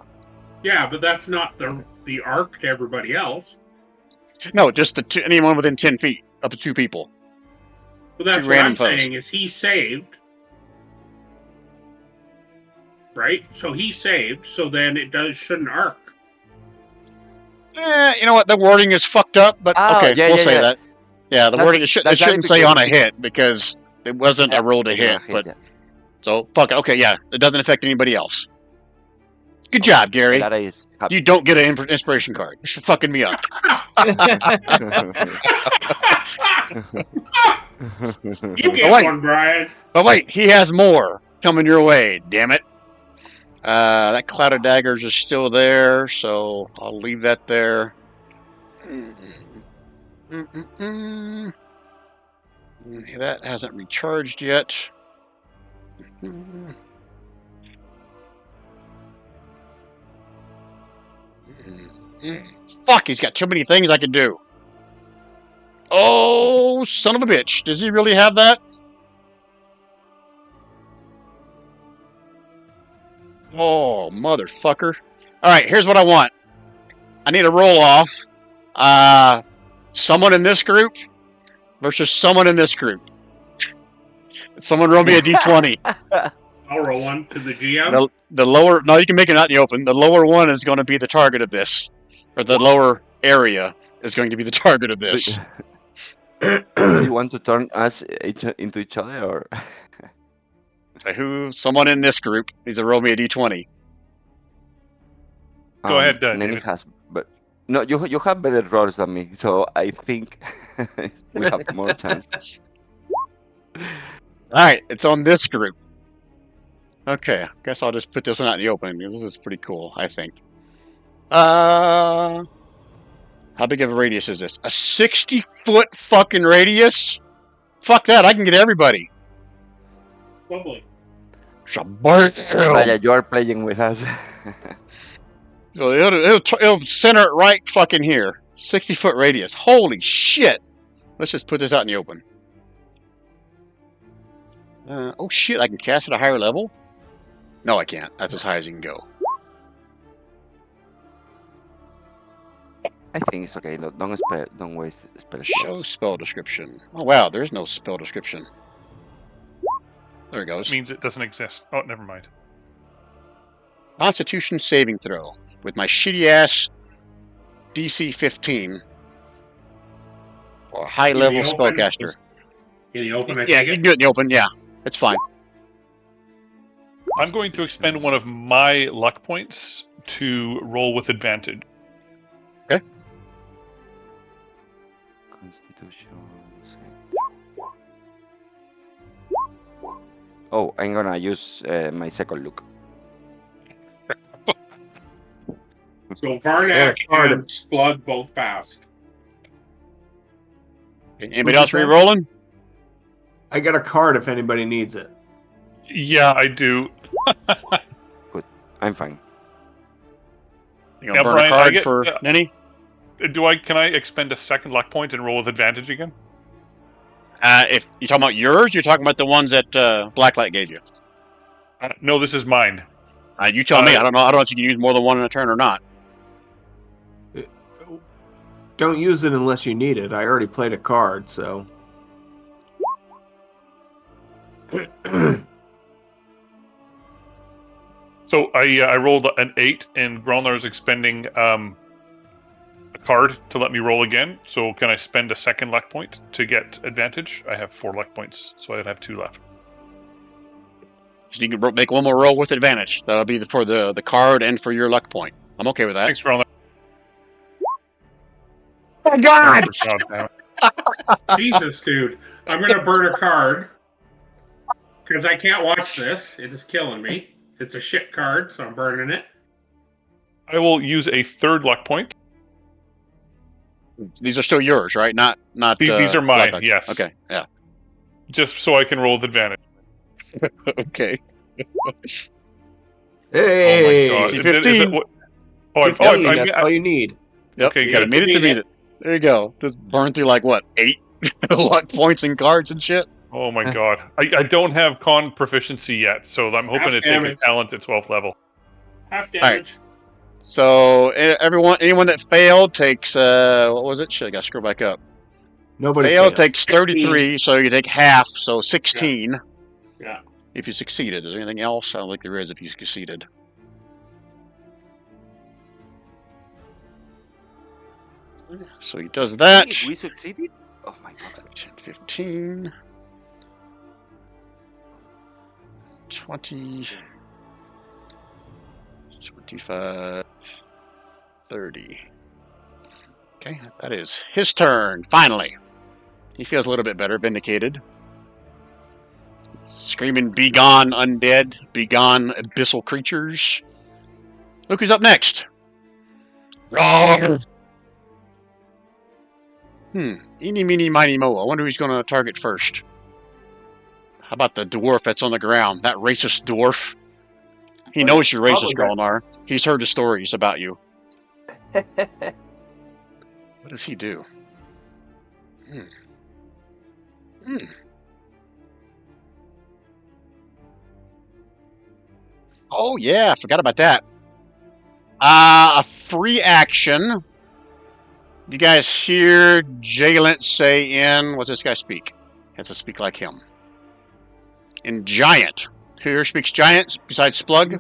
Yeah, but that's not the arc to everybody else. No, just anyone within 10 feet, up to 2 people. Well, that's 2 what random I'm foes. saying is he saved. Right? So he saved, so then it shouldn't arc. You know what? The wording is fucked up, but okay, yeah, we'll yeah, say yeah. that. Yeah, the wording it shouldn't say on a hit because it wasn't a roll to hit. But yeah. so fuck it. Okay, yeah, it doesn't affect anybody else. Good job, Gary. That is happy. You don't get an inspiration card. You're fucking me up. You get one, Brian. But wait, he has more coming your way. Damn it. That cloud of daggers is still there, so I'll leave that there. That hasn't recharged yet. Fuck, he's got too many things I can do. Oh, son of a bitch. Does he really have that? Oh, motherfucker. Alright, here's what I want. I need a roll-off. Someone in this group versus someone in this group. Someone roll me a d20. I'll roll one to the GM. The lower, no, you can make it out in the open. The lower one is going to be the target of this, or the lower area is going to be the target of this. Do you want to turn us into each other, or? Someone in this group needs to roll me a d20. Go ahead, Nenny David. has, but no, you have better rolls than me, so I think we have more chance. All right, it's on this group. Okay, I guess I'll just put this one out in the open. This is pretty cool, I think. How big of a radius is this? A 60-foot fucking radius? Fuck that, I can get everybody. Lovely. Raya, you are playing with us. So it'll center it right fucking here. 60-foot radius. Holy shit. Let's just put this out in the open. Oh shit, I can cast at a higher level? No, I can't. That's as high as you can go. I think it's okay. Don't waste spell Show slots. spell description. Oh wow, there's no spell description. There it goes. Means it doesn't exist. Oh, never mind. Constitution saving throw. With my shitty ass DC 15. Or high level In the open? spellcaster. In the open, I Yeah, take you it? can do it in the open, yeah. It's fine. I'm going to expend one of my luck points to roll with advantage. Constitution. Oh, I'm gonna use my second look. So Varnak Yeah, and Splug both passed. Anybody else re-rolling? I got a card if anybody needs it. Yeah, I do. I'm fine. You gonna Yeah, burn Brian, a I card get- for Nenny? Can I expend a second luck point and roll with advantage again? If you're talking about yours, you're talking about the ones that Blacklight gave you. No, this is mine. You tell me. I don't know if you can use more than one in a turn or not. Don't use it unless you need it. I already played a card, so. So I rolled an 8, and Grolnar is expending a card to let me roll again. So can I spend a second luck point to get advantage? I have 4 luck points, so I'd have 2 left. So you can make one more roll with advantage. That'll be for the card and for your luck point. I'm okay with that. Thanks, Grolnar. Oh God! God damn it. Jesus, dude. I'm going to burn a card. Because I can't watch this. It is killing me. It's a shit card, so I'm burning it. I will use a third luck point. These are still yours, right? Not. These are mine, Blacklight's. yes. Okay. Yeah. Just so I can roll with advantage. Okay. Hey! Oh my god. See, Is it 15. what- Oh, 15, that's all you need. Yep. Okay, you got a good. minute to beat it. There you go. Just burn through like what 8 luck points and cards and shit. Oh my god. I don't have con proficiency yet, so I'm hoping to Half take a damage. talent at 12th level. Half damage. So anyone that failed takes what was it? Shit, I got to scroll back up. Nobody Failed failed. takes 33, so you take half, so 16. Yeah. If you succeeded. Is there anything else? I don't think there is if you succeeded. So he does that. We succeeded? Oh my god. 10, 15. 20. 25. 30. Okay, that is his turn, finally. He feels a little bit better, vindicated. Screaming, "Be gone, undead! Be gone, abyssal creatures!" Look who's up next. Roar! Eeny, meeny, miny, mo. I wonder who's going to target first. How about the dwarf that's on the ground? That racist dwarf. He knows you're racist, Grolnar. He's heard the stories about you. What does he do? Oh, yeah, I forgot about that. A free action. You guys hear Jalent say what's this guy speak? Has to speak like him. In Giant. Who speaks giant besides Splug?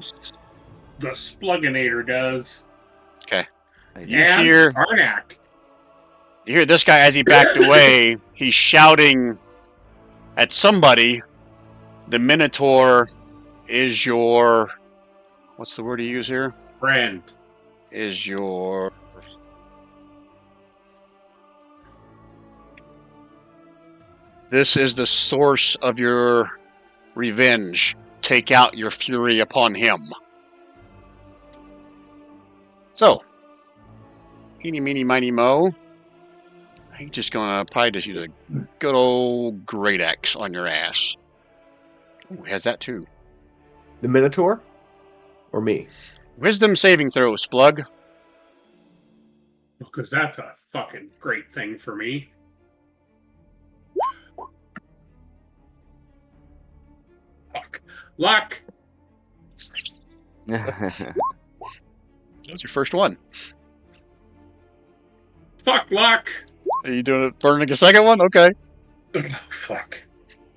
The Spluginator does. You And hear Varnak. this guy as he backed away. He's shouting at somebody. The Minotaur is your... What's the word you use here? Friend. Is your... This is the source of your revenge. Take out your fury upon him. So, eeny, meeny, miny, mo. He's just gonna probably just use a good old great axe on your ass. Ooh, he has that too. The Minotaur? Or me? Wisdom saving throw, Splug. Because that's a fucking great thing for me. Fuck. Luck. That was your first one. Fuck luck. Are you doing it burning a second one? Okay. Ugh, fuck.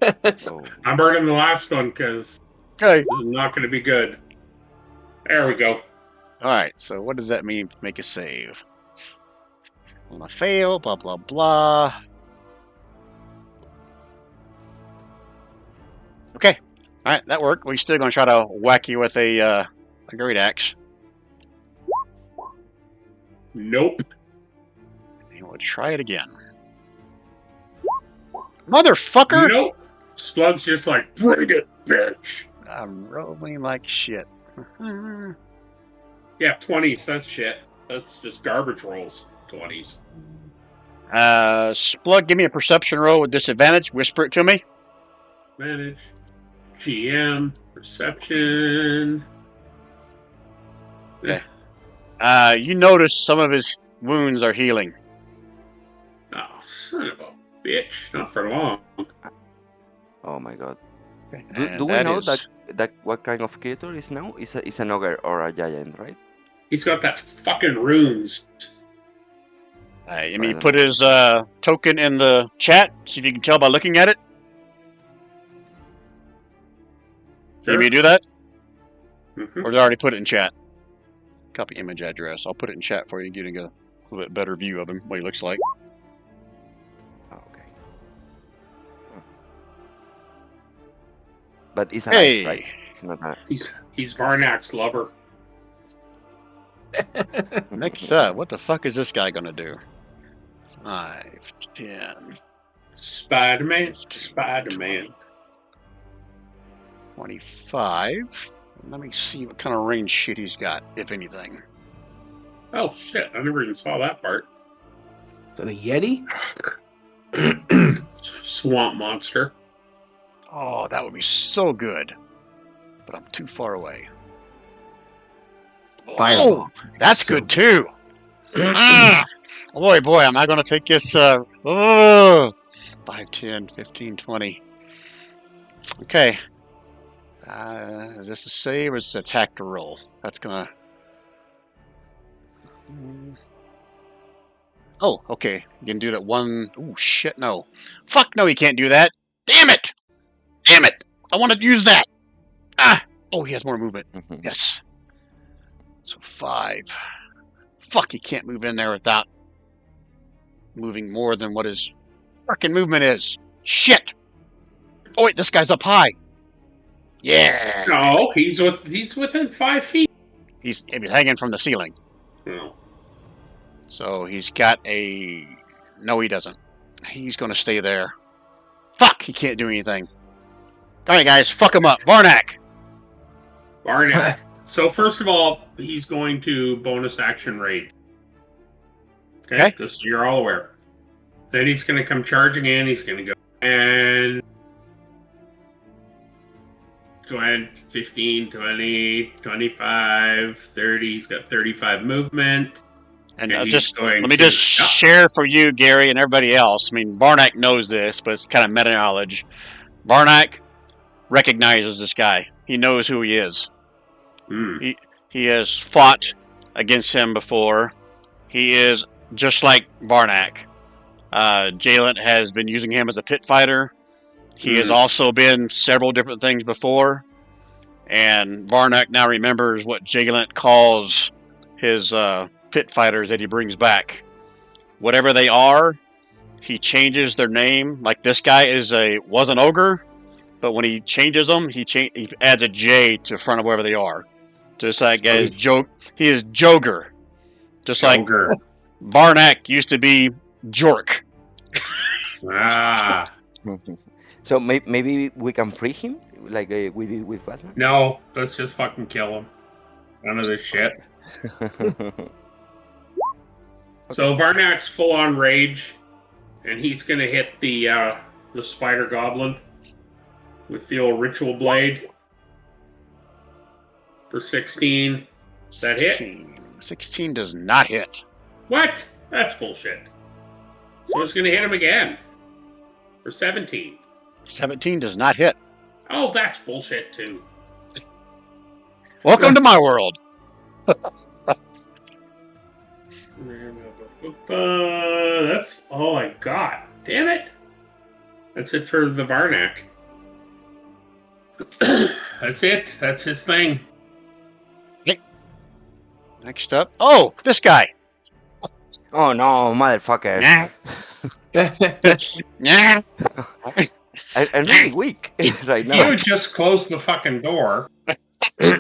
Oh. I'm burning the last one because Okay. this is not going to be good. There we go. Alright, so what does that mean? Make a save. I'm gonna fail, blah, blah, blah. Okay. Alright, that worked. We're still gonna try to whack you with a great axe. Nope. And we'll try it again. Motherfucker! Nope. Splug's just like, bring it, bitch. I'm rolling like shit. Yeah, 20s. That's shit. That's just garbage rolls. 20s. Splug, give me a perception roll with disadvantage. Whisper it to me. Manage. GM. Perception. Okay. You notice some of his wounds are healing. Oh, son of a bitch. Not for long. Oh my god. And Do we that know is- that what kind of creature is now? Is an ogre or a giant, right? He's got that fucking runes. I mean, put his token in the chat. See if you can tell by looking at it. You need me to do that? Mhm. Or did I already put it in chat? Copy image address. I'll put it in chat for you, getting a little bit better view of him, what he looks like. Oh, okay. Oh. But it's a Hey! knife, right? It's not a... He's Varnak's lover. Next up, what the fuck is this guy gonna do? 5, 10, Spider-Man. Spider-Man. 25. Let me see what kind of range shit he's got, if anything. Oh shit! I never even saw that part. Is that a Yeti? Swamp monster. Oh, that would be so good. But I'm too far away. Fireball. Oh, that's So good too. Ah! Boy, am I going to take this? 5, 10, 15, 20. Okay. Is this a save or is this attack to roll? That's going to... Oh, okay. You can do that one... Oh, shit, no. Fuck no, you can't do that. Damn it! Damn it! I want to use that! Ah! Oh, he has more movement. Yes. So 5. Fuck, he can't move in there without moving more than what his fucking movement is. Shit! Oh wait, this guy's up high. Yeah. No, he's within 5 feet. He's hanging from the ceiling. No. So he's got a... No, he doesn't. He's going to stay there. Fuck, he can't do anything. Alright guys, fuck him up. Varnak! Varnak. So first of all, he's going to bonus action raid. Okay, just so you're all aware. Then he's going to come charging in. He's going to go and 15, 20, 25, 30. He's got 35 movement. And he's just going let me to- just share for you, Gary, and everybody else. I mean, Varnak knows this, but it's kind of meta knowledge. Varnak recognizes this guy. He knows who he is. Hmm. He has fought against him before. He is just like Varnak. Jalen has been using him as a pit fighter. He has also been several different things before. And Varnak now remembers what Jiggalent calls his pit fighters that he brings back. Whatever they are, he changes their name. Like this guy was an ogre, but when he changes them, he adds a J to the front of wherever they are. Just like he is Joger. Just Joger. like Varnak used to be Jork. Ah. So maybe we can free him, like we did with Batman. No, let's just fucking kill him. None of this shit. So Varnak's full on rage, and he's gonna hit the spider goblin with the old ritual blade for 16. That hit? 16 does not hit. What? That's bullshit. So it's gonna hit him again for 17. 17 does not hit. Oh, that's bullshit too. Welcome to my world. That's all I got. Damn it. That's it for the Varnak. That's it. That's his thing. Next up. Oh, this guy. Oh no, motherfucker! Nah. I'm really weak right If you now. would just close the fucking door. Hey,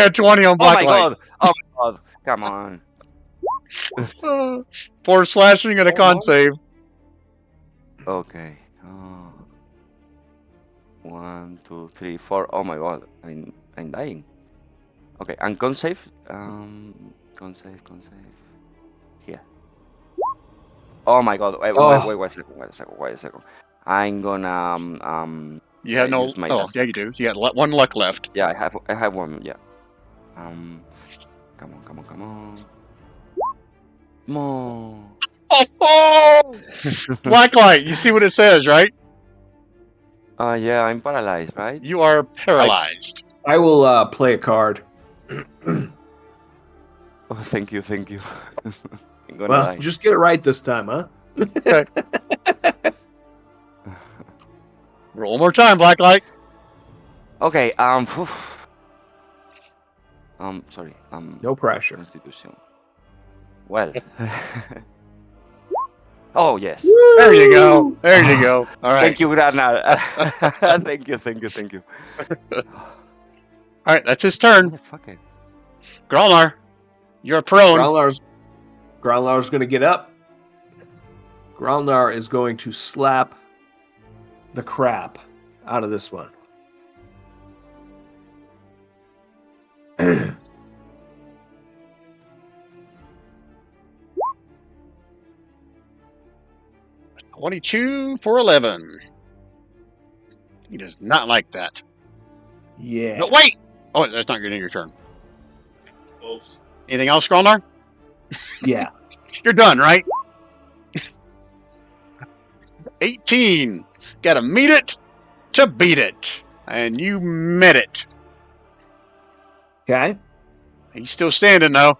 a 20 on Oh black my light. god! Oh my god! Come on! 4 slashing and a con save. Okay. Oh. 1, 2, 3, 4. Oh my god! I'm dying. Okay, and con save. Con save. Here. Oh my god! Wait a second. I'm gonna You have no. use my Oh, last- yeah, you do. You got 1 luck left. Yeah, I have one. Yeah. Come on. More. Oh! Black light. You see what it says, right? Yeah, I'm paralyzed, right? You are paralyzed. I will play a card. Oh, thank you. I'm gonna Well, die. just get it right this time, huh? Roll one more time, black light. Okay. Sorry. No pressure. Constitution. Well. Oh yes. There you go. There you go. All right. Thank you, Granal. Thank you. All right, that's his turn. Motherfucker. Growlar, you're prone. Growlar's going to get up. Growlar is going to slap the crap out of this one. $22 for 11. He does not like that. Yeah. But wait! Oh, that's not your turn. Close. Anything else, Growlar? Yeah. You're done, right? 18. Gotta meet it to beat it. And you met it. Okay. He's still standing, though.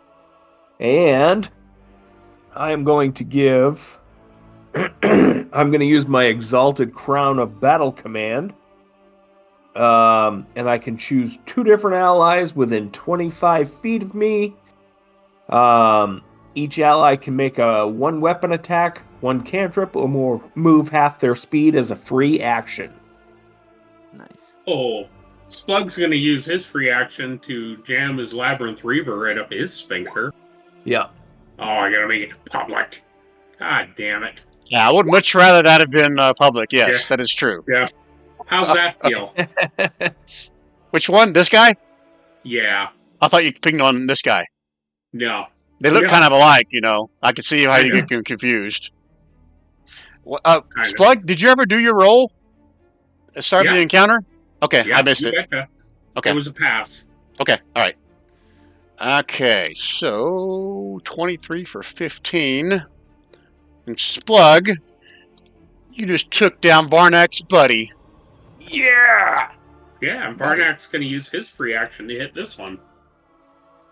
And I am going to give... I'm going to use my Exalted Crown of Battle command. And I can choose 2 different allies within 25 feet of me. Each ally can make a 1 weapon attack, 1 cantrip, or more move half their speed as a free action. Nice. Oh, Splug's gonna use his free action to jam his Labyrinth Reaver right up his sphincter. Yeah. Oh, I gotta make it public. God damn it. Yeah, I would much rather that have been public. Yes, Yeah. that is true. Yeah. How's that feel? Which one? This guy? Yeah. I thought you picked on this guy. No. They look Yeah. kind of alike, you know. I could see how you Kinda. get confused. Kinda. Splug, did you ever do your roll at the start of the Yeah. encounter? Okay, Yeah, I missed you it. betcha. Okay, It was a pass. okay, all right. Okay, so 23 for 15. And Splug, you just took down Varnak's buddy. Yeah! Yeah, and Varnak's gonna use his free action to hit this one.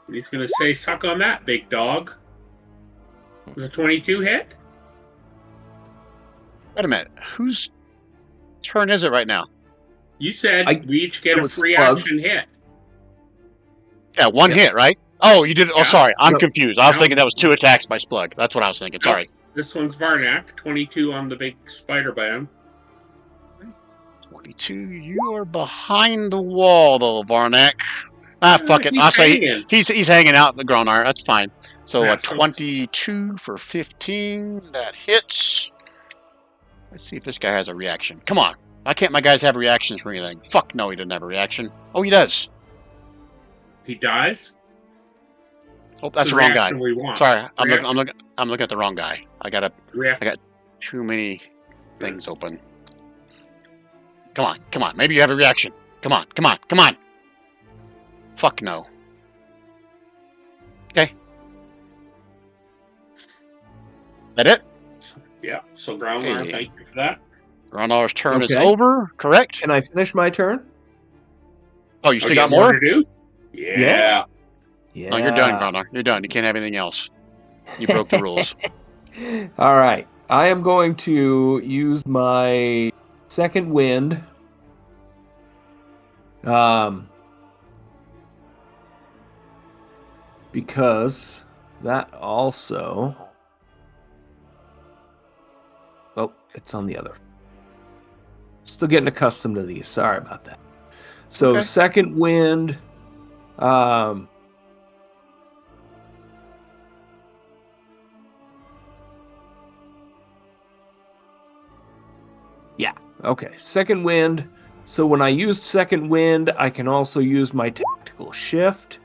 And he's gonna say, suck on that, big dog. Was a 22 hit? Wait a minute, whose turn is it right now? You said I- we each get it a was free slugged. action hit. Yeah, one Yep. hit, right? Yeah, one Yes. hit, right? Oh, you did. Oh, Yeah. sorry, I'm No. confused. I was No. thinking that was 2 attacks by Splug. That's what I was thinking. Nope. Sorry. This one's Varnak, 22 on the big spider bam. 22. You are behind the wall, though, Varnak. Ah, fuck it. He's I'll say hanging. he's hanging out in the Gronar. That's fine. So Yeah, a 22 for 15. That hits. Let's see if this guy has a reaction. Come on. Why can't my guys have reactions for anything? Fuck no, he doesn't have a reaction. Oh, he does. He dies. Oh, that's It's the the wrong guy. reaction we want. Sorry, I'm Reaction. looking at the wrong guy. I got React- too many things open. Come on. Maybe you have a reaction. Come on. Fuck no. Okay. That it? Yeah. So Groundlar, Hey. thank you for that. Gronar's turn is Okay. over, correct? Can I finish my turn? Oh, you still you got more? to do? Yeah. Yeah. No, you're done, Gronar. You're done. You can't have anything else. You broke the rules. All right. I am going to use my second wind. Because that also. Oh, it's on the other. Still getting accustomed to these. Sorry about that. So Okay. second wind. Yeah. Okay. Second wind. So when I use second wind, I can also use my tactical shift.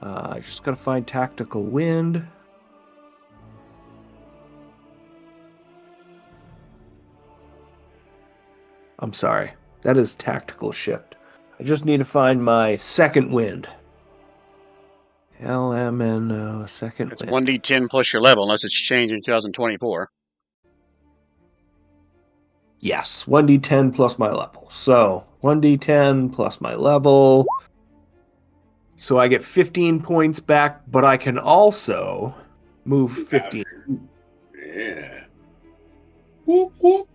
I just gotta find tactical wind. I'm sorry. That is tactical shift. I just need to find my second wind. LMNO, second It's wind. 1d10 plus your level, unless it's changed in 2024. Yes, 1d10 plus my level. So 1d10 plus my level. So I get 15 points back, but I can also move 15. Yeah. Whoop, whoop.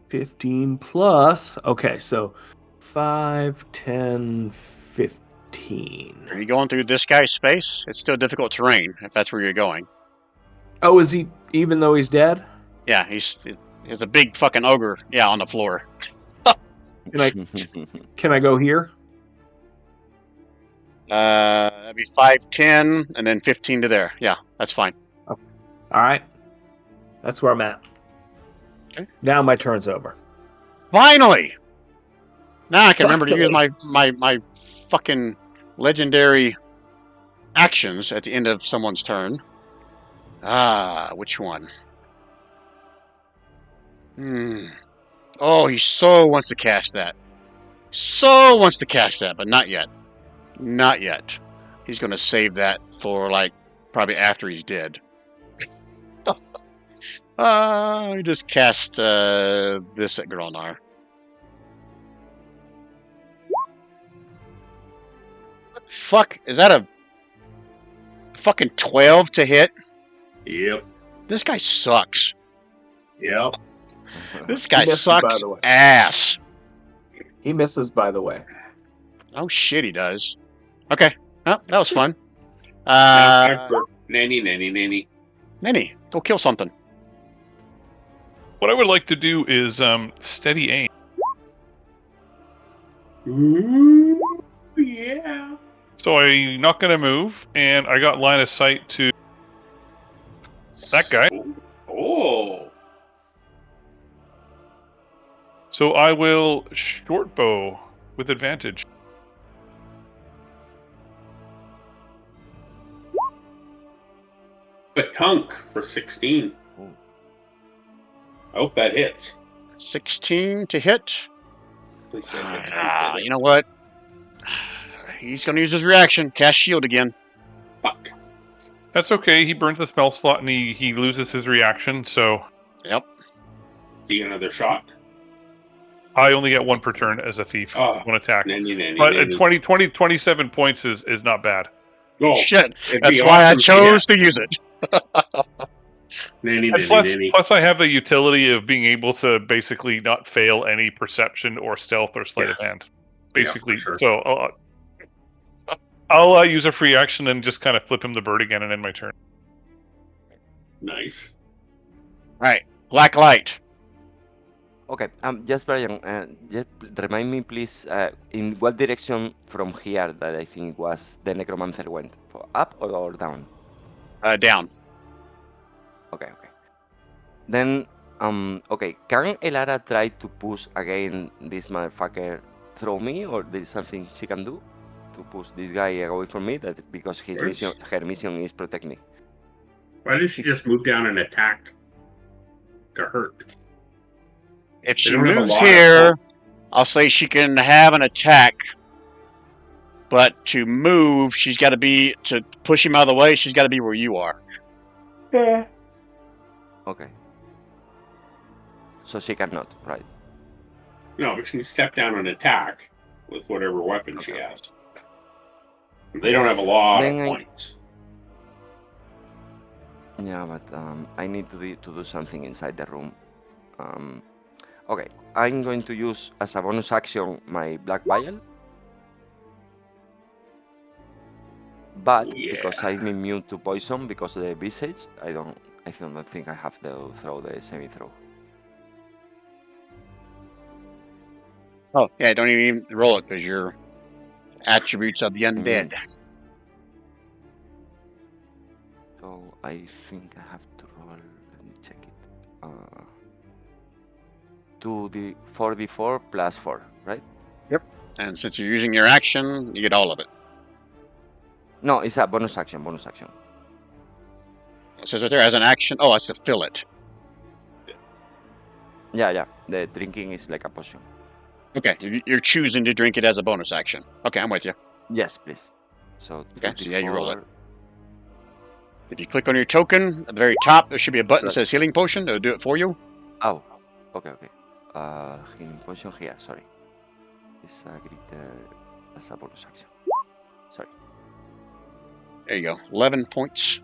15 plus. Okay, so 5, 10, 15. Are you going through this guy's space? It's still difficult terrain, if that's where you're going. Oh, is he, even though he's dead? Yeah, he's a big fucking ogre. Yeah, on the floor. Can I go here? That'd be 5, 10, and then 15 to there. Yeah, that's fine. All right. That's where I'm at. Okay. Now my turn's over. Finally! Now I can remember to use my fucking legendary actions at the end of someone's turn. Which one? Oh, he so wants to cast that. But not yet. Not yet. He's going to save that for, like, probably after he's dead. He just cast this at Gronar. What the fuck? Is that a fucking 12 to hit? Yep. This guy sucks. Yep. This guy misses, by sucks the way. ass. He misses, by the way. Oh shit, he does. Okay. Oh, that was fun. Nanny. Nenny, go kill something. What I would like to do is steady aim. Ooh, yeah. So I'm not going to move, and I got line of sight to that guy. Oh. So I will short bow with advantage. Batunk for 16. I hope that hits. 16 to hit. Please say it hits. You know what? He's going to use his reaction. Cast shield again. Fuck. That's okay. He burns the spell slot, and he loses his reaction, so Yep. Do you get another shot? I only get one per turn as a thief. Oh. One attack. Nanny. But 27 points is not bad. Oh, Shit. it'd That's be why I awesome if you chose to use it. Nanny, And nanny, nanny. plus, I have the utility of being able to basically not fail any perception or stealth or sleight of hand. Basically, sure. so I'll use a free action and just kind of flip him the bird again and end my turn. Nice. All right, black light. Okay, just Brian, just remind me, please, in what direction from here that I think was the Necromancer went? For up or down? Down. Okay. Then, okay, can Elara try to push again this motherfucker through me, or there is something she can do to push this guy away from me? That because her mission is protect me. Why didn't she just move down and attack to hurt? If They she don't have a moves lot of here, help. I'll say she can have an attack. But to move, she's got to be, to push him out of the way, she's got to be where you are. Yeah. Okay. So she cannot, right? No, but she can step down and attack with whatever weapon she Okay. has. They don't have a lot Then of I- points. Yeah, but I need to do something inside the room. Okay, I'm going to use as a bonus action my Black Vial. But because Yeah. I'm immune to poison because of the visage, I don't think I have to throw the semi-throw. Oh, yeah, don't even roll it because you're attributes of the undead. So I think I have to roll. Let me check it. 4d4 plus 4, right? And since you're using your action, you get all of it. No, it's a bonus action. It says right there as an action. Oh, that's to fill it. Yeah. The drinking is like a potion. Okay, you're choosing to drink it as a bonus action. Okay, I'm with you. Yes, please. So Okay, so yeah, you roll it. 2d4. If you click on your token at the very top, there should be a button that Right. says healing potion. It'll do it for you. Oh, okay. Healing potion here, sorry. It's a greater as a bonus action. Sorry. There you go. 11 points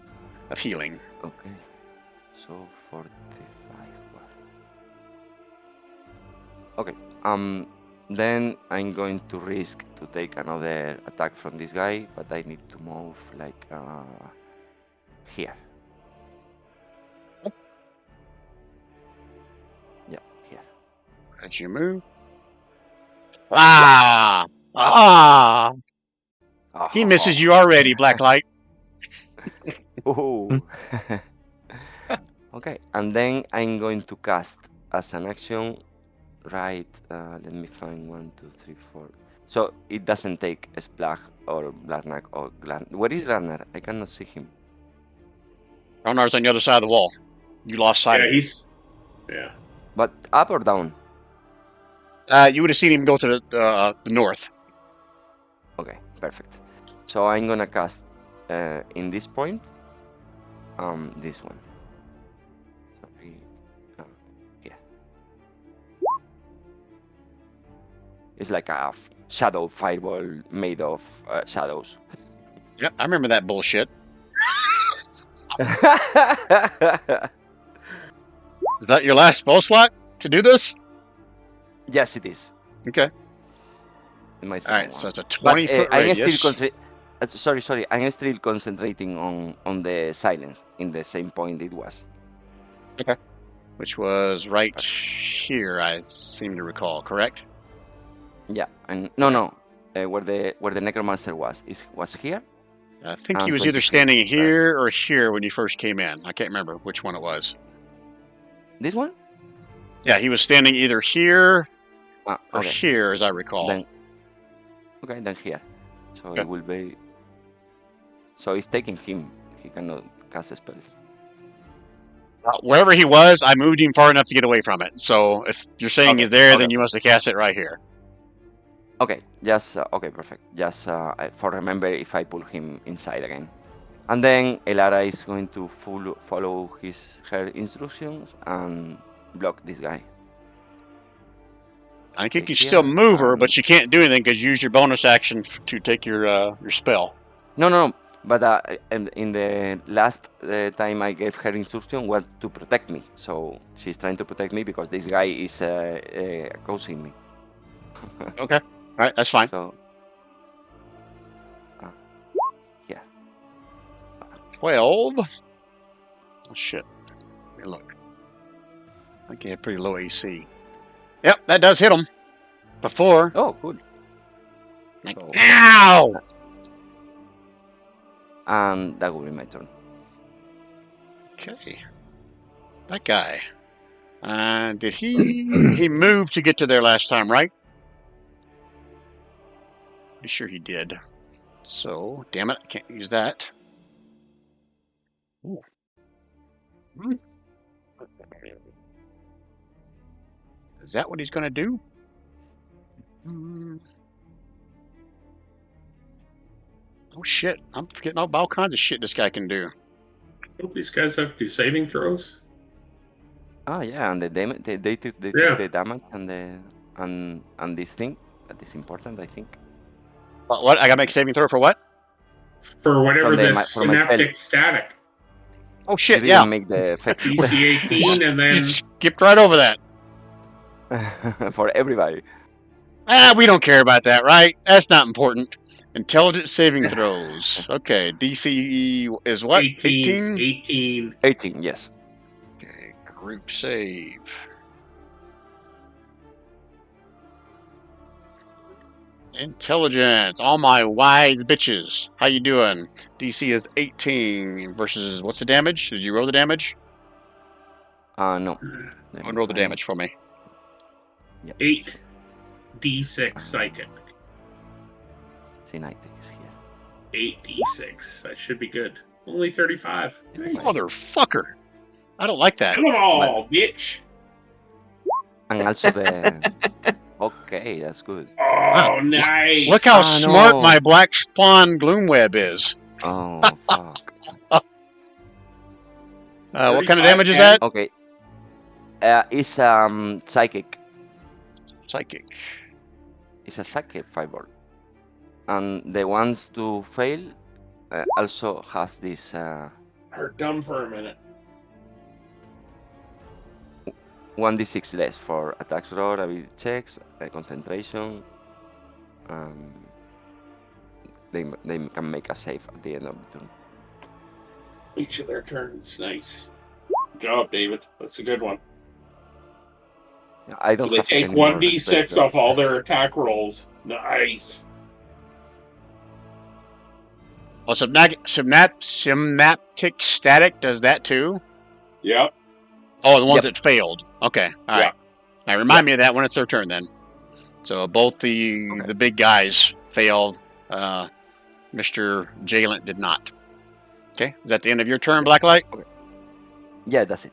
of healing. Okay. So 45. Okay. Then I'm going to risk to take another attack from this guy, but I need to move like here. Yeah, here. As you move. Ah! He misses you already, Blacklight. Ooh. Okay, and then I'm going to cast as an action, right? Let me find 1, 2, 3, 4. So it doesn't take a Splag or Blarnak or Glan. Where is Glarnar? I cannot see him. Ronar's on the other side of the wall. You lost sight Yeah, of him. Yeah. But up or down? You would have seen him go to the north. Okay, perfect. So I'm gonna cast in this point, this one. Sorry, here. It's like a shadow fireball made of shadows. Yep, I remember that bullshit. Is that your last spell slot to do this? Yes, it is. Okay. In my All second right, one. so it's a But 20-foot I'm radius. still sorry. I'm still concentrating on the silence in the same point it was. Which was right here, I seem to recall, correct? Yeah, and no. Where the necromancer was here. I think he And was either 20 feet, standing right. here or here when you first came in. I can't remember which one it was. This one? Yeah, he was standing either here or Okay. here, as I recall. Then here. So Okay. it will be. So it's taking him. He cannot cast spells. Wherever he was, I moved him far enough to get away from it. So if you're saying Okay, he's there, okay. then you must have cast it right here. Okay, just okay, perfect. Just for remember if I pull him inside again, and then Elara is going to follow her instructions and block this guy. I think you can Here, still move her, but you can't do anything because you use your bonus action to take your spell. No. But in the last time I gave her instruction was to protect me. So she's trying to protect me because this guy is causing me. Okay. All right, that's fine. So, yeah. 12. Oh, shit. Let me look. I think he had pretty low AC. Yep, that does hit him. Before. Oh, good. Like, So, ow! and that will be my turn. Okay. That guy. Did he moved to get to there last time, right? Pretty sure he did. So, damn it, I can't use that. Ooh. Is that what he's going to do? Oh shit, I'm forgetting all kinds of shit this guy can do. Don't these guys have to do saving throws? Oh yeah, and the damage they took Yeah. the damage and this thing that is important, I think. What? I got to make a saving throw for what? For whatever From the- this from my spell. synaptic static. Oh You shit, didn't yeah. make the effect DC 18 and You then skipped right over that. for everybody. We don't care about that, right? That's not important. Intelligence saving throws. Okay, DC is what? 18. 18. 18, yes. Okay, group save. Intelligence. All my wise bitches. How you doing? DC is 18 versus what's the damage? Did you roll the damage? No. Go and roll the damage for me. 8 D6 psychic. See, Night is here. 8 D6. That should be good. Only 35. Nice. Motherfucker. I don't like that. Come on, bitch. And also the. Okay, that's good. Oh, nice. Look how smart no. my black spawn gloomweb is. Oh fuck. What kind of 35 damage is that? Okay. It's psychic. Psychic. It's a psychic fireball. And the ones to fail also has this Are dumb for a minute. 1d6 less for attacks roll, ability checks, concentration. They can make a save at the end of the turn. Each of their turns. Nice. Good job, David. That's a good one. Yeah, I So don't they have take any more 1d6 spells, though. off all their attack rolls. Nice. Well, synaptic static does that too? Yep. Oh, the ones Yep. that failed. Okay, all Yeah. right. Now remind me of that when it's their turn then. So both the big guys failed. Mr. Jalent did not. Okay, is that the end of your turn, Blacklight? Yeah, that's it.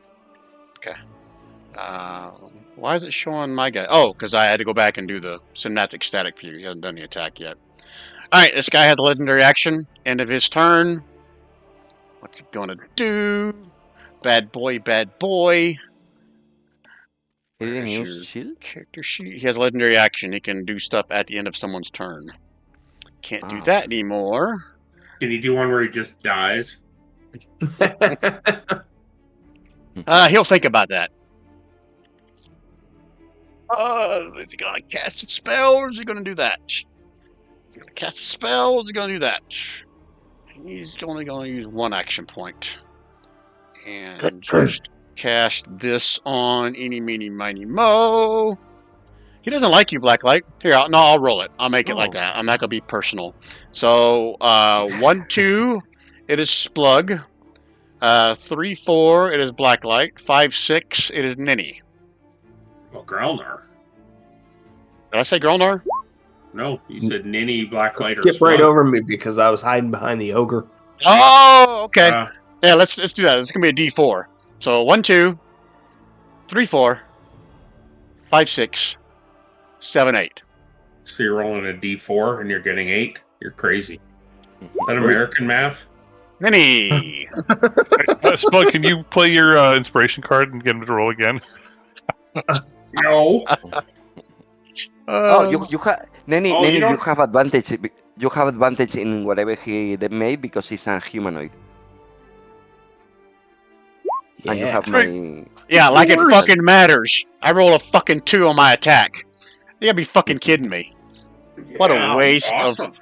Why is it showing my guy? Oh, because I had to go back and do the synaptic static for you. He hasn't done the attack yet. All right, this guy has a legendary action. End of his turn. What's he gonna do? Bad boy, bad boy. He didn't Where's use your shield? character sheet? He has a legendary action. He can do stuff at the end of someone's turn. Can't do Ah. that anymore. Can you do one where he just dies? He'll think about that. Is he gonna cast a spell or is he gonna do that? He's gonna cast a spell or is he gonna do that? He's only gonna use one action point. And just cast this on eeny, meeny, miny, mo. He doesn't like you, Blacklight. Here, I'll roll it. I'll make it like Oh. that. I'm not gonna be personal. So 1, 2, it is Splug. 3, 4, it is Blacklight. 5, 6, it is Ninny. Oh, Grelnar. Did I say Grelnar? No, you said Ninny, Blacklight, or Skip right Splug. over me because I was hiding behind the ogre. Oh, okay. Uh, Yeah, let's do that. It's gonna be a D4. So 1, 2, 3, 4, 5, 6, 7, 8. so you're rolling a D4 and you're getting 8? You're crazy. Is that American math? Ninny. Spud, can you play your inspiration card and get him to roll again? No. Oh, you have Nenny, Oh, you you don't- have advantage You have advantage in whatever he made because he's a humanoid. And you Yeah. have my... Yeah, like it Yours. fucking matters. I roll a fucking 2 on my attack. You gotta be fucking kidding me. What a Yeah, waste awesome.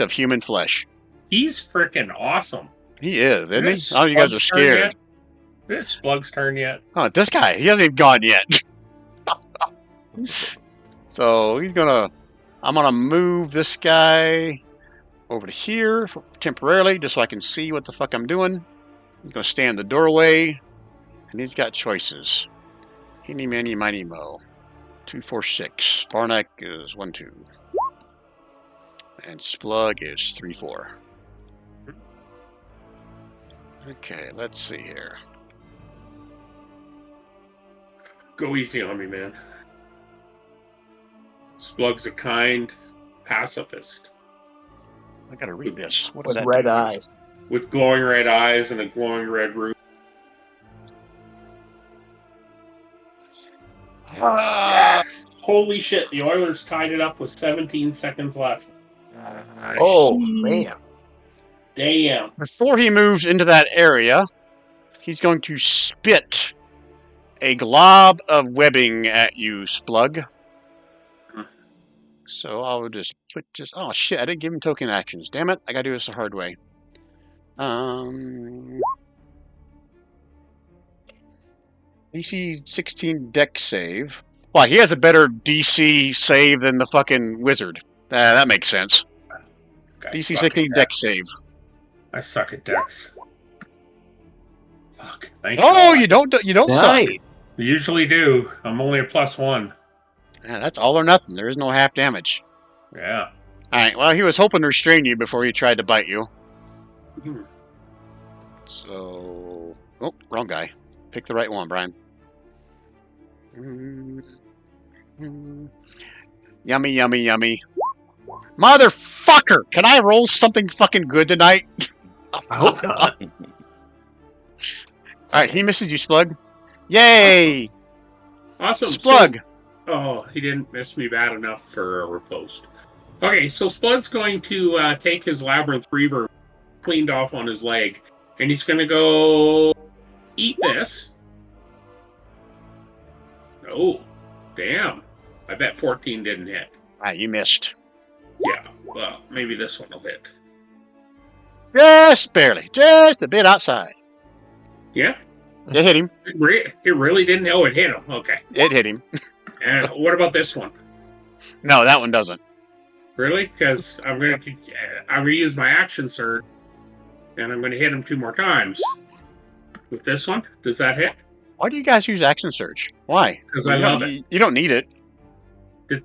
of human flesh. He's freaking awesome. He is, isn't he? Is Oh, you guys are Splug's turn scared. yet? Is Splug's turn yet? Oh, this guy, he hasn't even gone yet. So I'm gonna move this guy over to here temporarily, just so I can see what the fuck I'm doing. He's gonna stand in the doorway, and he's got choices. Eeny, meeny, miny, mo. 2, 4, 6. Barnack is 1, 2. And Splug is 3, 4. Okay, let's see here. Go easy on me, man. Splug's a kind pacifist I gotta read this. What does With that red do? eyes. with glowing red eyes and a glowing red roof. Yes! Holy shit, the Oilers tied it up with 17 seconds left. Oh, He- man. Damn. Before he moves into that area, he's going to spit a glob of webbing at you, Splug. So I'll just put just. Oh shit! I didn't give him token actions. Damn it! I gotta do this the hard way. DC 16 deck save. Well, he has a better DC save than the fucking wizard. That makes sense. I DC suck 16 at deck decks. save. I suck at decks. Fuck. Thank Oh, God. you don't suck. Nice. I usually do. I'm only a +1. Yeah, that's all or nothing. There is no half damage. Yeah. All right. Well, he was hoping to restrain you before he tried to bite you. Hmm. So, oh, wrong guy. Pick the right one, Brian. Yummy, yummy, yummy. Motherfucker! Can I roll something fucking good tonight? I hope not. All right, he misses you, Splug. Yay! Awesome. Splug. Oh, he didn't miss me bad enough for a riposte. Okay, so Splug's going to take his Labyrinth Reaver cleaned off on his leg, and he's going to go eat this. Oh, damn. I bet 14 didn't hit. Ah, you missed. Yeah, well, maybe this one will hit. Just barely. Just a bit outside. Yeah? It hit him. It really didn't? Oh, it hit him. Okay. It hit him. And what about this one? No, that one doesn't. Really? Because I'm going to use my action surge, and I'm going to hit him 2 more times. With this one, does that hit? Why do you guys use action surge? Why? 'Cause I love it. You don't need it.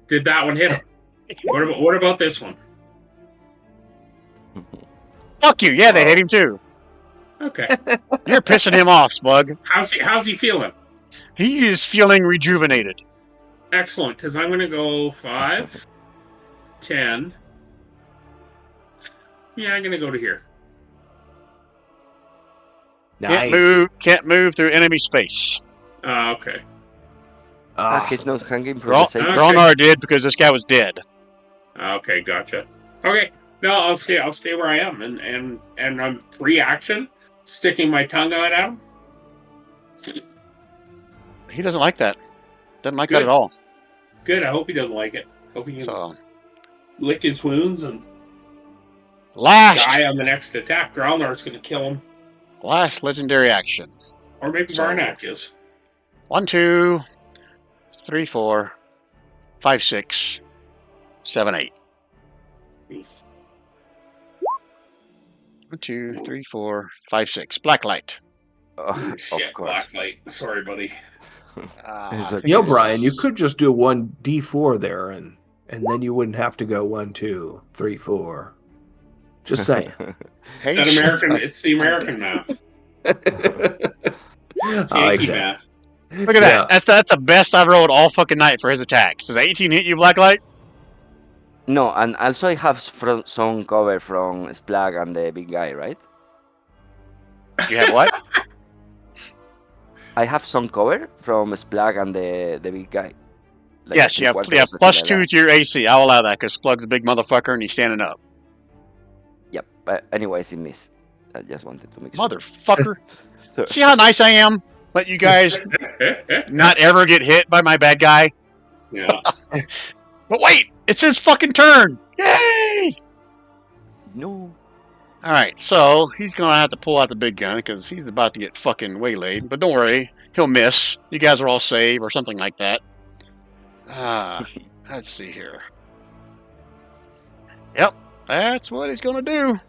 Did that one hit him? What about this one? Fuck you. Yeah, they hit him too. Okay. You're pissing him off, Splug. How's he feeling? He is feeling rejuvenated. Excellent, because I'm going to go 5, 10. Yeah, I'm going to go to here. Nice. Can't move through enemy space. Okay. Ah, he's not hanging from the same. Okay. Grolnar did because this guy was dead. Okay, gotcha. Okay, no, I'll stay where I am, and I'm free action, sticking my tongue out at him. He doesn't like that. Doesn't like that Good. at all. Good. I hope he doesn't like it. Hope he can So lick his wounds and last die on the next attack. Growlnar's going to kill him, legendary action. or maybe So- Barnack is. 1, 2, 3, 4, 5, 6, 7, 8. Oof. 1, 2, 3, 4, 5, 6. Black light. Oh, Shit, of course. Blacklight. Sorry, buddy. I It's think okay. Yo, it's- Brian, you could just do 1d4 there, and then you wouldn't have to go 1, 2, 3, 4. Just saying. Hey, It's that American. It's the American math. It's I like Yankee that. math. Look at Yeah. that. That's the best I've rolled all fucking night for his attacks. Does 18 hit you, Black Light? No, and also I have some cover from Splag and the big guy, right? You have what? I have some cover from Splag and the big guy. Like Yes, you have plus 2 to your AC. I'll allow that because Splug's a big motherfucker and he's standing up. Yep. But anyways, it missed. I just wanted to make sure. Motherfucker. See how nice I am? Let you guys not ever get hit by my bad guy. Yeah. But wait, it's his fucking turn. Yay! No. All right, so he's gonna have to pull out the big gun because he's about to get fucking waylaid. But don't worry, he'll miss. You guys are all safe or something like that. Let's see here. Yep, that's what he's gonna do.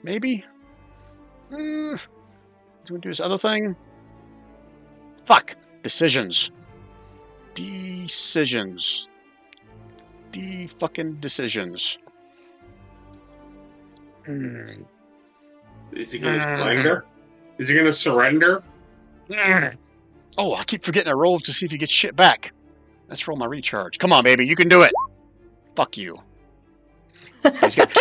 Maybe. He's gonna do this other thing. Fuck. Decisions. Decisions. Fucking decisions. Is he going to surrender? Is he going to surrender? Oh, I keep forgetting I rolled to see if he gets shit back. Let's roll my recharge. Come on, baby, you can do it. Fuck you. He's got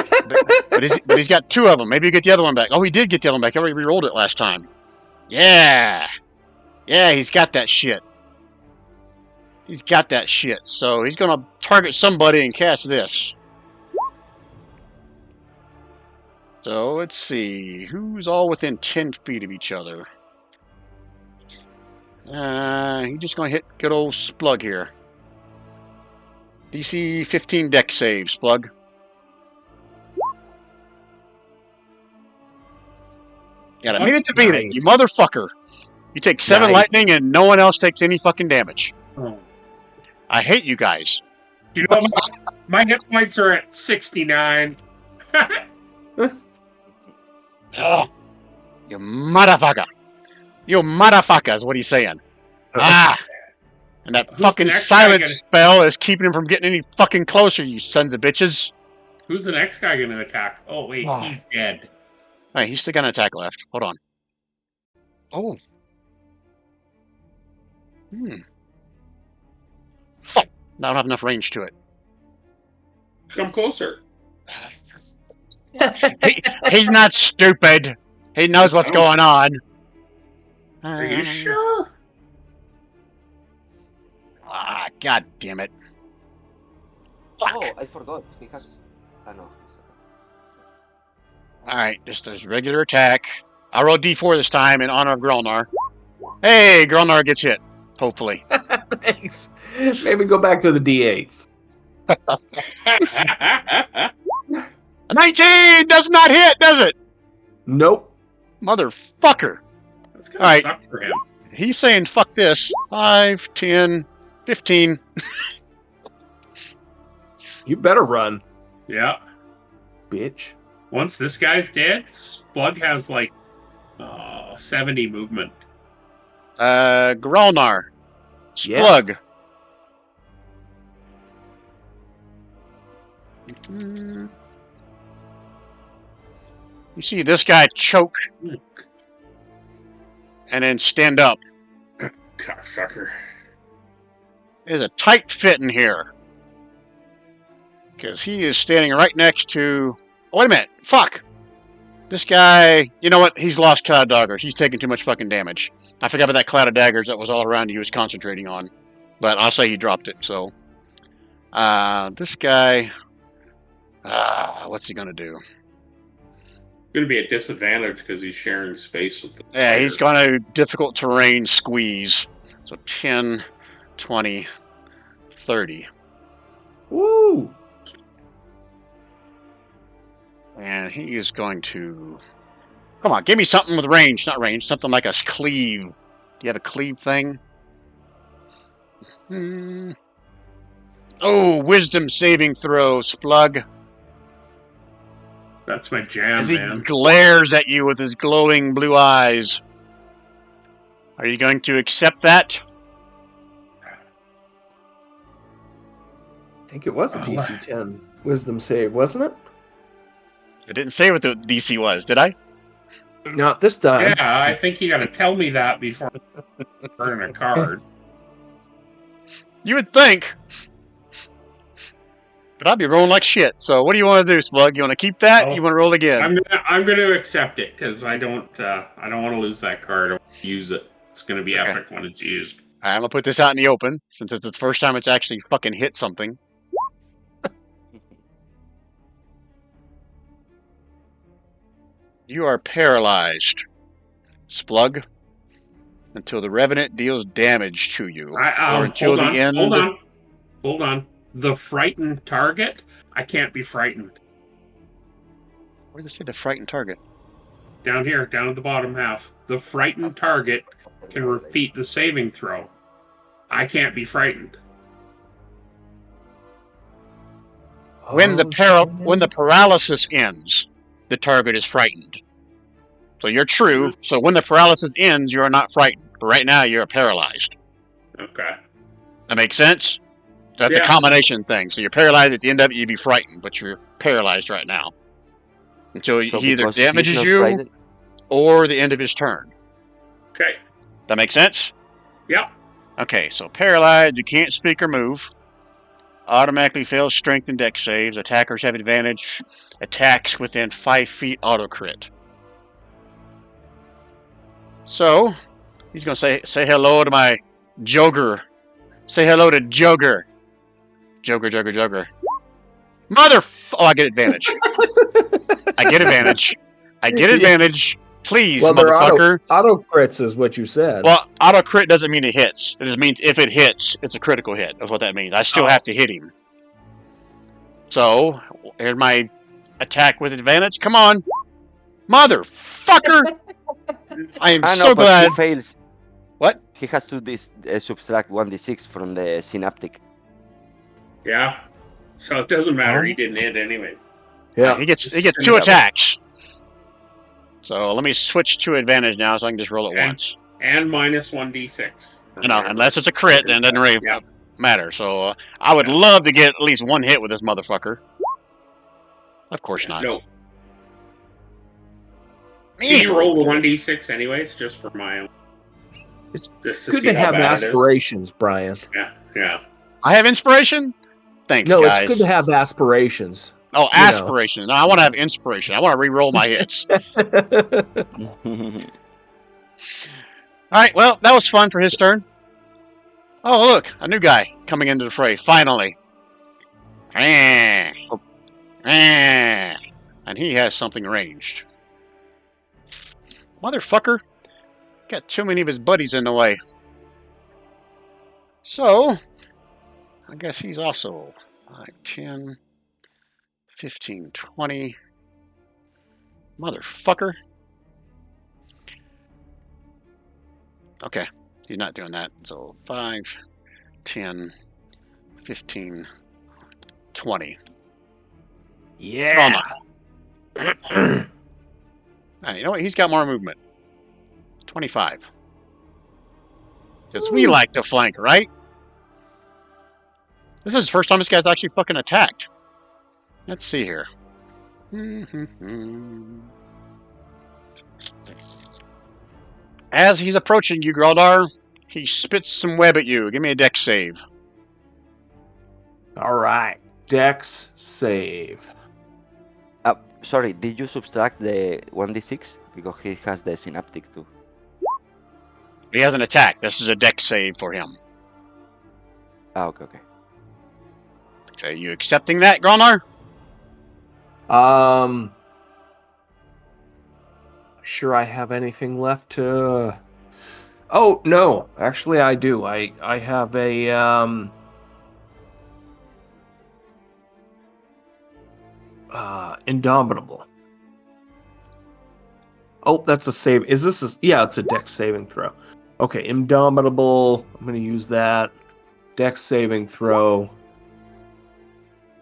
but he's got 2 of them. Maybe you get the other one back. Oh, he did get the other one back. I already re-rolled it last time. Yeah. Yeah, he's got that shit. He's got that shit. So he's going to target somebody and cast this. So let's see. Who's all within 10 feet of each other? He's just going to hit good old Splug here. DC 15 deck save, Splug. Got a minute to beat it, you motherfucker. You take 7 lightning and no one else takes any fucking damage. Oh. I hate you guys. You know, my hit points are at 69. Oh, you motherfucker. You motherfucker is what he's saying. And that fucking silence spell is keeping him from getting any fucking closer, you sons of bitches. Who's the next guy going to attack? Oh, wait, he's dead. Alright, he's still got an attack left. Hold on. Oh. Fuck. I don't have enough range to it. Come closer. He's not stupid. He knows what's going on. Are you sure? God damn it. Fuck. Oh, I forgot. Because... no. Alright, just a regular attack. I rolled D4 this time in honor of Grelnar. Hey, Grelnar gets hit. Hopefully. Thanks. Maybe go back to the D8s. A 19 does not hit, does it? Nope. Motherfucker. That's gonna suck for him. He's saying fuck this. 5, 10, 15. You better run, Yeah. bitch. Once this guy's dead, Splug has like 70 movement. Grelnar. Splug. Yeah. You see this guy choke and then stand up. Cocksucker. There's a tight fit in here. Because he is standing right next to... Oh, wait a minute. Fuck. This guy... You know what? He's lost Cloud Dagger. He's taking too much fucking damage. I forgot about that cloud of daggers that was all around he was concentrating on. But I'll say he dropped it, so... this guy... what's he gonna do? Going to be a disadvantage because he's sharing space with the Yeah, he's going to difficult terrain squeeze. So 10, 20, 30. Woo! And he is going to... Come on, give me something with range. Not range, something like a cleave. Do you have a cleave thing? Oh, wisdom saving throw, Splug. That's my jam, As he man. glares at you with his glowing blue eyes. Are you going to accept that? I think it was a DC 10 wisdom save, wasn't it? I didn't say what the DC was, did I? Not this time. Yeah, I think you got to tell me that before burning a card. You would think. But I'd be rolling like shit. So what do you want to do, Splug? You want to keep that? Oh, You want to roll again? I'm gonna accept it because I don't want to lose that card or use it. It's going to be Okay. epic when it's used. I'm gonna put this out in the open since it's the first time it's actually fucking hit something. You are paralyzed, Splug, until the Revenant deals damage to you, or until the end. Hold on. The frightened target. I can't be frightened. Where does it say the frightened target? Down here, down at the bottom half. The frightened target can repeat the saving throw. I can't be frightened. When the paralysis ends, the target is frightened. So you're true. So when the paralysis ends, you are not frightened. But right now, you're paralyzed. Okay. That makes sense? That's a Yeah. combination thing. So you're paralyzed at the end of it, you'd be frightened, but you're paralyzed right now. Until So he either because he's damages not you frightened- or the end of his turn. Okay. That makes sense? Yep. Okay, so paralyzed, you can't speak or move. Automatically fails strength and dex saves. Attackers have advantage. Attacks within 5 feet auto crit. So, he's going to say hello to my Joker. Say hello to Joker. Joker. Oh, I get advantage. I get advantage. Please, Well, they're motherfucker. auto crits is what you said. Well, auto crit doesn't mean it hits. It just means if it hits, it's a critical hit. That's what that means. I still have to hit him. So, here's my attack with advantage. Come on. Motherfucker! I am so but glad. he fails. What? He has to subtract 1d6 from the synaptic. Yeah. So it doesn't matter. He didn't hit anyway. Yeah. He gets 2 attacks. So let me switch to advantage now so I can just roll it once. And minus 1d6. No, unless it's a crit, then it doesn't really matter. So I would love to get at least 1 hit with this motherfucker. Of course not. No. Can you roll the 1d6 anyways, just for my own? It's just good see to how have bad it is? aspirations, Brian. Yeah. I have inspiration? Thanks, No, guys. it's good to have aspirations. Oh, aspiration. No, I want to have inspiration. I want to re-roll my hits. All right, well, that was fun for his turn. Oh, look, a new guy coming into the fray, finally. And he has something ranged. Motherfucker. Got too many of his buddies in the way. So, I guess he's also 5, 10, 15, 20. Motherfucker. Okay, he's not doing that. So 5, 10, 15, 20. Yeah. You know what? He's got more movement. 25. Because we like to flank, right? This is the first time this guy's actually fucking attacked. Let's see here. As he's approaching you, Graldar, he spits some web at you. Give me a dex save. All right. Dex save. Sorry, did you subtract the 1d6? Because he has the synaptic too. He has an attack. This is a dex save for him. Okay. So you accepting that, Graldar? Sure I have anything left to... Oh, no. Actually, I do. I have a, Indomitable. Oh, that's a save. Yeah, it's a dex saving throw. Okay, Indomitable. I'm going to use that. Dex saving throw.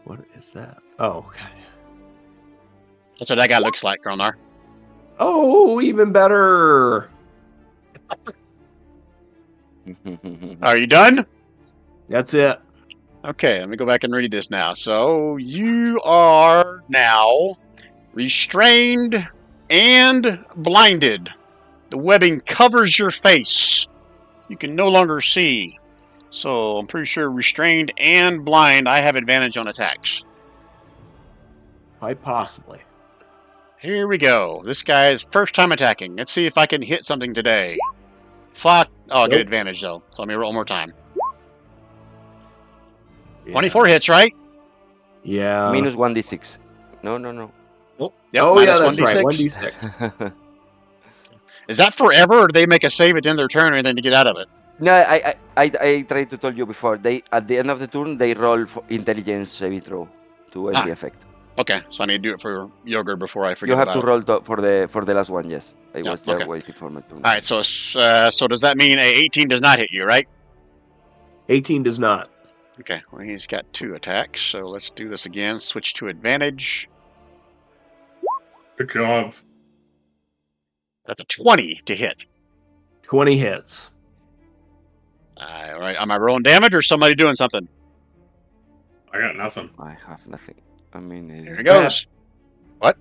What is that? Oh, okay. That's what that guy looks like, Graldar. Oh, even better. Are you done? That's it. Okay, let me go back and read this now. So you are now restrained and blinded. The webbing covers your face. You can no longer see. So I'm pretty sure restrained and blind, I have advantage on attacks. Quite possibly. Here we go. This guy is first time attacking. Let's see if I can hit something today. Fuck. Oh, I get Nope. advantage though. So let me roll one more time. Yeah. 24 hits, right? Yeah. Minus 1d6. No. Yep. Oh, yeah, minus that's right. 1d6. 1d6. Is that forever, or do they make a save at the end of their turn or anything to get out of it? No, I tried to tell you before. They at the end of the turn they roll for intelligence saving throw to end the effect. Okay, so I need to do it for Yogurt before I You forget have about to it. roll for the last one. Yes, I Yeah, was just okay. waiting for my turn. All right, so does that mean a 18 does not hit you, right? 18 does not. Okay, well, he's got 2 attacks, so let's do this again. Switch to advantage. Good job. That's a 20 to hit. 20 hits. All right, am I rolling damage or somebody doing something? I got nothing. I have nothing. I mean, Here it goes. What?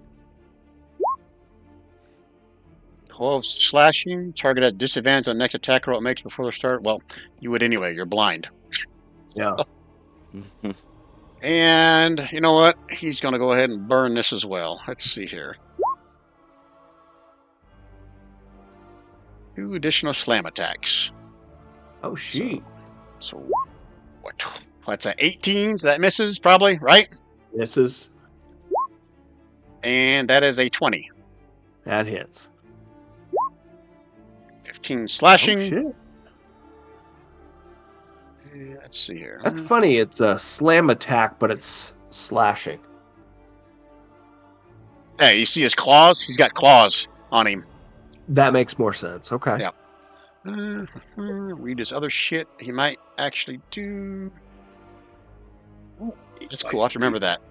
12 slashing. Target at disadvantage on next attack roll it makes before the start. Well, you would anyway. You're blind. Yeah. And you know what? He's going to go ahead and burn this as well. Let's see here. 2 additional slam attacks. Oh, shoot. So what? That's an 18, so that misses probably, right? Misses. And that is a 20. That hits. 15 Oh, slashing. shit. Let's see here. That's funny. It's a slam attack, but it's slashing. Hey, you see his claws? He's got claws on him. That makes more sense. Okay. Yeah. Read his other shit. He might actually do. Ooh, that's cool. I have to remember that.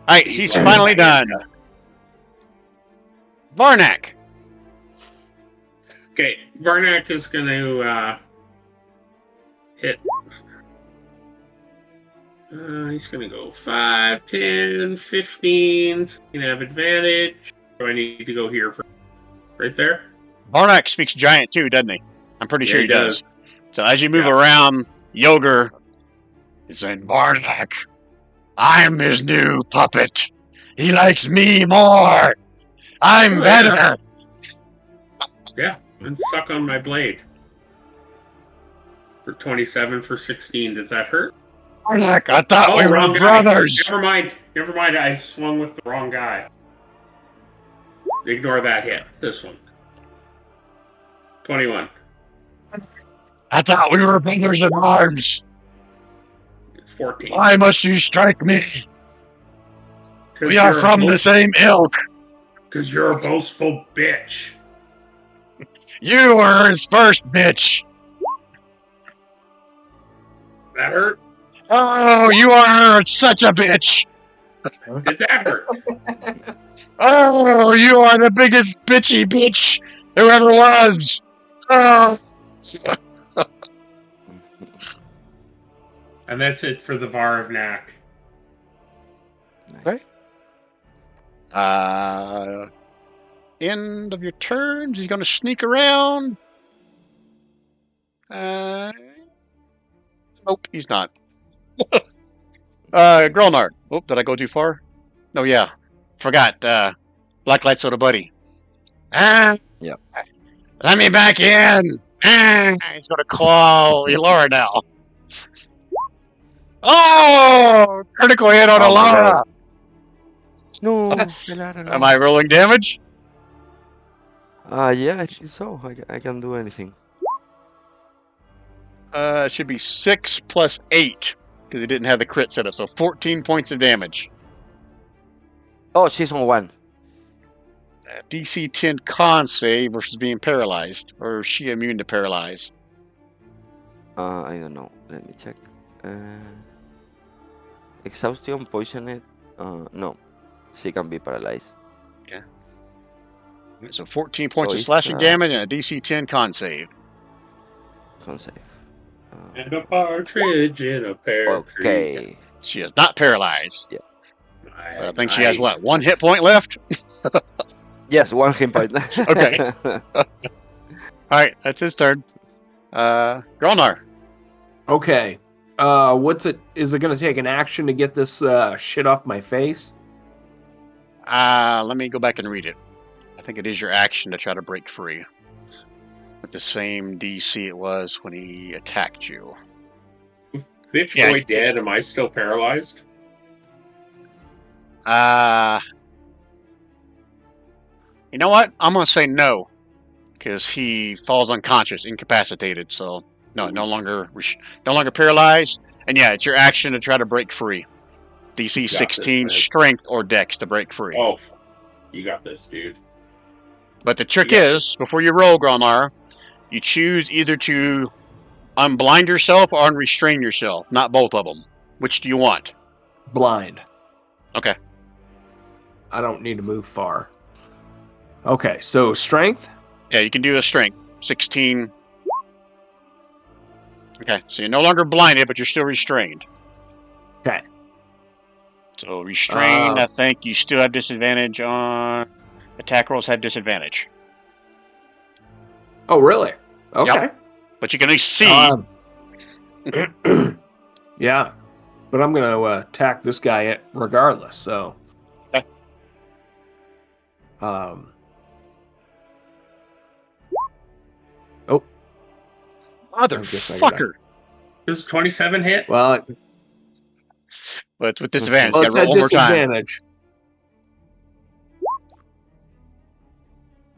All right, he's finally done. Varnak. Okay, Varnak is going to hit. He's going to go 5, 10, 15. He's going to have advantage. Do I need to go here for right there? Varnak speaks giant too, doesn't he? I'm pretty Yeah, sure he he does. does. So as you move Yeah. around, Yoger is saying, Varnak, I'm his new puppet. He likes me more. I'm Oh, better. Yeah, and suck on my blade. For 27 for 16. Does that hurt? Varnak, I thought we were wrong guy. brothers. Never mind. I swung with the wrong guy. Ignore that hit. This one. 21. I thought we were brothers in arms. 14. Why must you strike me? We are from the same ilk. Because you're a boastful bitch. You were his first bitch. That hurt? Oh, you are such a bitch. Did that hurt? Oh, you are the biggest bitchy bitch who ever was. Oh. And that's it for the Var of Knack. Nice. End of your turns. He's going to sneak around. Nope, he's not. Grolnard. Oh, did I go too far? No, yeah. Forgot. Black Light Soda Buddy. Yep. Let me back in. He's going to claw Elora now. Oh! Critical hit on Oh my Elora. God. No. Am I rolling damage? Yeah, I think so. I can do anything. It should be 6 plus 8 because he didn't have the crit set up. So 14 points of damage. Oh, she's on 1. DC 10 con save versus being paralyzed. Or is she immune to paralyze? I don't know. Let me check. Exhaustion, poisoned. No, she can be paralyzed. So 14 points Oh, of it's, slashing damage and a DC 10 con save. Con save. And a partridge in a pear tree. Okay. She is not paralyzed. Yeah. But I think she has, what, 1 hit point left? Yes, 1 hit point. Okay. Alright, that's his turn. Grolnar. Okay. What's it? Is it going to take an action to get this shit off my face? Let me go back and read it. I think it is your action to try to break free. with the same DC it was when he attacked you. Bitch Yeah. boy dead. Am I still paralyzed? You know what? I'm gonna say no, because he falls unconscious, incapacitated. So no longer paralyzed. And yeah, it's your action to try to break free. DC Got 16, this, man. Strength or Dex to break free. Oh, you got this, dude. But the trick Yeah. is, before you roll, Gromar, you choose either to unblind yourself or unrestrain yourself. Not both of them. Which do you want? Blind. Okay. I don't need to move far. Okay, so strength. Yeah, you can do a strength. 16. Okay, so you're no longer blinded, but you're still restrained. Okay. So restrained, I think you still have disadvantage on attack rolls. Have disadvantage. Oh, really? Okay. Yep. But you can at least see. Yeah, but I'm gonna attack this guy regardless. So. Okay. Oh. Motherfucker. This is 27 hit. Well, But with disadvantage, well, you it's gotta at roll one more time. disadvantage.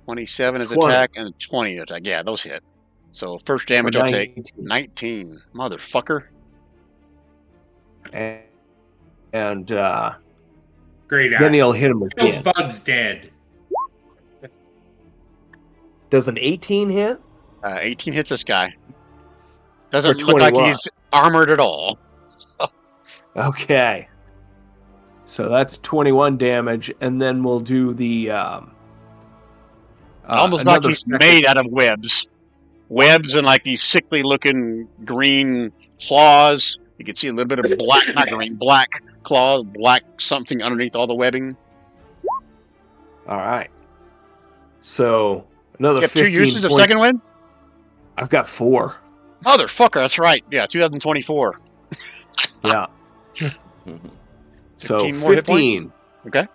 27 is 20. attack and 20 attack. Yeah, those hit. So first damage I'll take 19. Motherfucker. And Great then action. he'll hit him Kills again. Bug's dead. Does an 18 hit? 18 hits this guy. Doesn't For look like 21. he's armored at all. Okay. So that's 21 damage, and then we'll do the Almost like he's made out of webs. Webs and like these sickly looking green claws. You can see a little bit of black, not green, black claws, black something underneath all the webbing. All right. So another You have 2 15 uses of points. second wind? I've got 4. Motherfucker, that's right. Yeah, 2024. Yeah. So 15 more hit 15. points? Okay.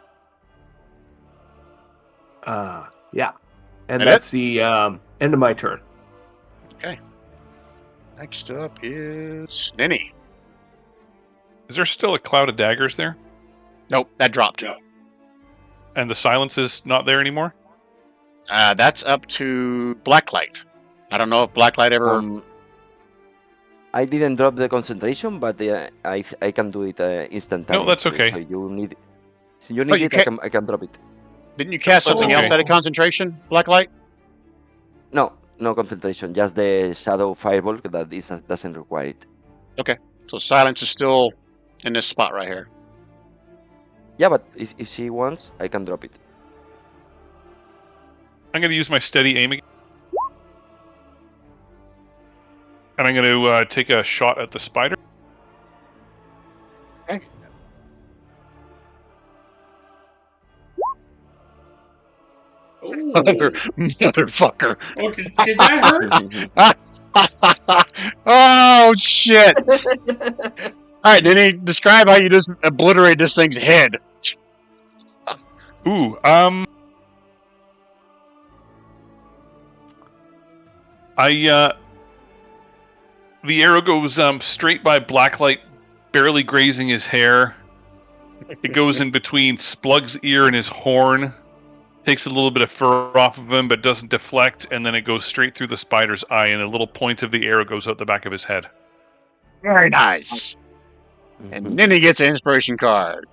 Yeah. And And that's the end of my turn. Next up is Ninny. Is there still a cloud of daggers there? Nope, that dropped. No. And the silence is not there anymore? That's up to Blacklight. I don't know if Blacklight ever... I didn't drop the concentration, but I can do it instantaneously. No, that's okay. So you need it. I can drop it. Didn't you cast something else out of concentration, Blacklight? No concentration, just the shadow fireball that doesn't require it. So silence is still in this spot right here. Yeah, but if she wants, I can drop it. I'm going to use my steady aim again. And I'm going to take a shot at the spider. Okay. Oh, Motherfucker. oh did that hurt? Oh, shit. All right, Ninny, describe how you just obliterate this thing's head. Ooh, the arrow goes straight by Blacklight, barely grazing his hair. It goes in between Splug's ear and his horn, takes a little bit of fur off of him, but doesn't deflect, and then it goes straight through the spider's eye, and a little point of the arrow goes out the back of his head. Very nice. And Ninny gets an inspiration card.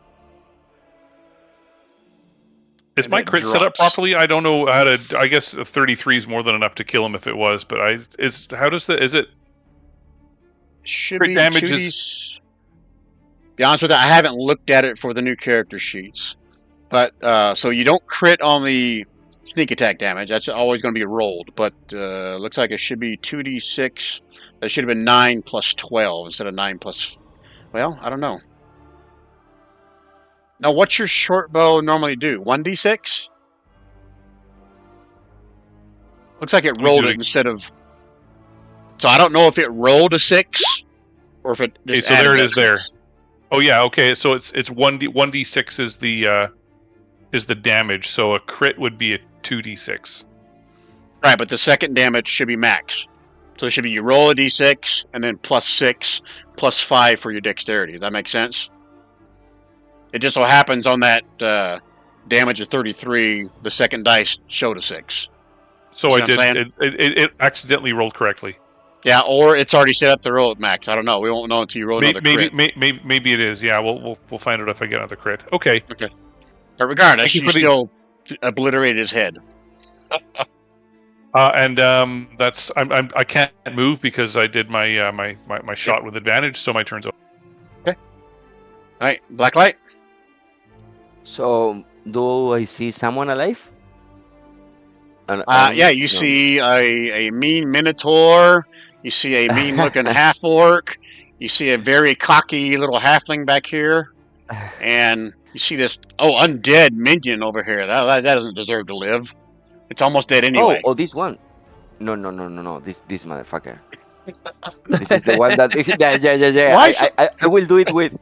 Is And my it crit set up drops. properly? I don't know how to. I guess a 33 is more than enough to kill him if it was, but is it? Should Crit be damage 2D. Be honest with you, I haven't looked at it for the new character sheets. But so you don't crit on the sneak attack damage. That's always going to be rolled. But looks like it should be 2d6. That should have been 9 plus 12 instead of 9 plus. Well, I don't know. Now, what's your short bow normally do? 1d6? Looks like it rolled it instead of. So I don't know if it rolled a 6 or if it. Okay, so there it is there. Oh yeah, okay. So it's 1d6 is the damage. So a crit would be a 2d6. Right, but the second damage should be max. So it should be you roll a d6 and then +6, +5 for your dexterity. Does that make sense? It just so happens on that damage of 33, the second dice showed a 6. So See I what I'm did. saying? It accidentally rolled correctly. Yeah, or it's already set up to roll at max. I don't know. We won't know until you roll another crit. Maybe it is. Yeah, we'll find out if I get another crit. Okay. But regardless, Thank you you for the- still obliterated his head. And that's I can't move because I did my my shot with advantage, so my turn's over. All right, black light. So, do I see someone alive? Yeah, you No. see a mean minotaur. You see a mean-looking half-orc. You see a very cocky little halfling back here. And you see this, undead minion over here. That doesn't deserve to live. It's almost dead anyway. Oh, this one. No. This motherfucker. This is the one that. Yeah. Why so- I will do it with.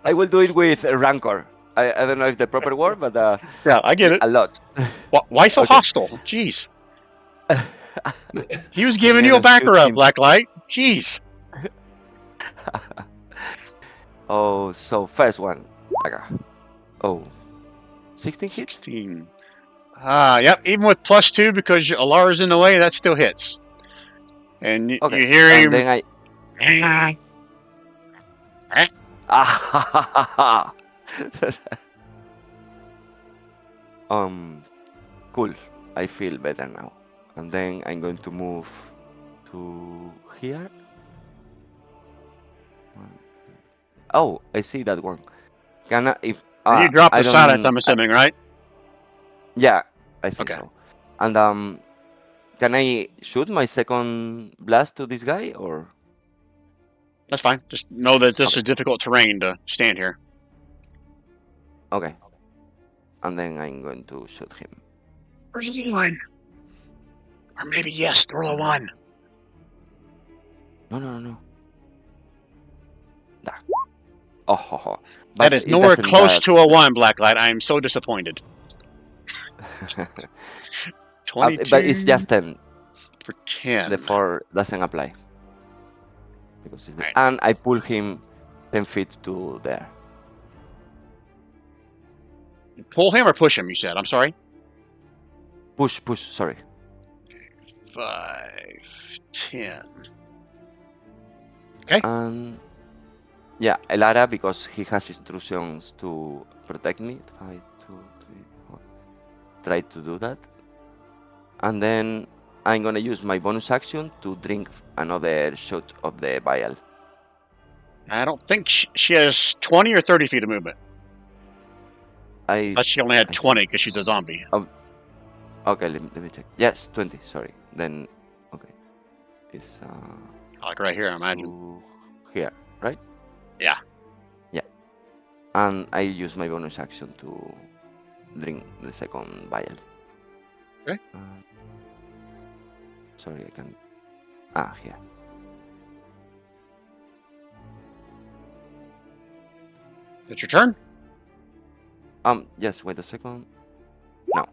I will do it with rancor. I don't know if the proper word, but Yeah, I get it. a lot. Why so Okay. hostile? Jeez. He was giving you a I'm gonna backer shoot up, him. black light. Jeez. Oh, so first one. Oh, 16 hits. 16. Yep. Even with +2 because Alara's in the way, that still hits. And you Okay. hear And him. then cool. I feel better now. And then I'm going to move to here. Oh, I see that one. Can I, if You dropped I the silence, don't- I'm assuming, right? Yeah, I think Okay. so. And can I shoot my second blast to this guy or? That's fine. Just know that this Okay. is difficult terrain to stand here. Okay. And then I'm going to shoot him. Or maybe yes, roll a 1. No. Nah. Oh, ho, ho. That But is it nowhere doesn't close matter. to a 1, Blacklight. I am so disappointed. 22 But it's just 10. for 10. The 4 doesn't apply. Because it's Right. And I pull him 10 feet to there. Pull him or push him, you said. I'm sorry. Push, sorry. 5, 10. And yeah, Elara, because he has instructions to protect me. 5, 2, 3, 4. Try to do that. And then I'm gonna use my bonus action to drink another shot of the vial. I don't think she has 20 or 30 feet of movement. But she only had I 20 because she's a zombie. Okay, let me check. Yes, 20, sorry. Then, okay. It's Like right here, I imagine. to here, right? Yeah. Yeah. And I use my bonus action to drink the second vial. Okay. Sorry, I can. Here. It's your turn. Yes, wait a second. No.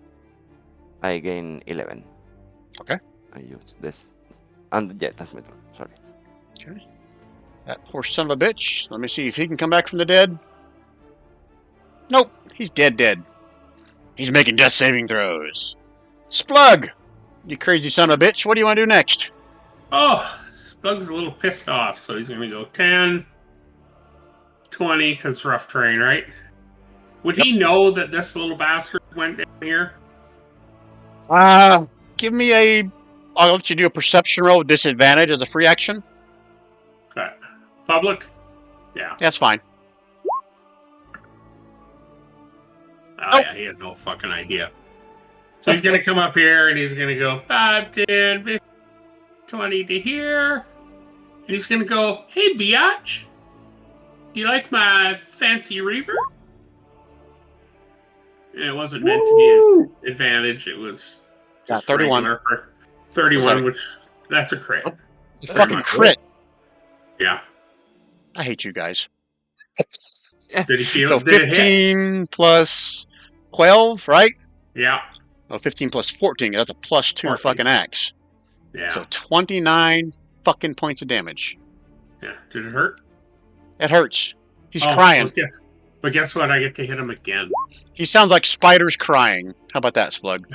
I gain 11. Okay. I use this. And yeah, that's my turn. Sorry. Okay. That poor son of a bitch. Let me see if he can come back from the dead. Nope. He's dead. He's making death saving throws. Splug! You crazy son of a bitch. What do you want to do next? Oh, Splug's a little pissed off, so he's going to go 10, 20, because it's rough terrain, right? Would he know that this little bastard went down here? Give me a... I'll let you do a perception roll with disadvantage as a free action. Okay. Public? Yeah. That's fine. Oh, yeah, he had no fucking idea. So he's going to come up here and he's going to go 5, 10, 15, 20 to here. And he's going to go, hey, biatch, do you like my fancy reaver? And it wasn't meant to be an advantage. It was just 31. regular for 31, which that's a crit. You fucking crit. Yeah. I hate you guys. Did he feel So did it hit? 15 plus 12, right? Yeah. Oh, 15 plus 14. That's a plus 2 14. fucking axe. Yeah. So 29 fucking points of damage. Yeah. Did it hurt? It hurts. He's Oh, crying. But guess what? I get to hit him again. He sounds like spiders crying. How about that, Slug?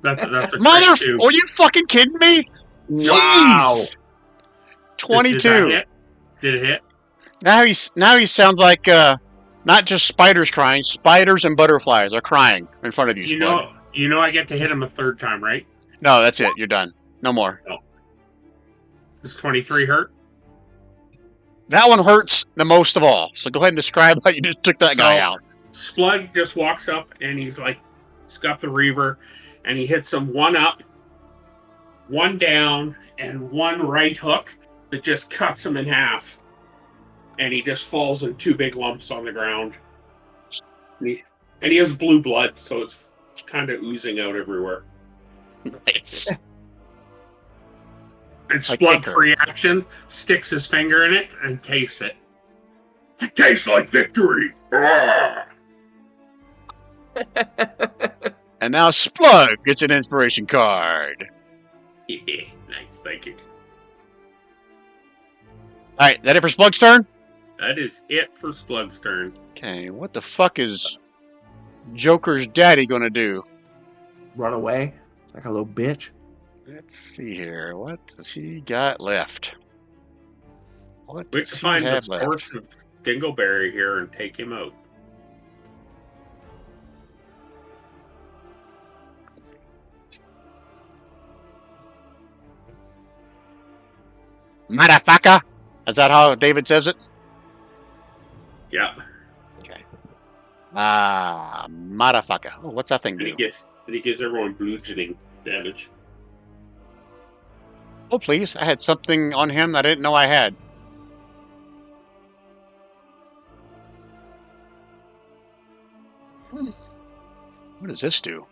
That's a Mother! crit, too. Are you fucking kidding me? Wow. Jeez! Did 22. that hit? Did it hit? Now he sounds like not just spiders crying. Spiders and butterflies are crying in front of you, Slug. You know I get to hit him a third time, right? No, that's it. You're done. No more. Does 23 hurt? That one hurts the most of all. So go ahead and describe how you just took that guy out. Splug just walks up and he's got the Reaver, and he hits him one up, one down, and one right hook that just cuts him in half. And he just falls in 2 big lumps on the ground. And he has blue blood, so it's kind of oozing out everywhere. Nice. And Like Splug, Icar. for reaction, sticks his finger in it and tastes it. It tastes like victory! Ah! And now Splug gets an inspiration card. Yeah, nice, thank you. Alright, that it for Splug's turn? That is it for Splug's turn. Okay, what the fuck is Joker's daddy gonna do? Run away like a little bitch. Let's see here. What does he got left? What We does can he find the have left? source of Dingleberry here and take him out. Motherfucker! Is that how David says it? Yeah. Motherfucker. Oh, what's that thing And do? he gives everyone bludgeoning damage. Oh, please. I had something on him that I didn't know I had. What does this do?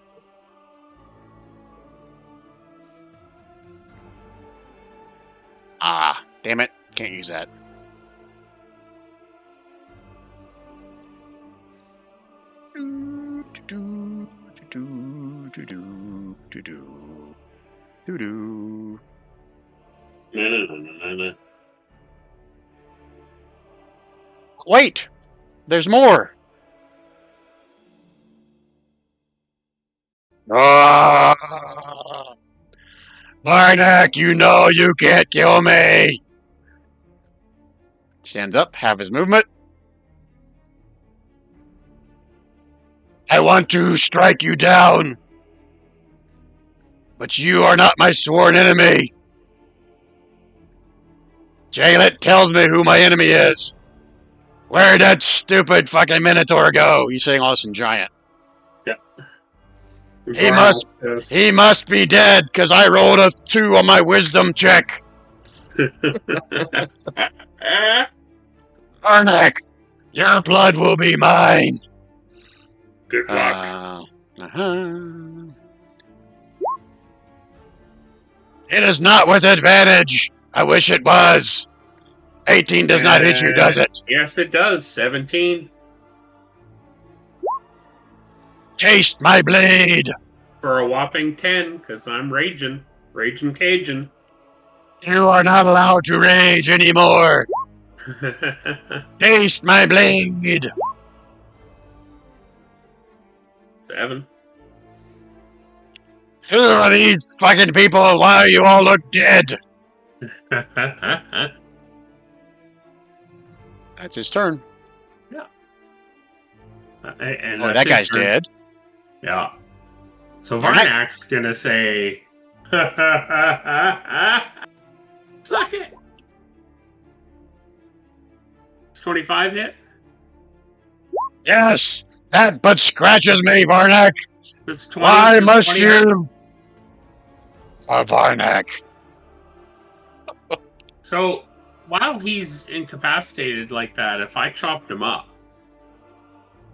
Ah, damn it. Can't use that. No. Wait! There's more! Barnack, you know you can't kill me! Stands up, have his movement. I want to strike you down, but you are not my sworn enemy. Jaylet tells me who my enemy is. Where'd that stupid fucking Minotaur go? He's saying all this in giant. He must be dead, because I rolled a 2 on my wisdom check. Barnack, your blood will be mine. Good luck. It is not with advantage. I wish it was. 18 does not hit you, does it? Yes, it does. 17 Taste my blade. for a whopping 10, because I'm raging Cajun. You are not allowed to rage anymore. Taste my blade. 7. Who are these fucking people? Why you all look dead? That's his turn. And Oh, that's that his guy's turn. dead. Yeah. So Alright. Varnak's gonna say, suck it. It's 25 hit. Yes, that but scratches me, Varnack. It's 20. Why it's must 20 hit. you? Varnack. So while he's incapacitated like that, if I chopped him up,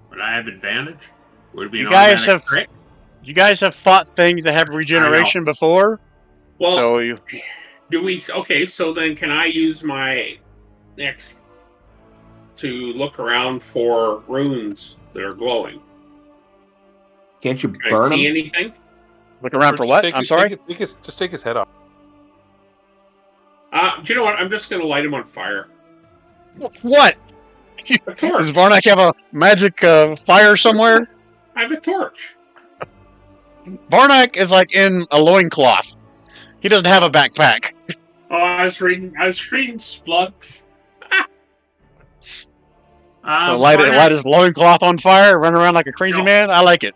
would I have advantage? Would it be You an guys automatic have- crit? You guys have fought things that have regeneration before, Well, so you. do we? Okay, so then can I use my next to look around for runes that are glowing? Can't you Can I burn see them? anything? Look around for what? I'm sorry? Just take his head off. Do you know what? I'm just going to light him on fire. What? A torch. Does Varnak have a magic fire somewhere? I have a torch. Varnak is like in a loincloth. He doesn't have a backpack. Oh, I was reading Splunks. So light his loincloth on fire, run around like a crazy man. I like it.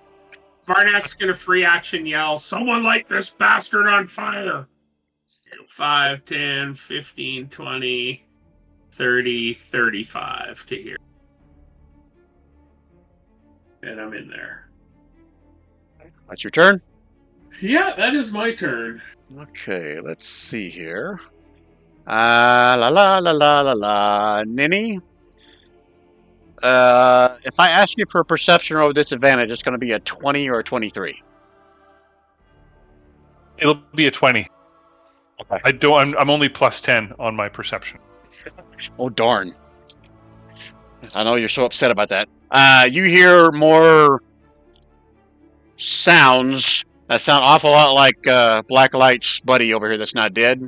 Varnak's going to free action yell, "Someone light this bastard on fire!" 5, 10, 15, 20, 30, 35 to here. And I'm in there. That's your turn? Yeah, that is my turn. Okay, let's see here. La la la la la la. Ninny? If I ask you for a perception roll with disadvantage, it's going to be a 20 or a 23. It'll be a 20. Okay. I'm only plus 10 on my perception. Oh, darn. I know you're so upset about that. You hear more sounds that sound an awful lot like Blacklight's buddy over here that's not dead,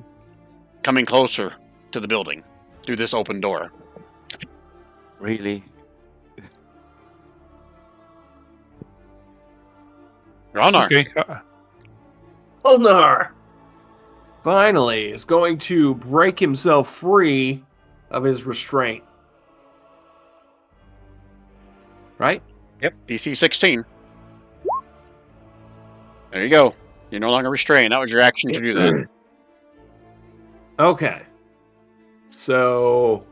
coming closer to the building through this open door. Really? Gronar. Okay. Ulnar finally is going to break himself free of his restraint. Right? Yep, DC 16. There you go. You're no longer restrained. That was your action to do that. Okay. So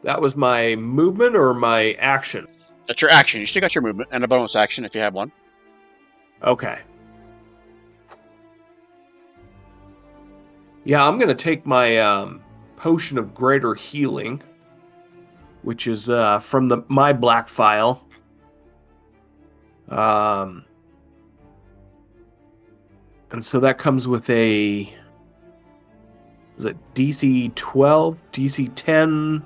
that was my movement or my action? That's your action. You still got your movement and a bonus action if you have one. Okay. Yeah, I'm going to take my potion of greater healing, which is from my black file. And so that comes with is it DC 12, DC 10?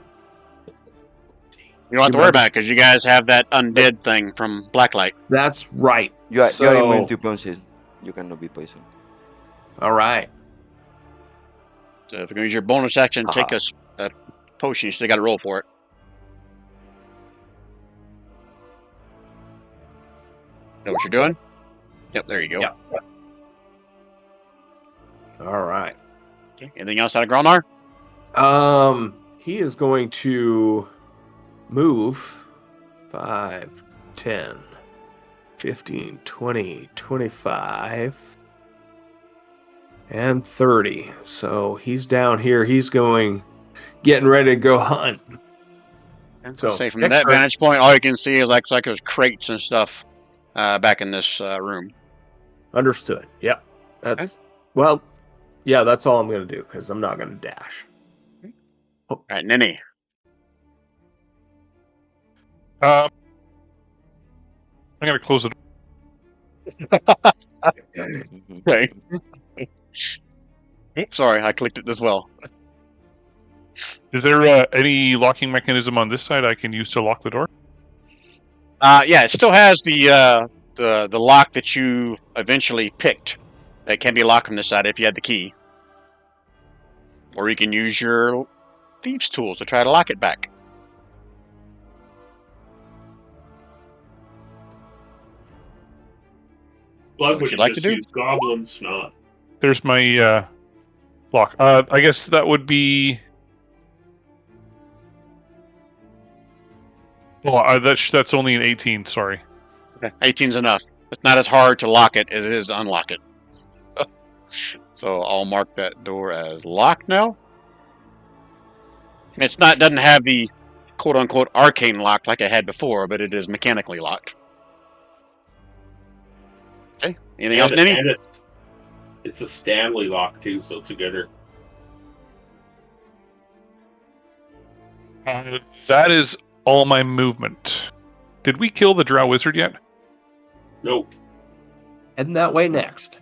You don't have to worry about it because you guys have that undead thing from Blacklight. That's right. You are So- immune to poison. You cannot be poisoned. All right. So if you're going to use your bonus action, take a potion. You still got to roll for it. Know what you're doing? Yep, there you go. Yep. All right. Okay. Anything else out of Gronar? He is going to move 5, 10, 15, 20, 25, and 30. So he's down here. He's getting ready to go hunt. So Say from next that turn- vantage point, all you can see is like there's crates and stuff back in this room. Understood. Yep. Well, yeah, that's all I'm going to do because I'm not going to dash. All right, Ninny. I'm going to close it. Mhm. Okay. Oops, sorry, I clicked it as well. Is there any locking mechanism on this side I can use to lock the door? Yeah, it still has the lock that you eventually picked. That can be locked from this side if you had the key. Or you can use your thieves' tools to try to lock it back. Blood What would you'd like just to do? use goblin snot. There's my lock. I guess that would be. Oh, that's only an 18. Sorry. Okay. 18's enough. It's not as hard to lock it as it is to unlock it. So I'll mark that door as locked now. Doesn't have the quote unquote arcane lock like I had before, but it is mechanically locked. Okay. Anything else, Ninny? And it's a Stanley lock too, so it's a gooder. That is all my movement. Did we kill the Drow Wizard yet? Nope. Heading that way next.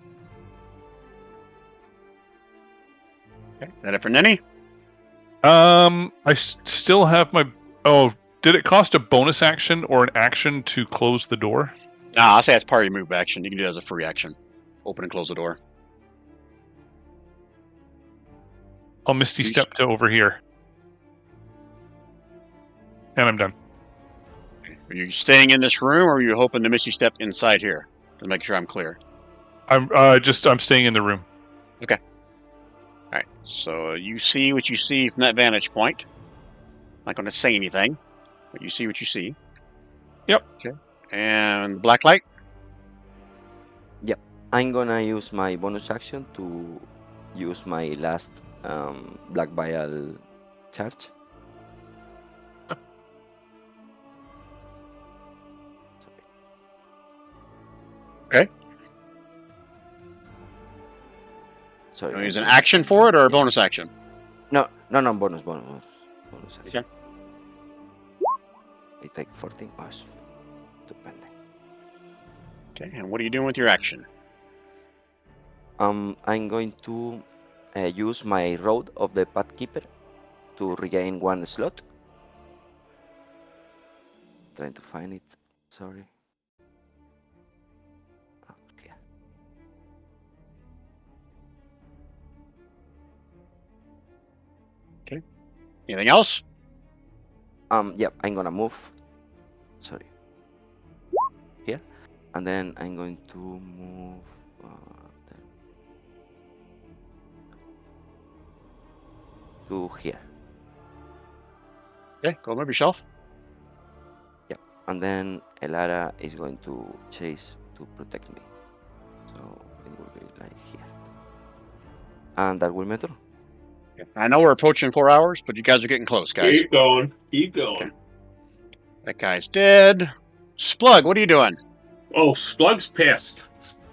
Okay. That it for Ninny? I still have my. Oh, did it cost a bonus action or an action to close the door? I'll say that's part of your move action. You can do that as a free action. Open and close the door. I'll Misty Step to over here. And I'm done. Are you staying in this room, or are you hoping to Misty Step inside here? To make sure I'm clear. I'm staying in the room. All right. So you see what you see from that vantage point. I'm not going to say anything, but you see what you see. Yep. Okay. And black light. I'm gonna use my bonus action to use my last black vial charge. Okay. Sorry. You use an action for it or a bonus action? No, bonus action. Okay. I take 14. Oh, stupendo. Okay. And what are you doing with your action? I'm going to use my Road of the Pathkeeper to regain 1 slot. Trying to find it. Sorry. Okay. Anything else? Yep, I'm gonna move. Sorry. Here. And then I'm going to move there. To here. Okay. Go move yourself. Yep. And then Elara is going to chase to protect me. So it will be like here. And that will matter. I know we're approaching 4 hours, but you guys are getting close, guys. Keep going. Keep going. Okay. That guy's dead. Splug, what are you doing? Oh, Splug's pissed.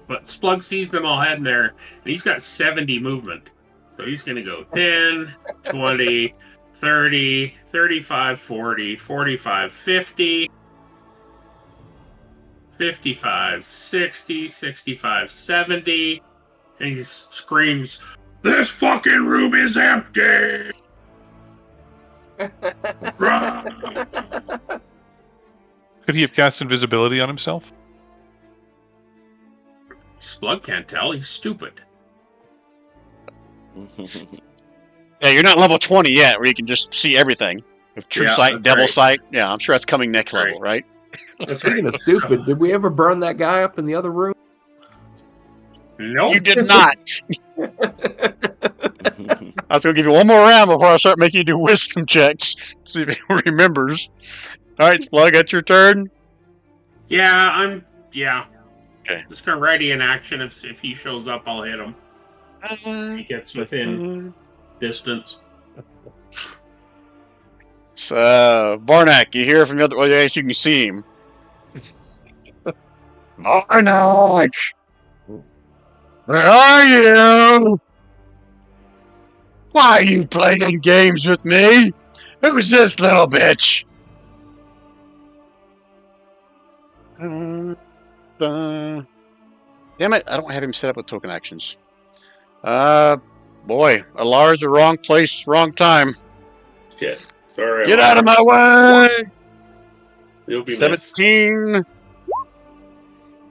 But Splug sees them all heading there, and he's got 70 movement. So he's going to go 10, 20, 30, 35, 40, 45, 50, 55, 60, 65, 70. And he screams, "This fucking room is empty!" Run! Could he have cast invisibility on himself? Splug can't tell. He's stupid. Yeah, you're not level 20 yet, where you can just see everything. With True Yeah, Sight, that's Devil right. Sight. Yeah, I'm sure that's coming next Right. level, right? That's Speaking right. of stupid, did we ever burn that guy up in the other room? Nope. You did not. I was going to give you one more round before I start making you do wisdom checks. See if he remembers. All right, Splug, that's your turn. Yeah. Okay. Just gonna ready in action. If he shows up, I'll hit him. If he gets within distance. Varnak, you hear from the other. Well, yes, you can see him. Varnak! Where are you? Why are you playing games with me? Who's this little bitch? Damn it, I don't have him set up with token actions. Boy, Alar's the wrong place, wrong time. Shit. Sorry. Get out of my way! You'll be missed. 17.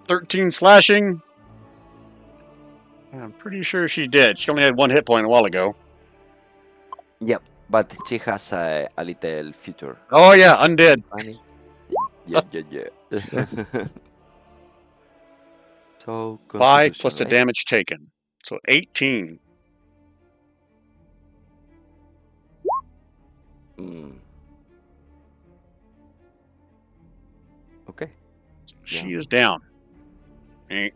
13 slashing. I'm pretty sure she did. She only had 1 hit point a while ago. Yep, but she has a little future. Oh, yeah, undead. Yeah. So 5 plus the Constitution, right? damage taken. So 18. Okay. She is down. Okay.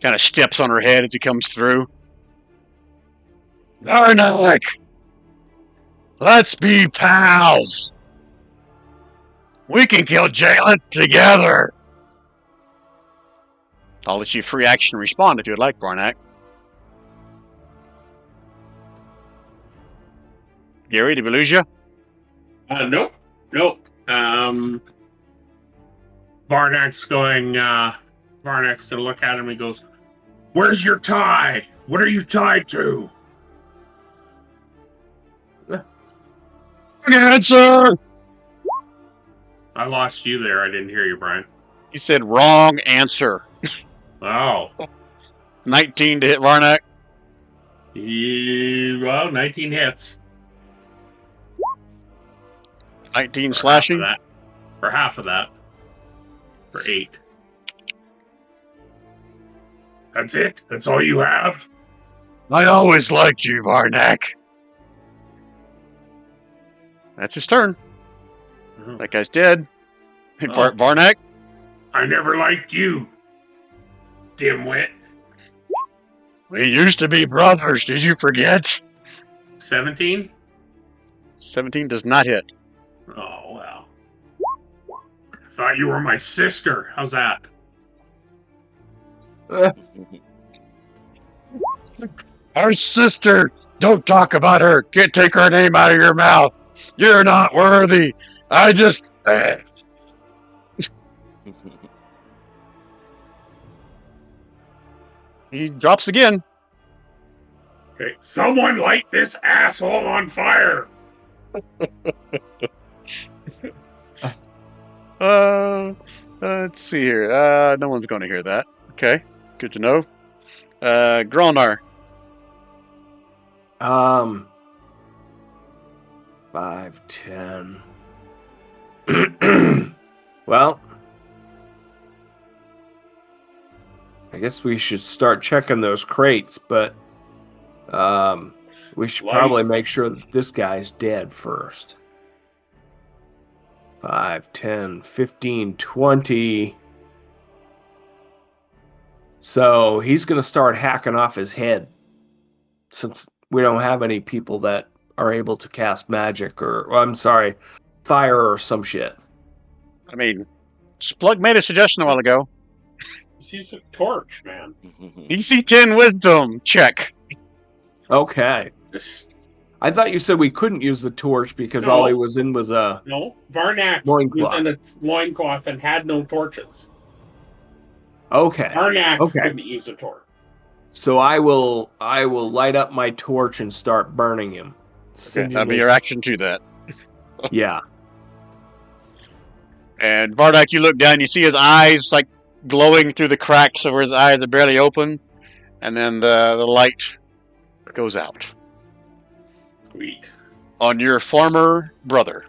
Kind of steps on her head as he comes through. Arnak! Let's be pals! We can kill Jalen together! I'll let you free action respond if you'd like, Barnak. Gary, did we lose you? Nope. Varnak's gonna look at him and goes, "Where's your tie? What are you tied to?" Answer! I lost you there. I didn't hear you, Brian. He said wrong answer. Oh. 19 to hit Varnak. Well, 19 hits. 19 For slashing. half of that. For 8. That's it? That's all you have? I always liked you, Varnak. That's his turn. Oh. That guy's dead. Oh. Varnak? I never liked you, dimwit. We used to be brothers. Did you forget? 17? 17 does not hit. Oh, well. I thought you were my sister. How's that? Our sister. Don't talk about her. Can't take her name out of your mouth. You're not worthy. I just... He drops again. Okay, someone light this asshole on fire! Let's see here. No one's going to hear that. Okay, good to know. Gronar. 5, 10. Well, I guess we should start checking those crates, but we should probably make sure that this guy's dead first. 5, 10, 15, 20. So he's going to start hacking off his head since we don't have any people that are able to cast magic or, well, I'm sorry, fire or some shit. I mean, Splug made a suggestion a while ago. She's a torch, man. DC 10 wisdom check. Okay. I thought you said we couldn't use the torch because all he was in was a... No, Varnak loincloth. was in a loincloth and had no torches. Okay. Varnak couldn't use a torch. So I will light up my torch and start burning him. Okay, that'll be your action to that. Yeah. And Vardak, you look down, you see his eyes like glowing through the cracks of where his eyes are barely open, and then the light goes out. Sweet. On your former brother.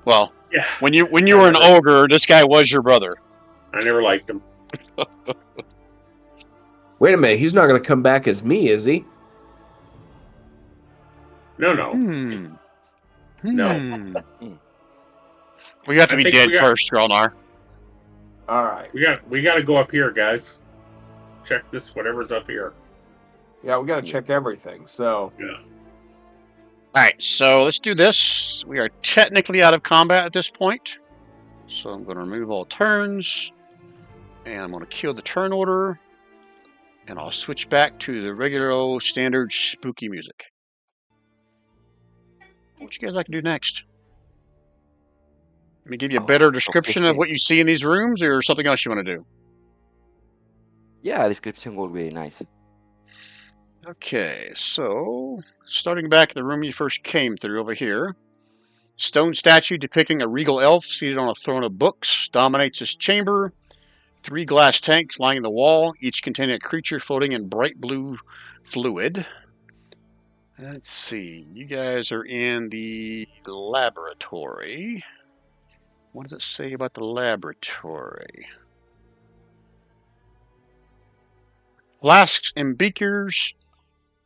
Well, yeah. When you were an ogre, this guy was your brother. I never liked him. Wait a minute, he's not going to come back as me, is he? No. No. We have to be dead first, Grelnar. All right. We got to go up here, guys. Check this, whatever's up here. Yeah, we got to check everything. So. Yeah. All right, so let's do this. We are technically out of combat at this point, so I'm going to remove all turns, and I'm going to kill the turn order, and I'll switch back to the regular old standard spooky music. What you guys like to do next? Let me give you a better description of what you see in these rooms, or something else you want to do? Yeah, description would be nice. Okay, so starting back at the room you first came through over here. Stone statue depicting a regal elf seated on a throne of books dominates this chamber. 3 glass tanks lining the wall, each containing a creature floating in bright blue fluid. Let's see, you guys are in the laboratory. What does it say about the laboratory? Flasks and beakers.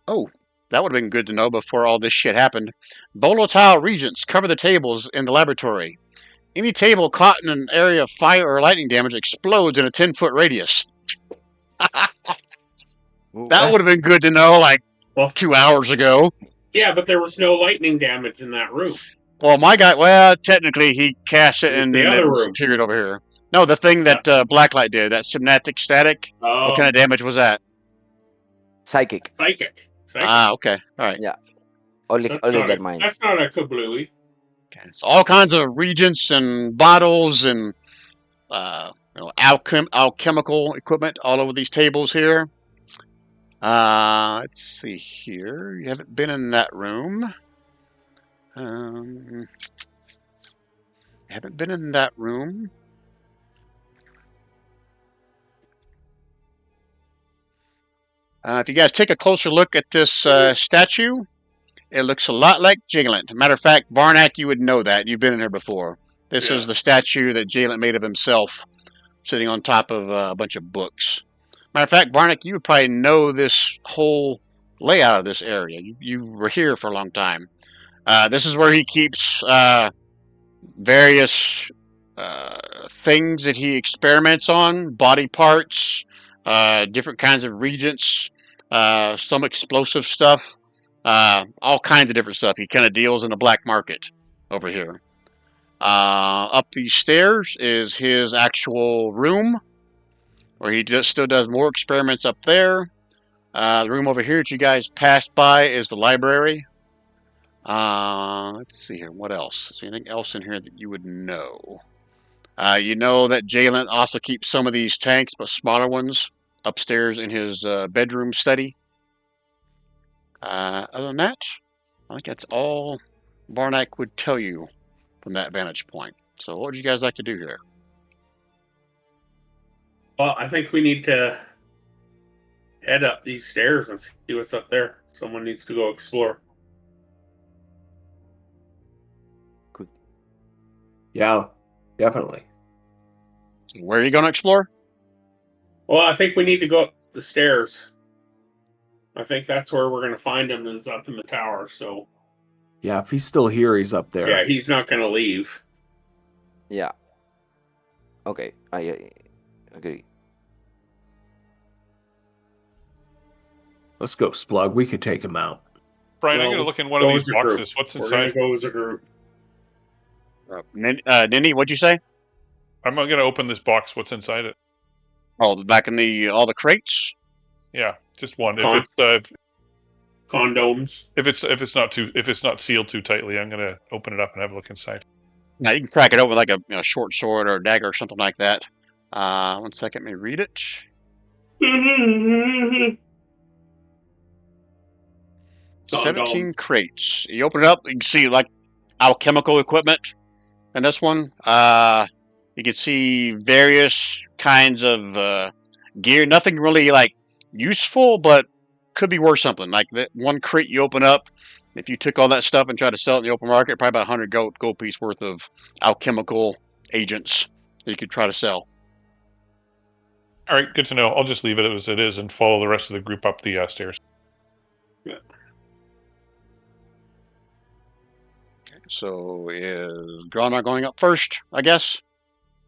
Oh, that would have been good to know before all this shit happened. Volatile reagents cover the tables in the laboratory. Any table caught in an area of fire or lightning damage explodes in a 10-foot radius. That would have been good to know, like, 2 hours ago. Yeah, but there was no lightning damage in that room. Well, my guy, technically he cast it and the then other it was room. triggered over here. No, the thing that Blacklight did, that synaptic static. Oh. What kind of damage was that? Psychic. Psychic. Ah, okay. All right. Yeah. Only that mines. That's not a kablooey. Okay. It's all kinds of reagents and bottles and alchemical equipment all over these tables here. Let's see here. You haven't been in that room. Haven't been in that room. If you guys take a closer look at this statue, it looks a lot like Jalen. Matter of fact, Varnak, you would know that. You've been in here before. This is the statue that Jalen made of himself, sitting on top of a bunch of books. Matter of fact, Varnak, you would probably know this whole layout of this area. You were here for a long time. This is where he keeps various things that he experiments on, body parts, different kinds of reagents, some explosive stuff, all kinds of different stuff. He kind of deals in the black market over here. Up these stairs is his actual room, where he still does more experiments up there. The room over here that you guys passed by is the library. Let's see here. What else? Is there anything else in here that you would know? You know that Jalen also keeps some of these tanks, but smaller ones, upstairs in his bedroom study. Other than that, I think that's all Varnak would tell you from that vantage point. So what would you guys like to do here? Well, I think we need to head up these stairs and see what's up there. Someone needs to go explore. Yeah, definitely. Where are you going to explore? Well, I think we need to go up the stairs. I think that's where we're going to find him, is up in the tower. So Yeah, if he's still here, he's up there. yeah, he's not going to leave. Yeah. Okay, I agree. Let's go, Splug. We could take him out. Brian, I'm Well, going to look in one of go these as a group. boxes. What's We're going inside? to go as a group. Ninny, what'd you say? I'm going to open this box. What's inside it? Oh, back in all the crates. Yeah, just one. Con- If Condoms. it's not sealed too tightly, I'm going to open it up and have a look inside. Now you can crack it open with like a short sword or a dagger or something like that. 1 second, let me read it. 17 crates. You open it up, you can see like alchemical equipment in this one. You can see various kinds of gear. Nothing really like useful, but could be worth something. Like that one crate you open up, if you took all that stuff and tried to sell it in the open market, probably about 100 gold piece worth of alchemical agents that you could try to sell. All right, good to know. I'll just leave it as it is and follow the rest of the group up the stairs. Yeah. So is Gronar going up first, I guess?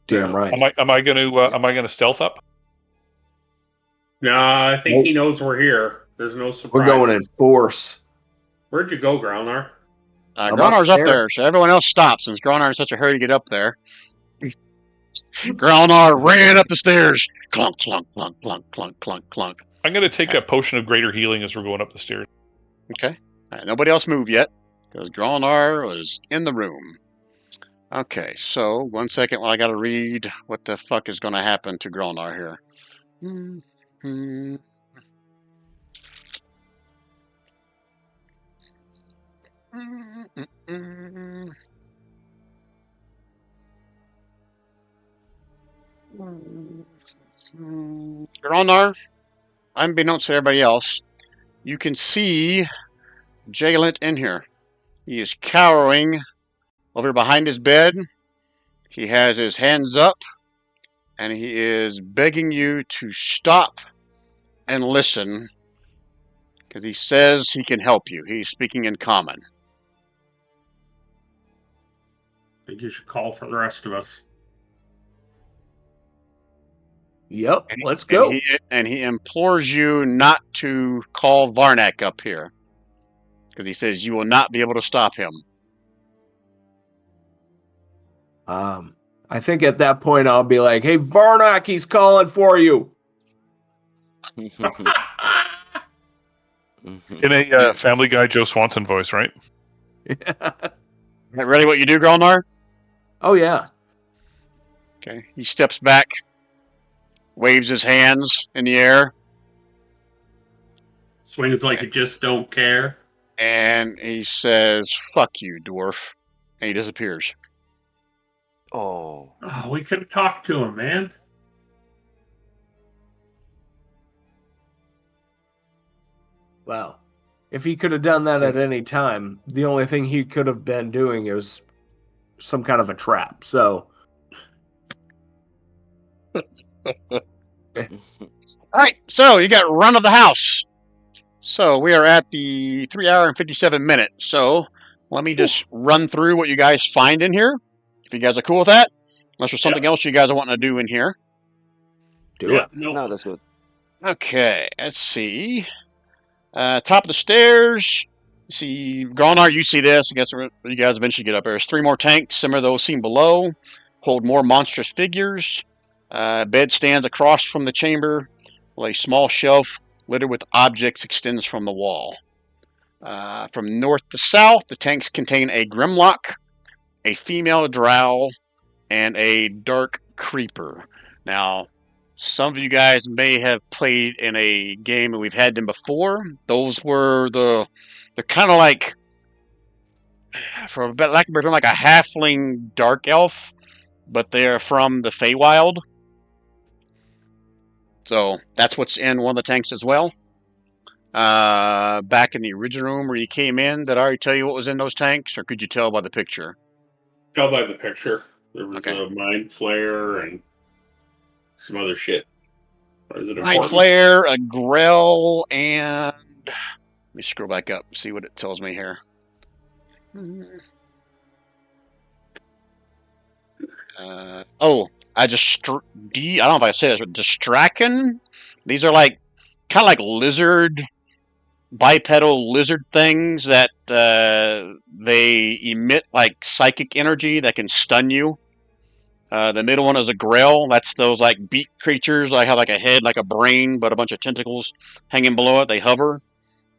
Damn right. Am I going to stealth up? No, I think Nope. he knows we're here. There's no surprise. We're going in force. Where'd you go, Growlnar? I'm Gronar's up upstairs. there, so everyone else stops since Gronar in such a hurry to get up there. Gronar ran up the stairs. Clunk, clunk, clunk, clunk, clunk, clunk, clunk. I'm going to take a potion of greater healing as we're going up the stairs. Okay. All right, nobody else moved yet because Gronar was in the room. Okay, so 1 second while I got to read what the fuck is going to happen to Gronar here. Gronar, unbeknownst to everybody else, you can see Jalent in here. He is cowering over behind his bed. He has his hands up, and he is begging you to stop and listen, because he says he can help you. He's speaking in common. I think you should call for the rest of us. Yep, let's go. And he implores you not to call Varnak up here, because he says you will not be able to stop him. I think at that point I'll be like, "Hey, Varnak, he's calling for you." In a Family Guy Joe Swanson voice, right? Is that really what you do, Gralnar? Oh yeah. Okay. He steps back, waves his hands in the air, Swings like you just don't care. and he says, "Fuck you, dwarf," and he disappears. Oh. Oh, we could have talked to him, man. Well, if he could have done that at Okay. any time, the only thing he could have been doing is some kind of a trap. So, All right, so you got run of the house. So we are at the 3 hour and 57 minutes. So let me just run through what you guys find in here. If you guys are cool with that, unless there's something else you guys are wanting to do in here. do it. No, that's good. Okay, let's see. Top of the stairs. See, Gralnar, you see this. I guess you guys eventually get up there. There's 3 more tanks, similar to those seen below. Hold more monstrous figures. Bed stands across from the chamber, while a small shelf littered with objects extends from the wall. From north to south, the tanks contain a Grimlock, a female Drow, and a Dark Creeper. Now, some of you guys may have played in a game and we've had them before. Those were they're kind of like, for a bit lack of a better term, like a halfling dark elf, but they're from the Feywild. So that's what's in one of the tanks as well. Back in the original room where you came in, did I already tell you what was in those tanks, or could you tell by the picture? Tell by the picture. There was Okay. a mind flare and some other shit. Is it Mind important? Flare, a Grell, and let me scroll back up and see what it tells me here. I don't know if I say this, but Distraken. These are like kind of like lizard, bipedal lizard things that they emit like psychic energy that can stun you. The middle one is a Grell. That's those like beak creatures. They have like a head, like a brain, but a bunch of tentacles hanging below it. They hover.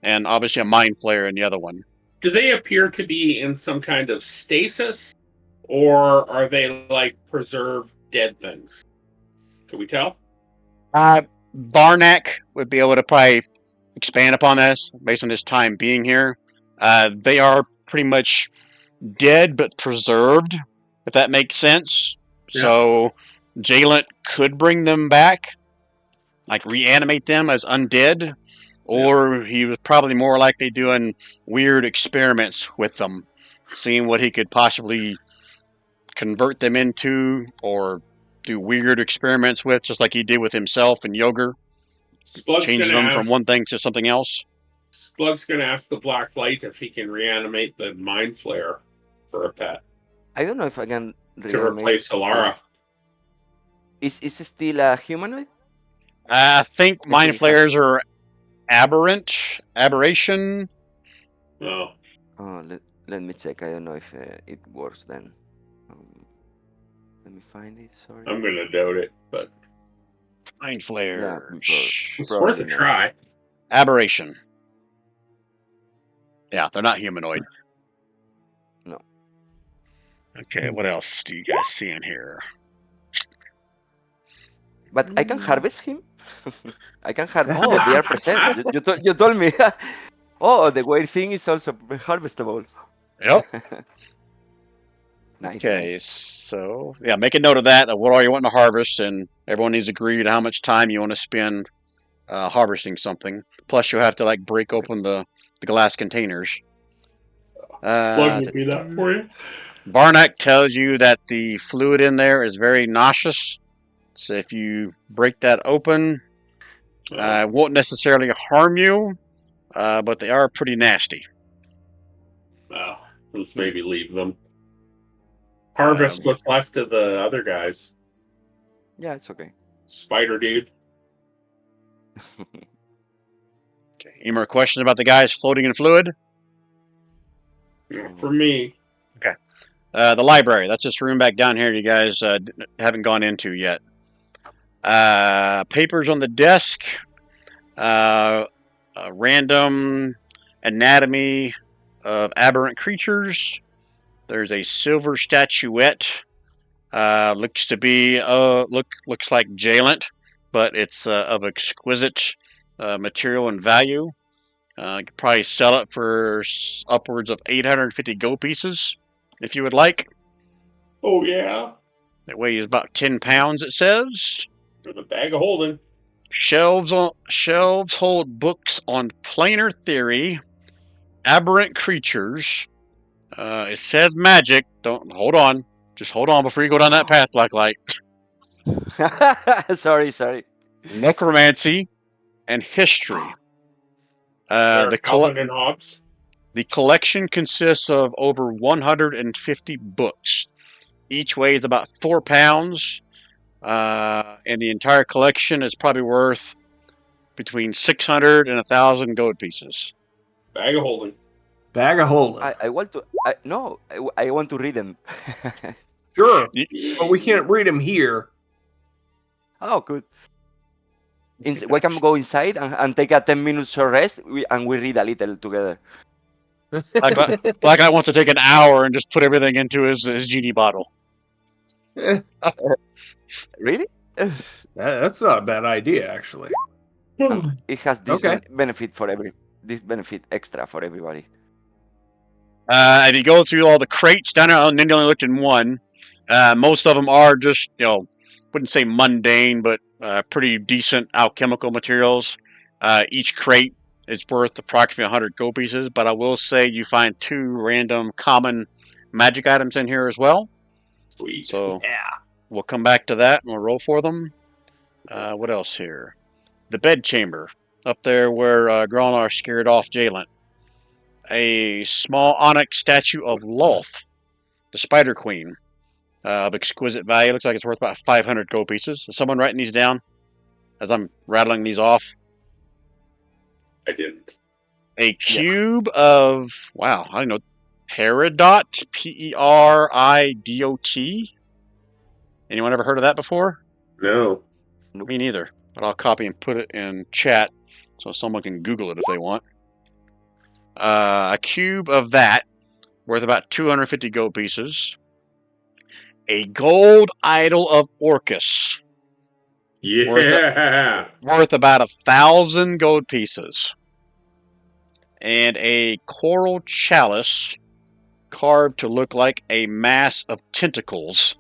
And obviously a Mind Flare in the other one. Do they appear to be in some kind of stasis, or are they like preserved dead things? Can we tell? Varnak would be able to probably expand upon this based on his time being here. They are pretty much dead but preserved, if that makes sense. Yeah. So Jalent could bring them back, like reanimate them as undead, or he was probably more likely doing weird experiments with them, seeing what he could possibly convert them into, or do weird experiments with, just like he did with himself and Yogur, changing them from one thing to something else. Splug's going to ask the Black Light if he can reanimate the Mind Flare for a pet I don't know if I can to replace Solara. Is it still a humanoid? I think Mind think Flares are aberration. Oh, Oh, let me check. I don't know if it works then. Let me find it. Sorry. I'm going to doubt it, but Mind Flares. it's Probably worth a not. try. Aberration. Yeah, they're not humanoid. No. Okay, what else do you guys see in here? But I can harvest him. I can harvest. Oh, they are preserved. You told me. Oh, the weird thing is also harvestable. Yep. Nice. Okay, Nice. so yeah, make a note of that. Of what are you wanting to harvest, and everyone needs to agree to how much time you want to spend harvesting something. Plus, you'll have to like break open the glass containers. Splug will do that for you. Varnak tells you that the fluid in there is very nauseous. So if you break that open, it won't necessarily harm you, but they are pretty nasty. Well, let's maybe leave them. Harvest what's left of the other guys. Yeah, it's okay. Spider dude. Okay. Any more questions about the guys floating in fluid? For me. Okay. The library. That's this room back down here you guys haven't gone into yet. Papers on the desk. Random anatomy of aberrant creatures. There's a silver statuette. Looks to be looks like Jalent, but it's of exquisite material and value. You could probably sell it for upwards of 850 gold pieces, if you would like. Oh yeah. It weighs about 10 pounds, it says. With a bag of holding. Shelves hold books on planar theory, aberrant creatures. It says magic. Hold on. Just hold on before you go down that path, Blacklight. Sorry. Necromancy and history. Calvin and Hobbes. The collection consists of over 150 books. Each weighs about 4 pounds. And the entire collection is probably worth between 600 and 1,000 gold pieces. Bag of holding. Bag of holding. I want to. I want to read them. Sure, but we can't read them here. Oh, good. We can go inside and take a 10-minute short rest, and we read a little together. Black Guy wants to take an hour and just put everything into his genie bottle. Really? That's not a bad idea, actually. And it has this Okay. benefit for this benefit extra for everybody. And you go through all the crates down there, and then you only looked in one. Most of them are just, wouldn't say mundane, but pretty decent alchemical materials. Each crate is worth approximately 100 gold pieces, but I will say you find 2 random common magic items in here as well. Sweet. So Yeah. we'll come back to that and we'll roll for them. What else here? The bed chamber, up there where Gralnar scared off Jalent. A small onyx statue of Loth, the Spider Queen, of exquisite value. Looks like it's worth about 500 gold pieces. Is someone writing these down as I'm rattling these off? I didn't. A cube of, I don't know, Peridot, Peridot. Anyone ever heard of that before? No. Me neither, but I'll copy and put it in chat so someone can Google it if they want. A cube of that, worth about 250 gold pieces. A gold idol of Orcus, Yeah. worth about 1,000 gold pieces. And a coral chalice, carved to look like a mass of tentacles,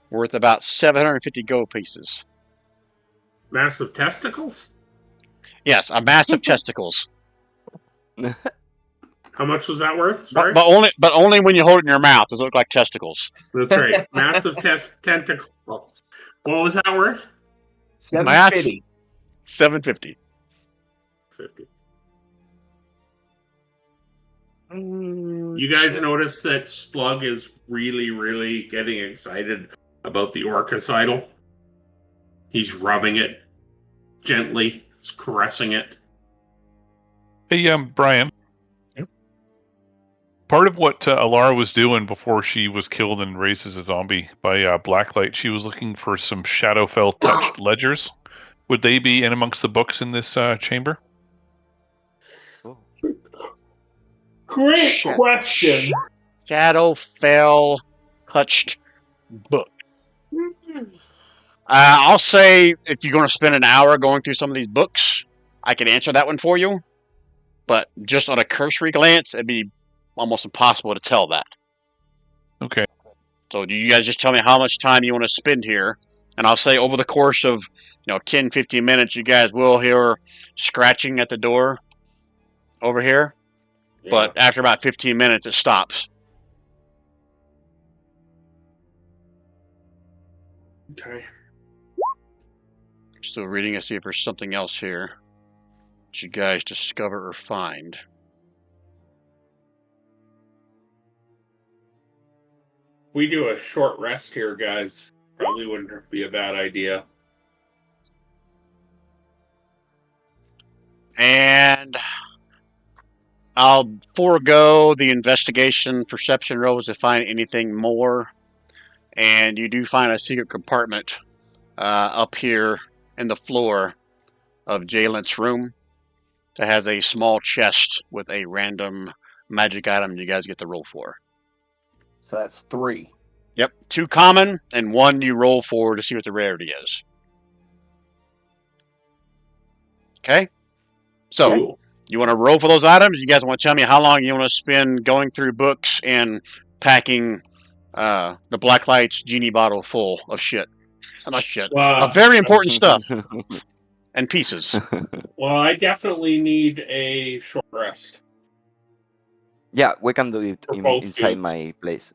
worth about 750 gold pieces. Massive testicles? Yes, a mass of testicles. How much was that worth? Sorry? But only when you hold it in your mouth does it look like testicles. That's right. Massive tentacles. What was that worth? 750. 750. 50. You guys notice that Splug is really, really getting excited about the Orcus idol? He's rubbing it gently, he's caressing it. Hey, Brian. Part of what Alara was doing before she was killed and raised as a zombie by Blacklight, she was looking for some Shadowfell touched ledgers. Would they be in amongst the books in this chamber? Great question. Shadowfell touched book. I'll say if you're going to spend an hour going through some of these books, I can answer that one for you. But just on a cursory glance, it'd be almost impossible to tell that. Okay. So do you guys just tell me how much time you want to spend here? And I'll say over the course of 10, 15 minutes, you guys will hear scratching at the door over here. Yeah. But after about 15 minutes, it stops. Okay. Still reading to see if there's something else here that you guys discover or find. We do a short rest here, guys. Probably wouldn't be a bad idea. And I'll forego the investigation perception rolls to find anything more. And you do find a secret compartment up here in the floor of Jalent's room that has a small chest with a random magic item you guys get to roll for. So that's 3. Yep, 2 common and 1 you roll for to see what the rarity is. Okay? So, Cool. you want to roll for those items? You guys want to tell me how long you want to spend going through books and packing The black light's genie bottle full of shit. Not shit. Well, Of very important stuff and pieces. well, I definitely need a short rest. Yeah, we can do it For both inside dudes. my place.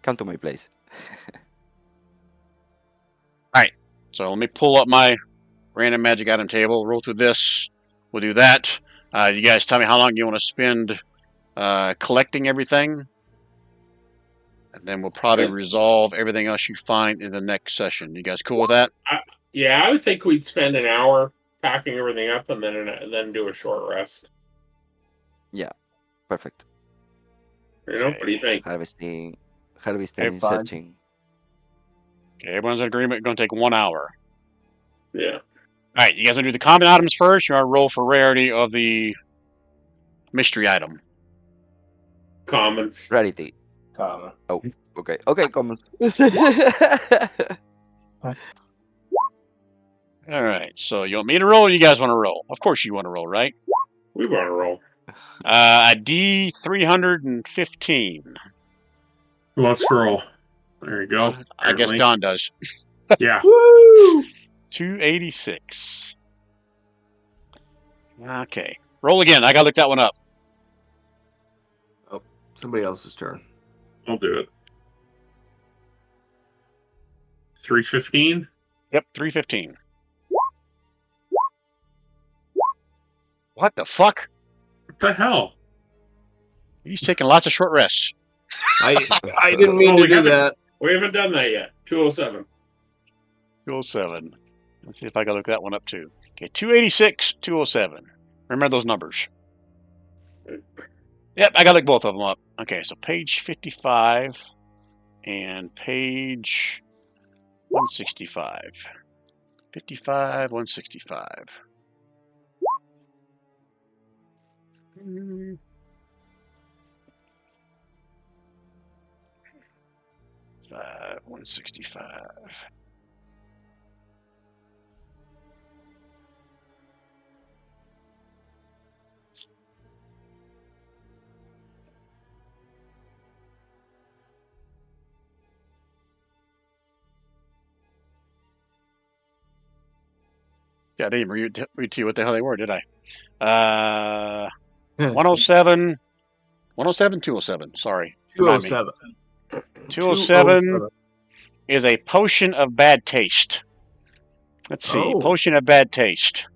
Come to my place. So let me pull up my random magic item table, roll through this. We'll do that. You guys tell me how long you want to spend collecting everything. And then we'll probably Sure. resolve everything else you find in the next session. You guys cool with that? Yeah, I would think we'd spend an hour packing everything up and then do a short rest. Perfect. You know, what do you think? Harvesting, fine. searching. Okay, everyone's in agreement. Going to take 1 hour. Yeah. All right, you guys want to do the common items first? You want to roll for rarity of the mystery item? Commons. Rarity. Common. Okay. Okay, common. All right, so you want me to roll or you guys want to roll? Of course you want to roll, right? We want to roll. A D315. Who wants to roll? There you go. I guess Apparently. Don does. Yeah. Woo! 286. Okay. Roll again. I got to look that one up. Somebody else's turn. I'll do it. 315. Yep, 315. What the fuck? What the hell? He's taking lots of short rests. I didn't mean Well, to we do haven't- that. We haven't done that yet. 207. 207. Let's see if I can look that one up too. Okay, 286, 207. Remember those numbers. Yep, I got to look both of them up. Okay, so page 55 and page 165. 55, 165. 165. Yeah, I didn't even read to you what the hell they were, did I? 107, 107, 207. Sorry. Remind me. 207. 207 is a potion of bad taste. Let's see. Oh. Potion of bad taste.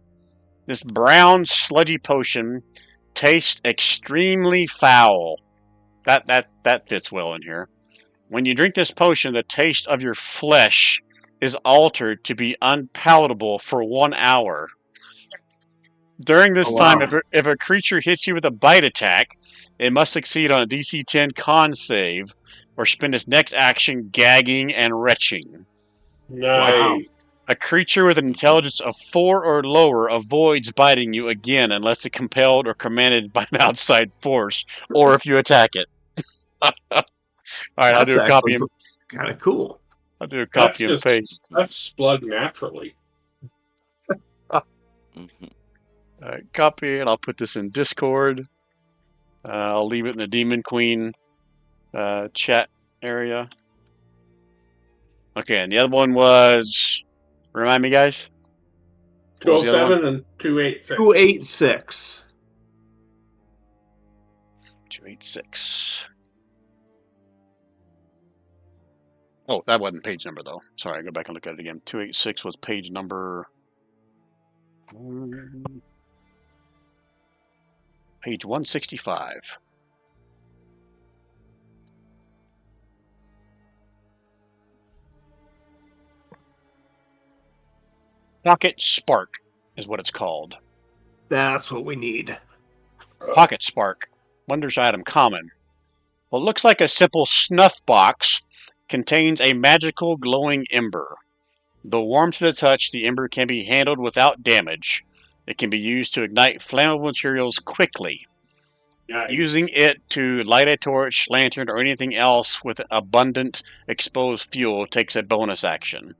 This brown, sludgy potion tastes extremely foul. That fits well in here. When you drink this potion, the taste of your flesh is altered to be unpalatable for 1 hour. During this time, if a creature hits you with a bite attack, it must succeed on a DC 10 con save or spend its next action gagging and retching. Nice. A creature with an intelligence of 4 or lower avoids biting you again unless it's compelled or commanded by an outside force, or if you attack it. All right, I'll do a copy and Kind of cool. I'll do a copy and paste. That's Splug naturally. Mhm. All right, copy, and I'll put this in Discord. I'll leave it in the Demon Queen chat area. Okay, and the other one was, remind me, guys. What was the other one? 207 and 286. 286. 286. Oh, that wasn't page number though. Sorry, go back and look at it again. 286 was page number. Page 165. Pocket Spark is what it's called. That's what we need. Pocket Spark. Wonders item common. What looks like a simple snuff box contains a magical glowing ember. Though warm to the touch, the ember can be handled without damage. It can be used to ignite flammable materials quickly. Nice. Using it to light a torch, lantern, or anything else with abundant exposed fuel takes a bonus action.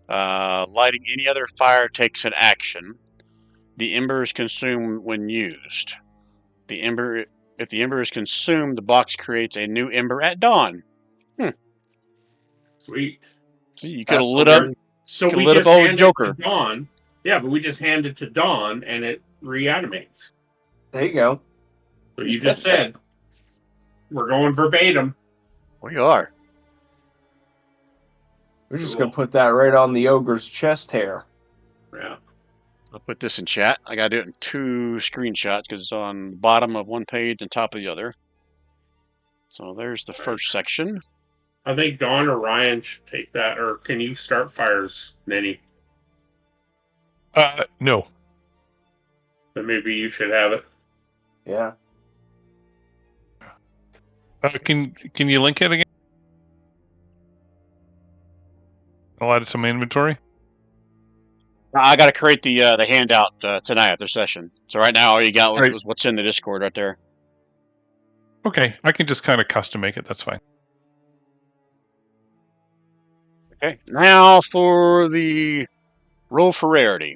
Lighting any other fire takes an action. The ember is consumed when used. The ember If the ember is consumed, the box creates a new ember at dawn. Sweet. See, you could have That's lit up. weird. So Could we lit up just old hand Joker. it to Dawn. Yeah, but we just hand it to Dawn and it reanimates. There you go. So you just said we're going verbatim. We are. We're just Cool. gonna put that right on the ogre's chest hair. Yeah. I'll put this in chat. I gotta do it in 2 screenshots because it's on the bottom of one page and top of the other. So there's the first section. I think Dawn or Ryan should take that, or can you start fires, Nenny? No. Then maybe you should have it. Yeah. Can you link it again? I'll add it to my inventory. I gotta create the handout tonight after session. So right now all you got Right. was what's in the Discord right there. Okay, I can just kind of custom make it. That's fine. Okay. Now for the roll for rarity.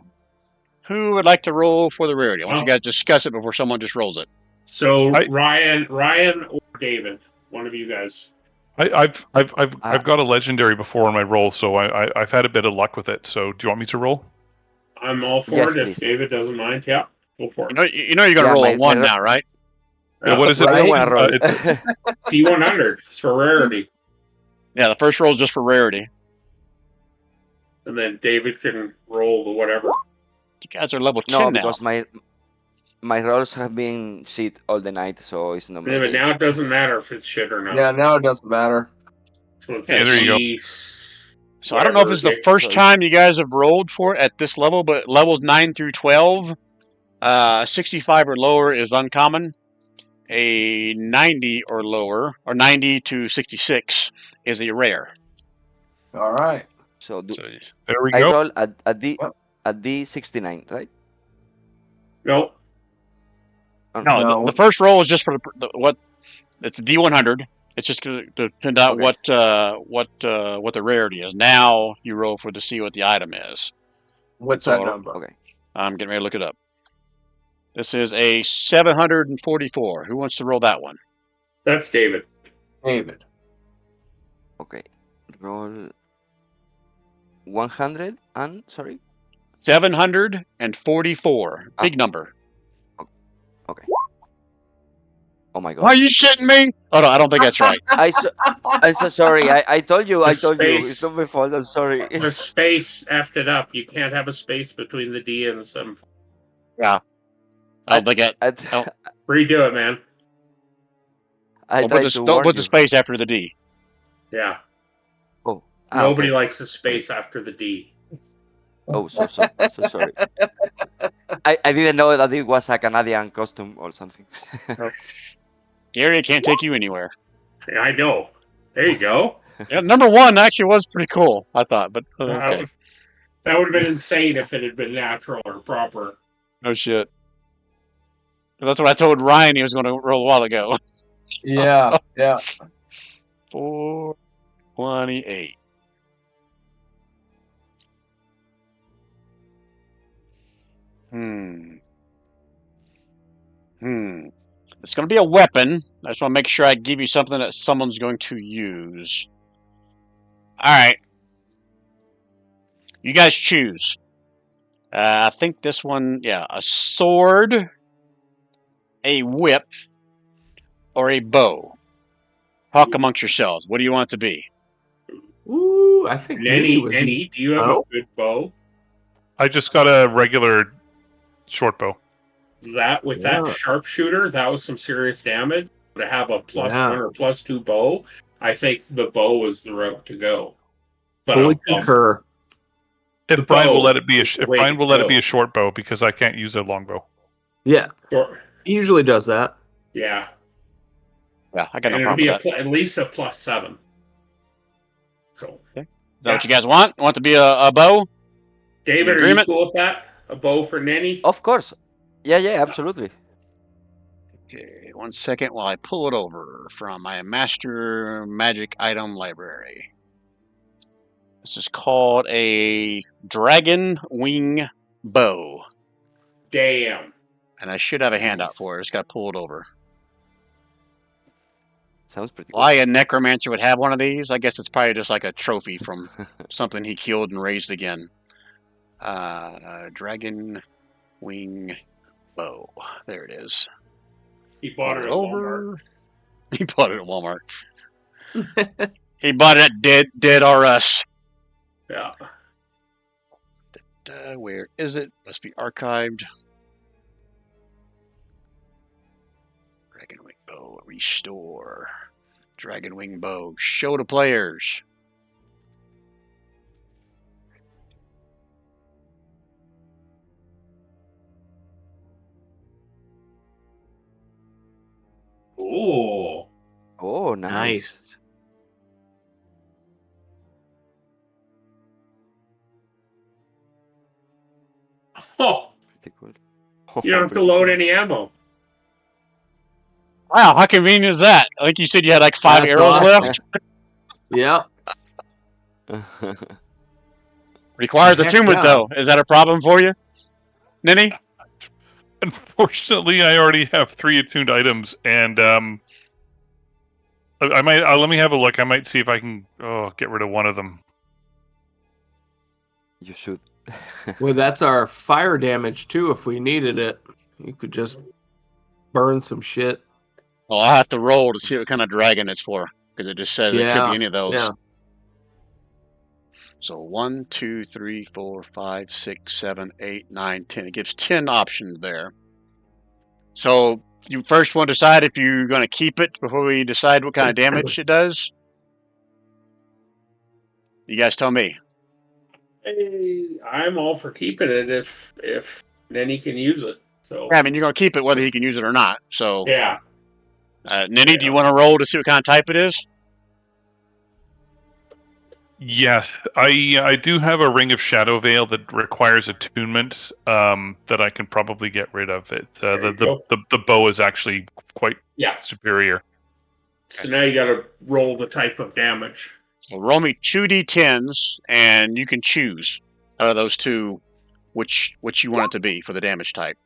Who would like to roll for the rarity? I want you guys to discuss it before someone just rolls it. So I- Ryan or David, one of you guys. I've got a legendary before in my roll, so I've had a bit of luck with it. So do you want me to roll? I'm all for Yes, it if please. David doesn't mind. Yeah, go for it. You know you're gonna Yeah, roll a my 1 ro- now, right? Yeah, what is it? I don't want to roll. It's- D100 is for rarity, Yeah, the first roll is just for rarity. and then David can roll the whatever. You guys are level 10 no, now. because my rolls have been shit all the night, so it's not. Yeah, but now it doesn't matter if it's shit or not. Yeah, now it doesn't matter. So it's Yeah, there you go. D- So I don't know if whatever it's the it- first so- time you guys have rolled for it at this level, but levels 9 through 12, 65 or lower is uncommon. A 90 or lower, or 90 to 66 is a rare. All right. So So, there we I go. roll at Yep. D69, right? No, Oh, no, No. the first roll is just for what it's D100. It's just to depend out Okay. what the rarity is. Now you roll for to see what the item is. What's So- that number? Okay. I'm getting ready to look it up. This is a 744. Who wants to roll that one? that's David. David. Okay. Roll 100 and sorry. 744. Big number. Oh my Are god. you shitting me? Oh no, I don't think that's right. I'm so sorry. I told you. The I told you. space. It's not my fault. I'm sorry. The space effed it up. You can't have a space between the D and the 7. I don't think it. I, Oh. Redo it, man. I Don't tried put to the, warn put the you. space after the D. Yeah. Oh. Nobody Okay. likes a space after the D. Oh, so sorry. I didn't know that it was a Canadian costume or something. The area can't take you anywhere. Yeah, I know. There you go. Yeah, number 1 actually was pretty cool, I thought, but okay. That would have been insane if it had been natural or proper. No shit. That's what I told Ryan he was going to roll a while ago. Yeah, yeah. 428. It's going to be a weapon. I just want to make sure I give you something that someone's going to use. All right. You guys choose. I think this one, yeah, a sword, a whip, or a bow. Talk amongst yourselves. What do you want it to be? Ooh, I think Danny was. Nenny, do you have bow? a good bow? I just got a regular short bow. That with that Yeah. sharpshooter, that was some serious damage. To have a +1 Yeah. or +2 bow, I think the bow is the route to go. But Fully concur. The If Brian will bow let it be is the way to go. a short bow because I can't use a long bow. Yeah, Sure. he usually does that. Yeah, Yeah, I got no and it'll problem be with that. at least a +7. So, Is that what you guys want? Want to be a bow? David, are you agreement? cool with that? A bow for Nenny? Of course. Yeah, absolutely. Okay, 1 second while I pull it over from my master magic item library. This is called a dragon wing bow. Damn. And I should have a handout Nice. for it. I just got to pull it over. Sounds pretty cool. Why a necromancer would have one of these? I guess it's probably just like a trophy from something he killed and raised again. Dragon wing bow. There it is. He bought it at Walmart. He bought it at Walmart. He bought it at Dead R Us. Yeah. Where is it? Must be archived. Dragon wing bow. Restore. Dragon wing bow. Show to players. Oh. Oh, nice. Nice. Oh, Pretty cool. you don't have to Pretty load cool. any ammo. Wow, how convenient is that? I think you said you had like 5 That's arrows awesome. left. Yep. Requires Heck attunement, yeah. though. Is that a problem for you, Ninny? Unfortunately, I already have 3 attuned items, and I might let me have a look. I might see if I can get rid of one of them. You should. Well, that's our fire damage too. If we needed it, you could just burn some shit. Well, I'll have to roll to see what kind of dragon it's for, because it just says it could Yeah, be any of those. yeah. So 1, 2, 3, 4, 5, 6, 7, 8, 9, 10. It gives 10 options there. So you first want to decide if you're going to keep it before we decide what kind of damage it does? You guys tell me. Hey, I'm all for keeping it if then he can use it. So Yeah, I mean, you're going to keep it whether he can use it or not. So, yeah. Ninny, do you want to roll to see what kind of type it is? Yes, I do have a Ring of Shadow Veil that requires attunement that I can probably get rid of. It There you go. the bow is actually quite Yeah. superior. So now you got to roll the type of damage. So roll me 2d10s, and you can choose out of those two which you want it to be for the damage type.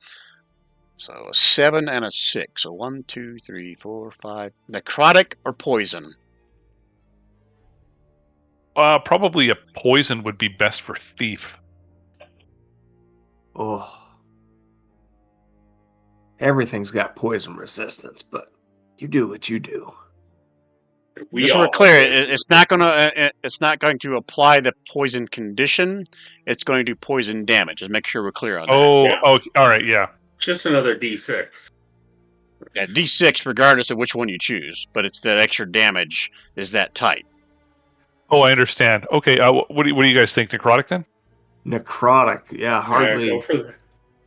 So a 7 and a 6. So 1, 2, 3, 4, 5. Necrotic or poison? Probably a poison would be best for thief. Oh. Everything's got poison resistance, but you do what you do. Just so we're clear, it's not going to apply the poison condition. It's going to do poison damage. Just make sure we're clear on that. Yeah. Oh, all right, yeah. Just another D6. Yeah, D6 regardless of which one you choose, but it's that extra damage is that type. Oh, I understand. Okay, what do you guys think? Necrotic then? Necrotic, yeah, hardly. Yeah, go for the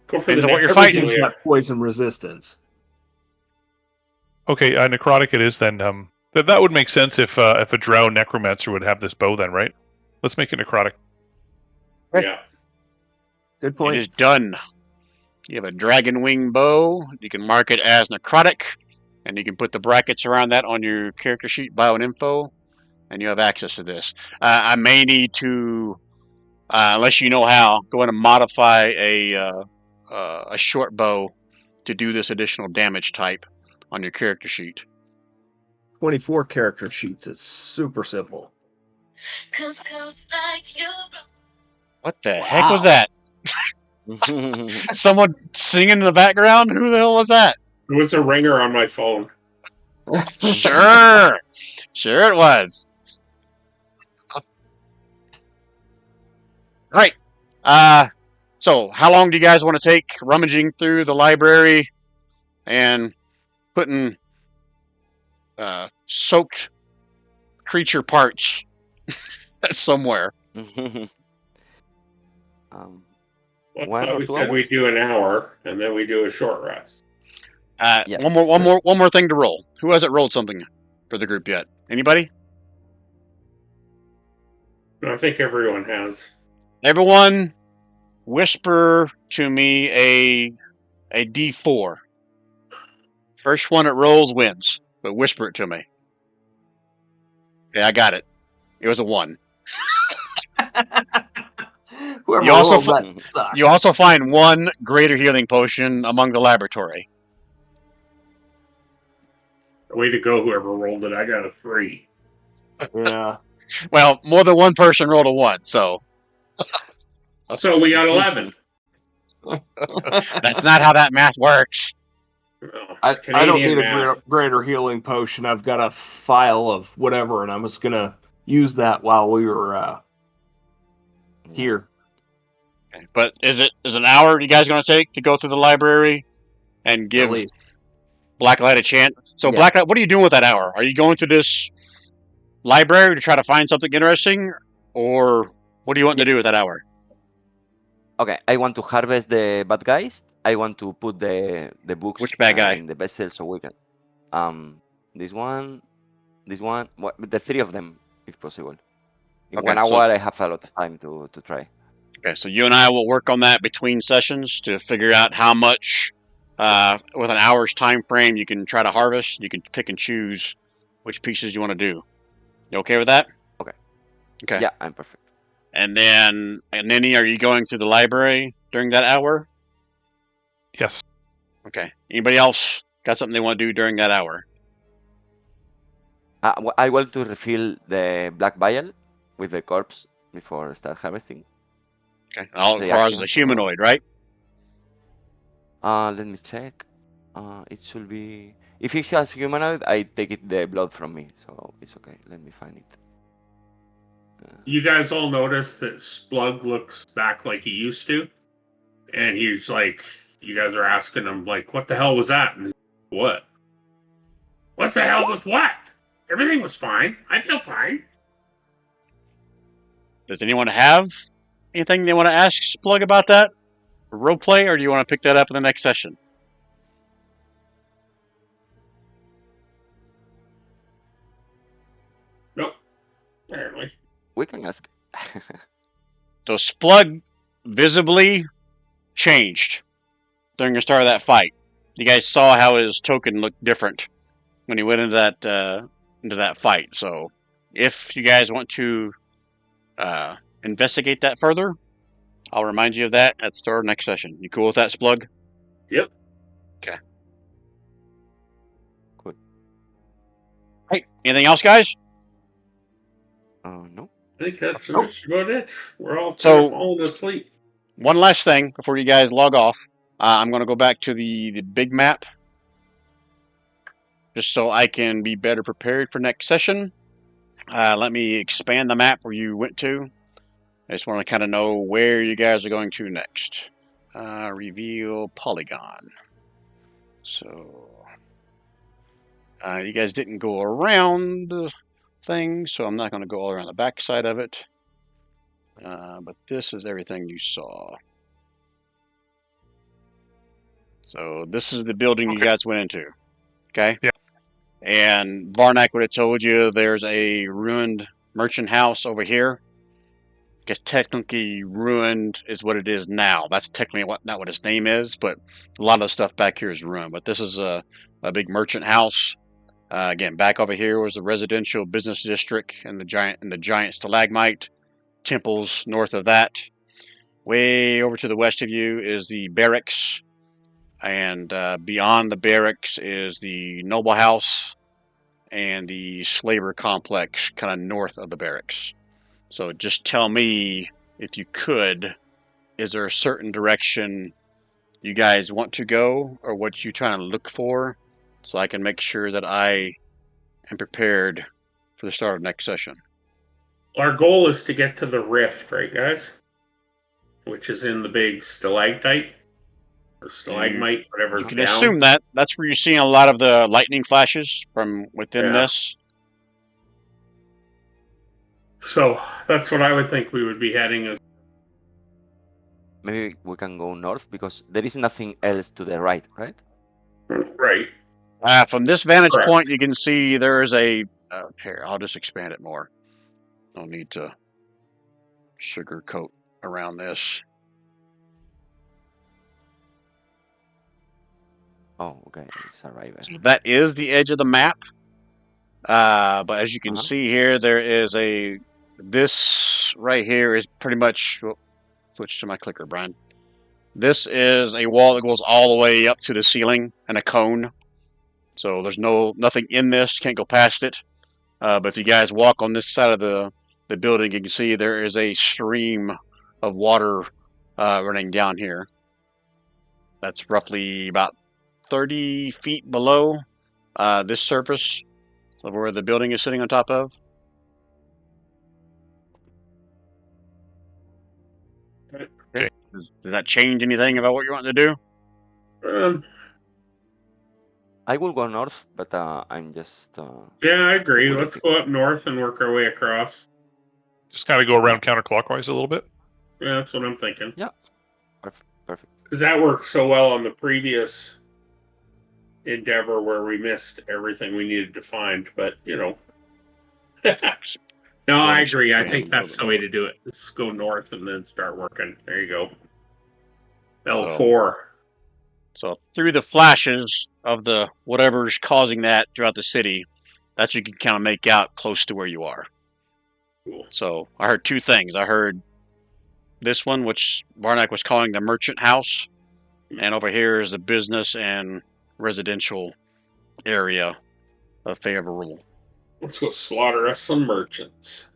Depends on what you're fighting. Everything's got poison resistance. Okay, necrotic it is then. That would make sense if a drow necromancer would have this bow then, right? Let's make it necrotic. Yeah. Good It point. is done. You have a dragon wing bow. You can mark it as necrotic, and you can put the brackets around that on your character sheet, bio and info, and you have access to this. I may need to, unless you know how, go in and modify a short bow to do this additional damage type on your character sheet. 24 character sheets. It's super simple. What the heck was that? Someone singing in the background? Who the hell was that? It was a ringer on my phone. Sure it was. All right. So how long do you guys want to take rummaging through the library and putting soaked creature parts somewhere? I 1 thought or we 2 said hours? we'd do an hour and then we do a short rest. Yes. One more thing to roll. Who hasn't rolled something for the group yet? Anybody? No, I think everyone has. Everyone, whisper to me a D4. First one that rolls wins, but whisper it to me. Yeah, I got it. It was a 1. Whoever You also rolled fi- that sucks. You also find 1 greater healing potion among the laboratory. Way to go, whoever rolled it. I got a 3. Yeah. Well, more than one person rolled a 1, so So we got 11. that's not how that math works. Oh, I it's don't Canadian need math. a greater healing potion. I've got a file of whatever, and I was gonna use that while we were here. Okay. But is an hour you guys going to take to go through the library and At give least. Blacklight a chance? So Yeah. Blacklight, what are you doing with that hour? Are you going to this library to try to find something interesting, or what do you want to do with that hour? Okay, I want to harvest the bad guys. I want to put the books Which bad guy? in the vessel so we can. This one, the 3 of them, if possible. In Okay, 1 so- hour, I have a lot of time to try. Okay, so you and I will work on that between sessions to figure out how much, with an hour's time frame, you can try to harvest. You can pick and choose which pieces you want to do. You okay with that? Okay. Okay. Yeah, I'm perfect. And then, Nini, are you going through the library during that hour? Yes. Okay. Anybody else got something they want to do during that hour? I want to refill the black vial with the corpse before I start harvesting. Okay. All The requires a actions, humanoid, right? Let me check. It should be. If he has humanoid, I take the blood from me, so it's okay. Let me find it. You guys all notice that Splug looks back like he used to, and he's like, you guys are asking him like, "What the hell was that?" And what? What's the hell with what? Everything was fine. I feel fine. Does anyone have anything they want to ask Splug about that? Role play, or do you want to pick that up in the next session? Nope. Apparently. We can ask. So Splug visibly changed during the start of that fight. You guys saw how his token looked different when he went into that fight. So if you guys want to investigate that further, I'll remind you of that at the start of next session. You cool with that, Splug? Yep. Okay. Good. Hey, anything else, guys? No. I think that's about it. We're all So- falling asleep. One last thing before you guys log off. I'm going to go back to the big map just so I can be better prepared for next session. Let me expand the map where you went to. I just want to kind of know where you guys are going to next. Reveal polygon. So you guys didn't go around the thing, so I'm not going to go all around the back side of it. But this is everything you saw. So this is the building you guys went into. Okay? Yeah. And Varnak would have told you there's a ruined merchant house over here. Because technically ruined is what it is now. That's technically not what its name is, but a lot of the stuff back here is ruined. But this is a big merchant house. Again, back over here was the residential business district and the giant stalagmite temples north of that. Way over to the west of you is the barracks, and beyond the barracks is the noble house and the slaver complex, kind of north of the barracks. So just tell me, if you could, is there a certain direction you guys want to go, or what you trying to look for, so I can make sure that I am prepared for the start of next session. Our goal is to get to the rift, right, guys? Which is in the big stalactite or stalagmite, whatever. You can assume that's where you're seeing a lot of the lightning flashes from within this. So that's what I would think we would be heading. As Maybe we can go north because there is nothing else to the right, right? right. From this vantage Correct. point, you can see there is a. Here, I'll just expand it more. No need to sugarcoat around this. Oh, okay. It's a river. So that is the edge of the map. But as you can Uh-huh. see here, there is a. This right here is pretty much. Well, switch to my clicker, Brian. This is a wall that goes all the way up to the ceiling and a cone. So there's nothing in this. Can't go past it. But if you guys walk on this side of the building, you can see there is a stream of water running down here. That's roughly about 30 feet below this surface of where the building is sitting on top of. Okay. Does that change anything about what you want to do? I will go north, but I'm just. Yeah, I agree. speculating. Let's go up north and work our way across. Just kind of go around counterclockwise a little bit. Yeah, that's what I'm thinking. Yeah. Perfect. Because that worked so well on the previous endeavor where we missed everything we needed to find. But, you know. No, I agree. I think that's the way to do it. Let's go north and then start working. There you go. L4. So through the flashes of the whatever's causing that throughout the city, that you can kind of make out close to where you are. Cool. So I heard two things. I heard this one, which Varnak was calling the merchant house, and over here is the business and residential area of Favorable. Let's go slaughter us some merchants.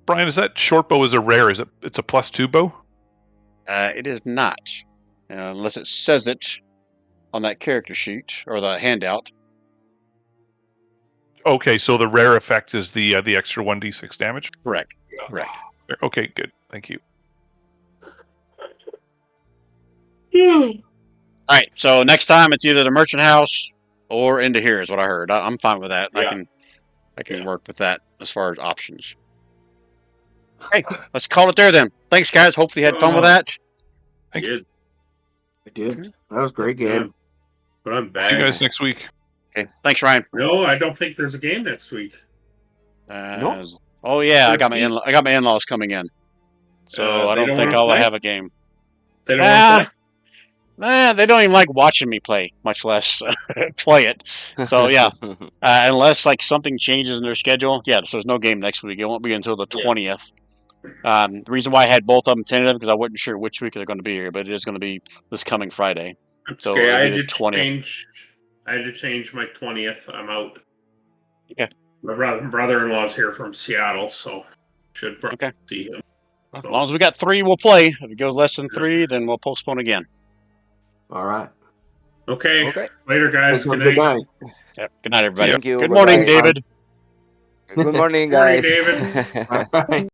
Brian, is that short bow is a rare? It's a +2 bow? It is not, unless it says it on that character sheet or the handout. Okay, so the rare effect is the extra 1d6 damage. Correct. Yeah. Correct. Okay, good. Thank you. Yeah. All right. So next time it's either the merchant house or into here is what I heard. I'm fine with that. Yeah. I can work with that as far as options. Hey, let's call it there then. Thanks, guys. Hopefully you had fun with that. Thank you. I did. That was a great game. But I'm See back. you guys next week. Okay. Thanks, Ryan. No, I don't think there's a game next week. No? Oh yeah, I got my in-laws coming in, so I they don't don't think wanna I'll play? have a game. They don't want to They don't even like watching me play, much less play it. So yeah, unless like something changes in their schedule, yeah. So there's no game next week. It won't be until the 20th. The reason why I had both of them tentative because I wasn't sure which week they're going to be here, but it is going to be this coming Friday. That's So okay. it'll I be had the to 20th. change my 20th. I'm out. Okay. My brother-in-law's here from Seattle, so should probably Okay. see him. As long as we got 3, we'll play. If it goes less than 3, then we'll postpone again. All right. Okay. Okay. Later, guys. Have a Good night. Yep. Good night, everybody. Thank you. Good morning, Bye-bye. David. Good morning, Morning, guys. David. All right.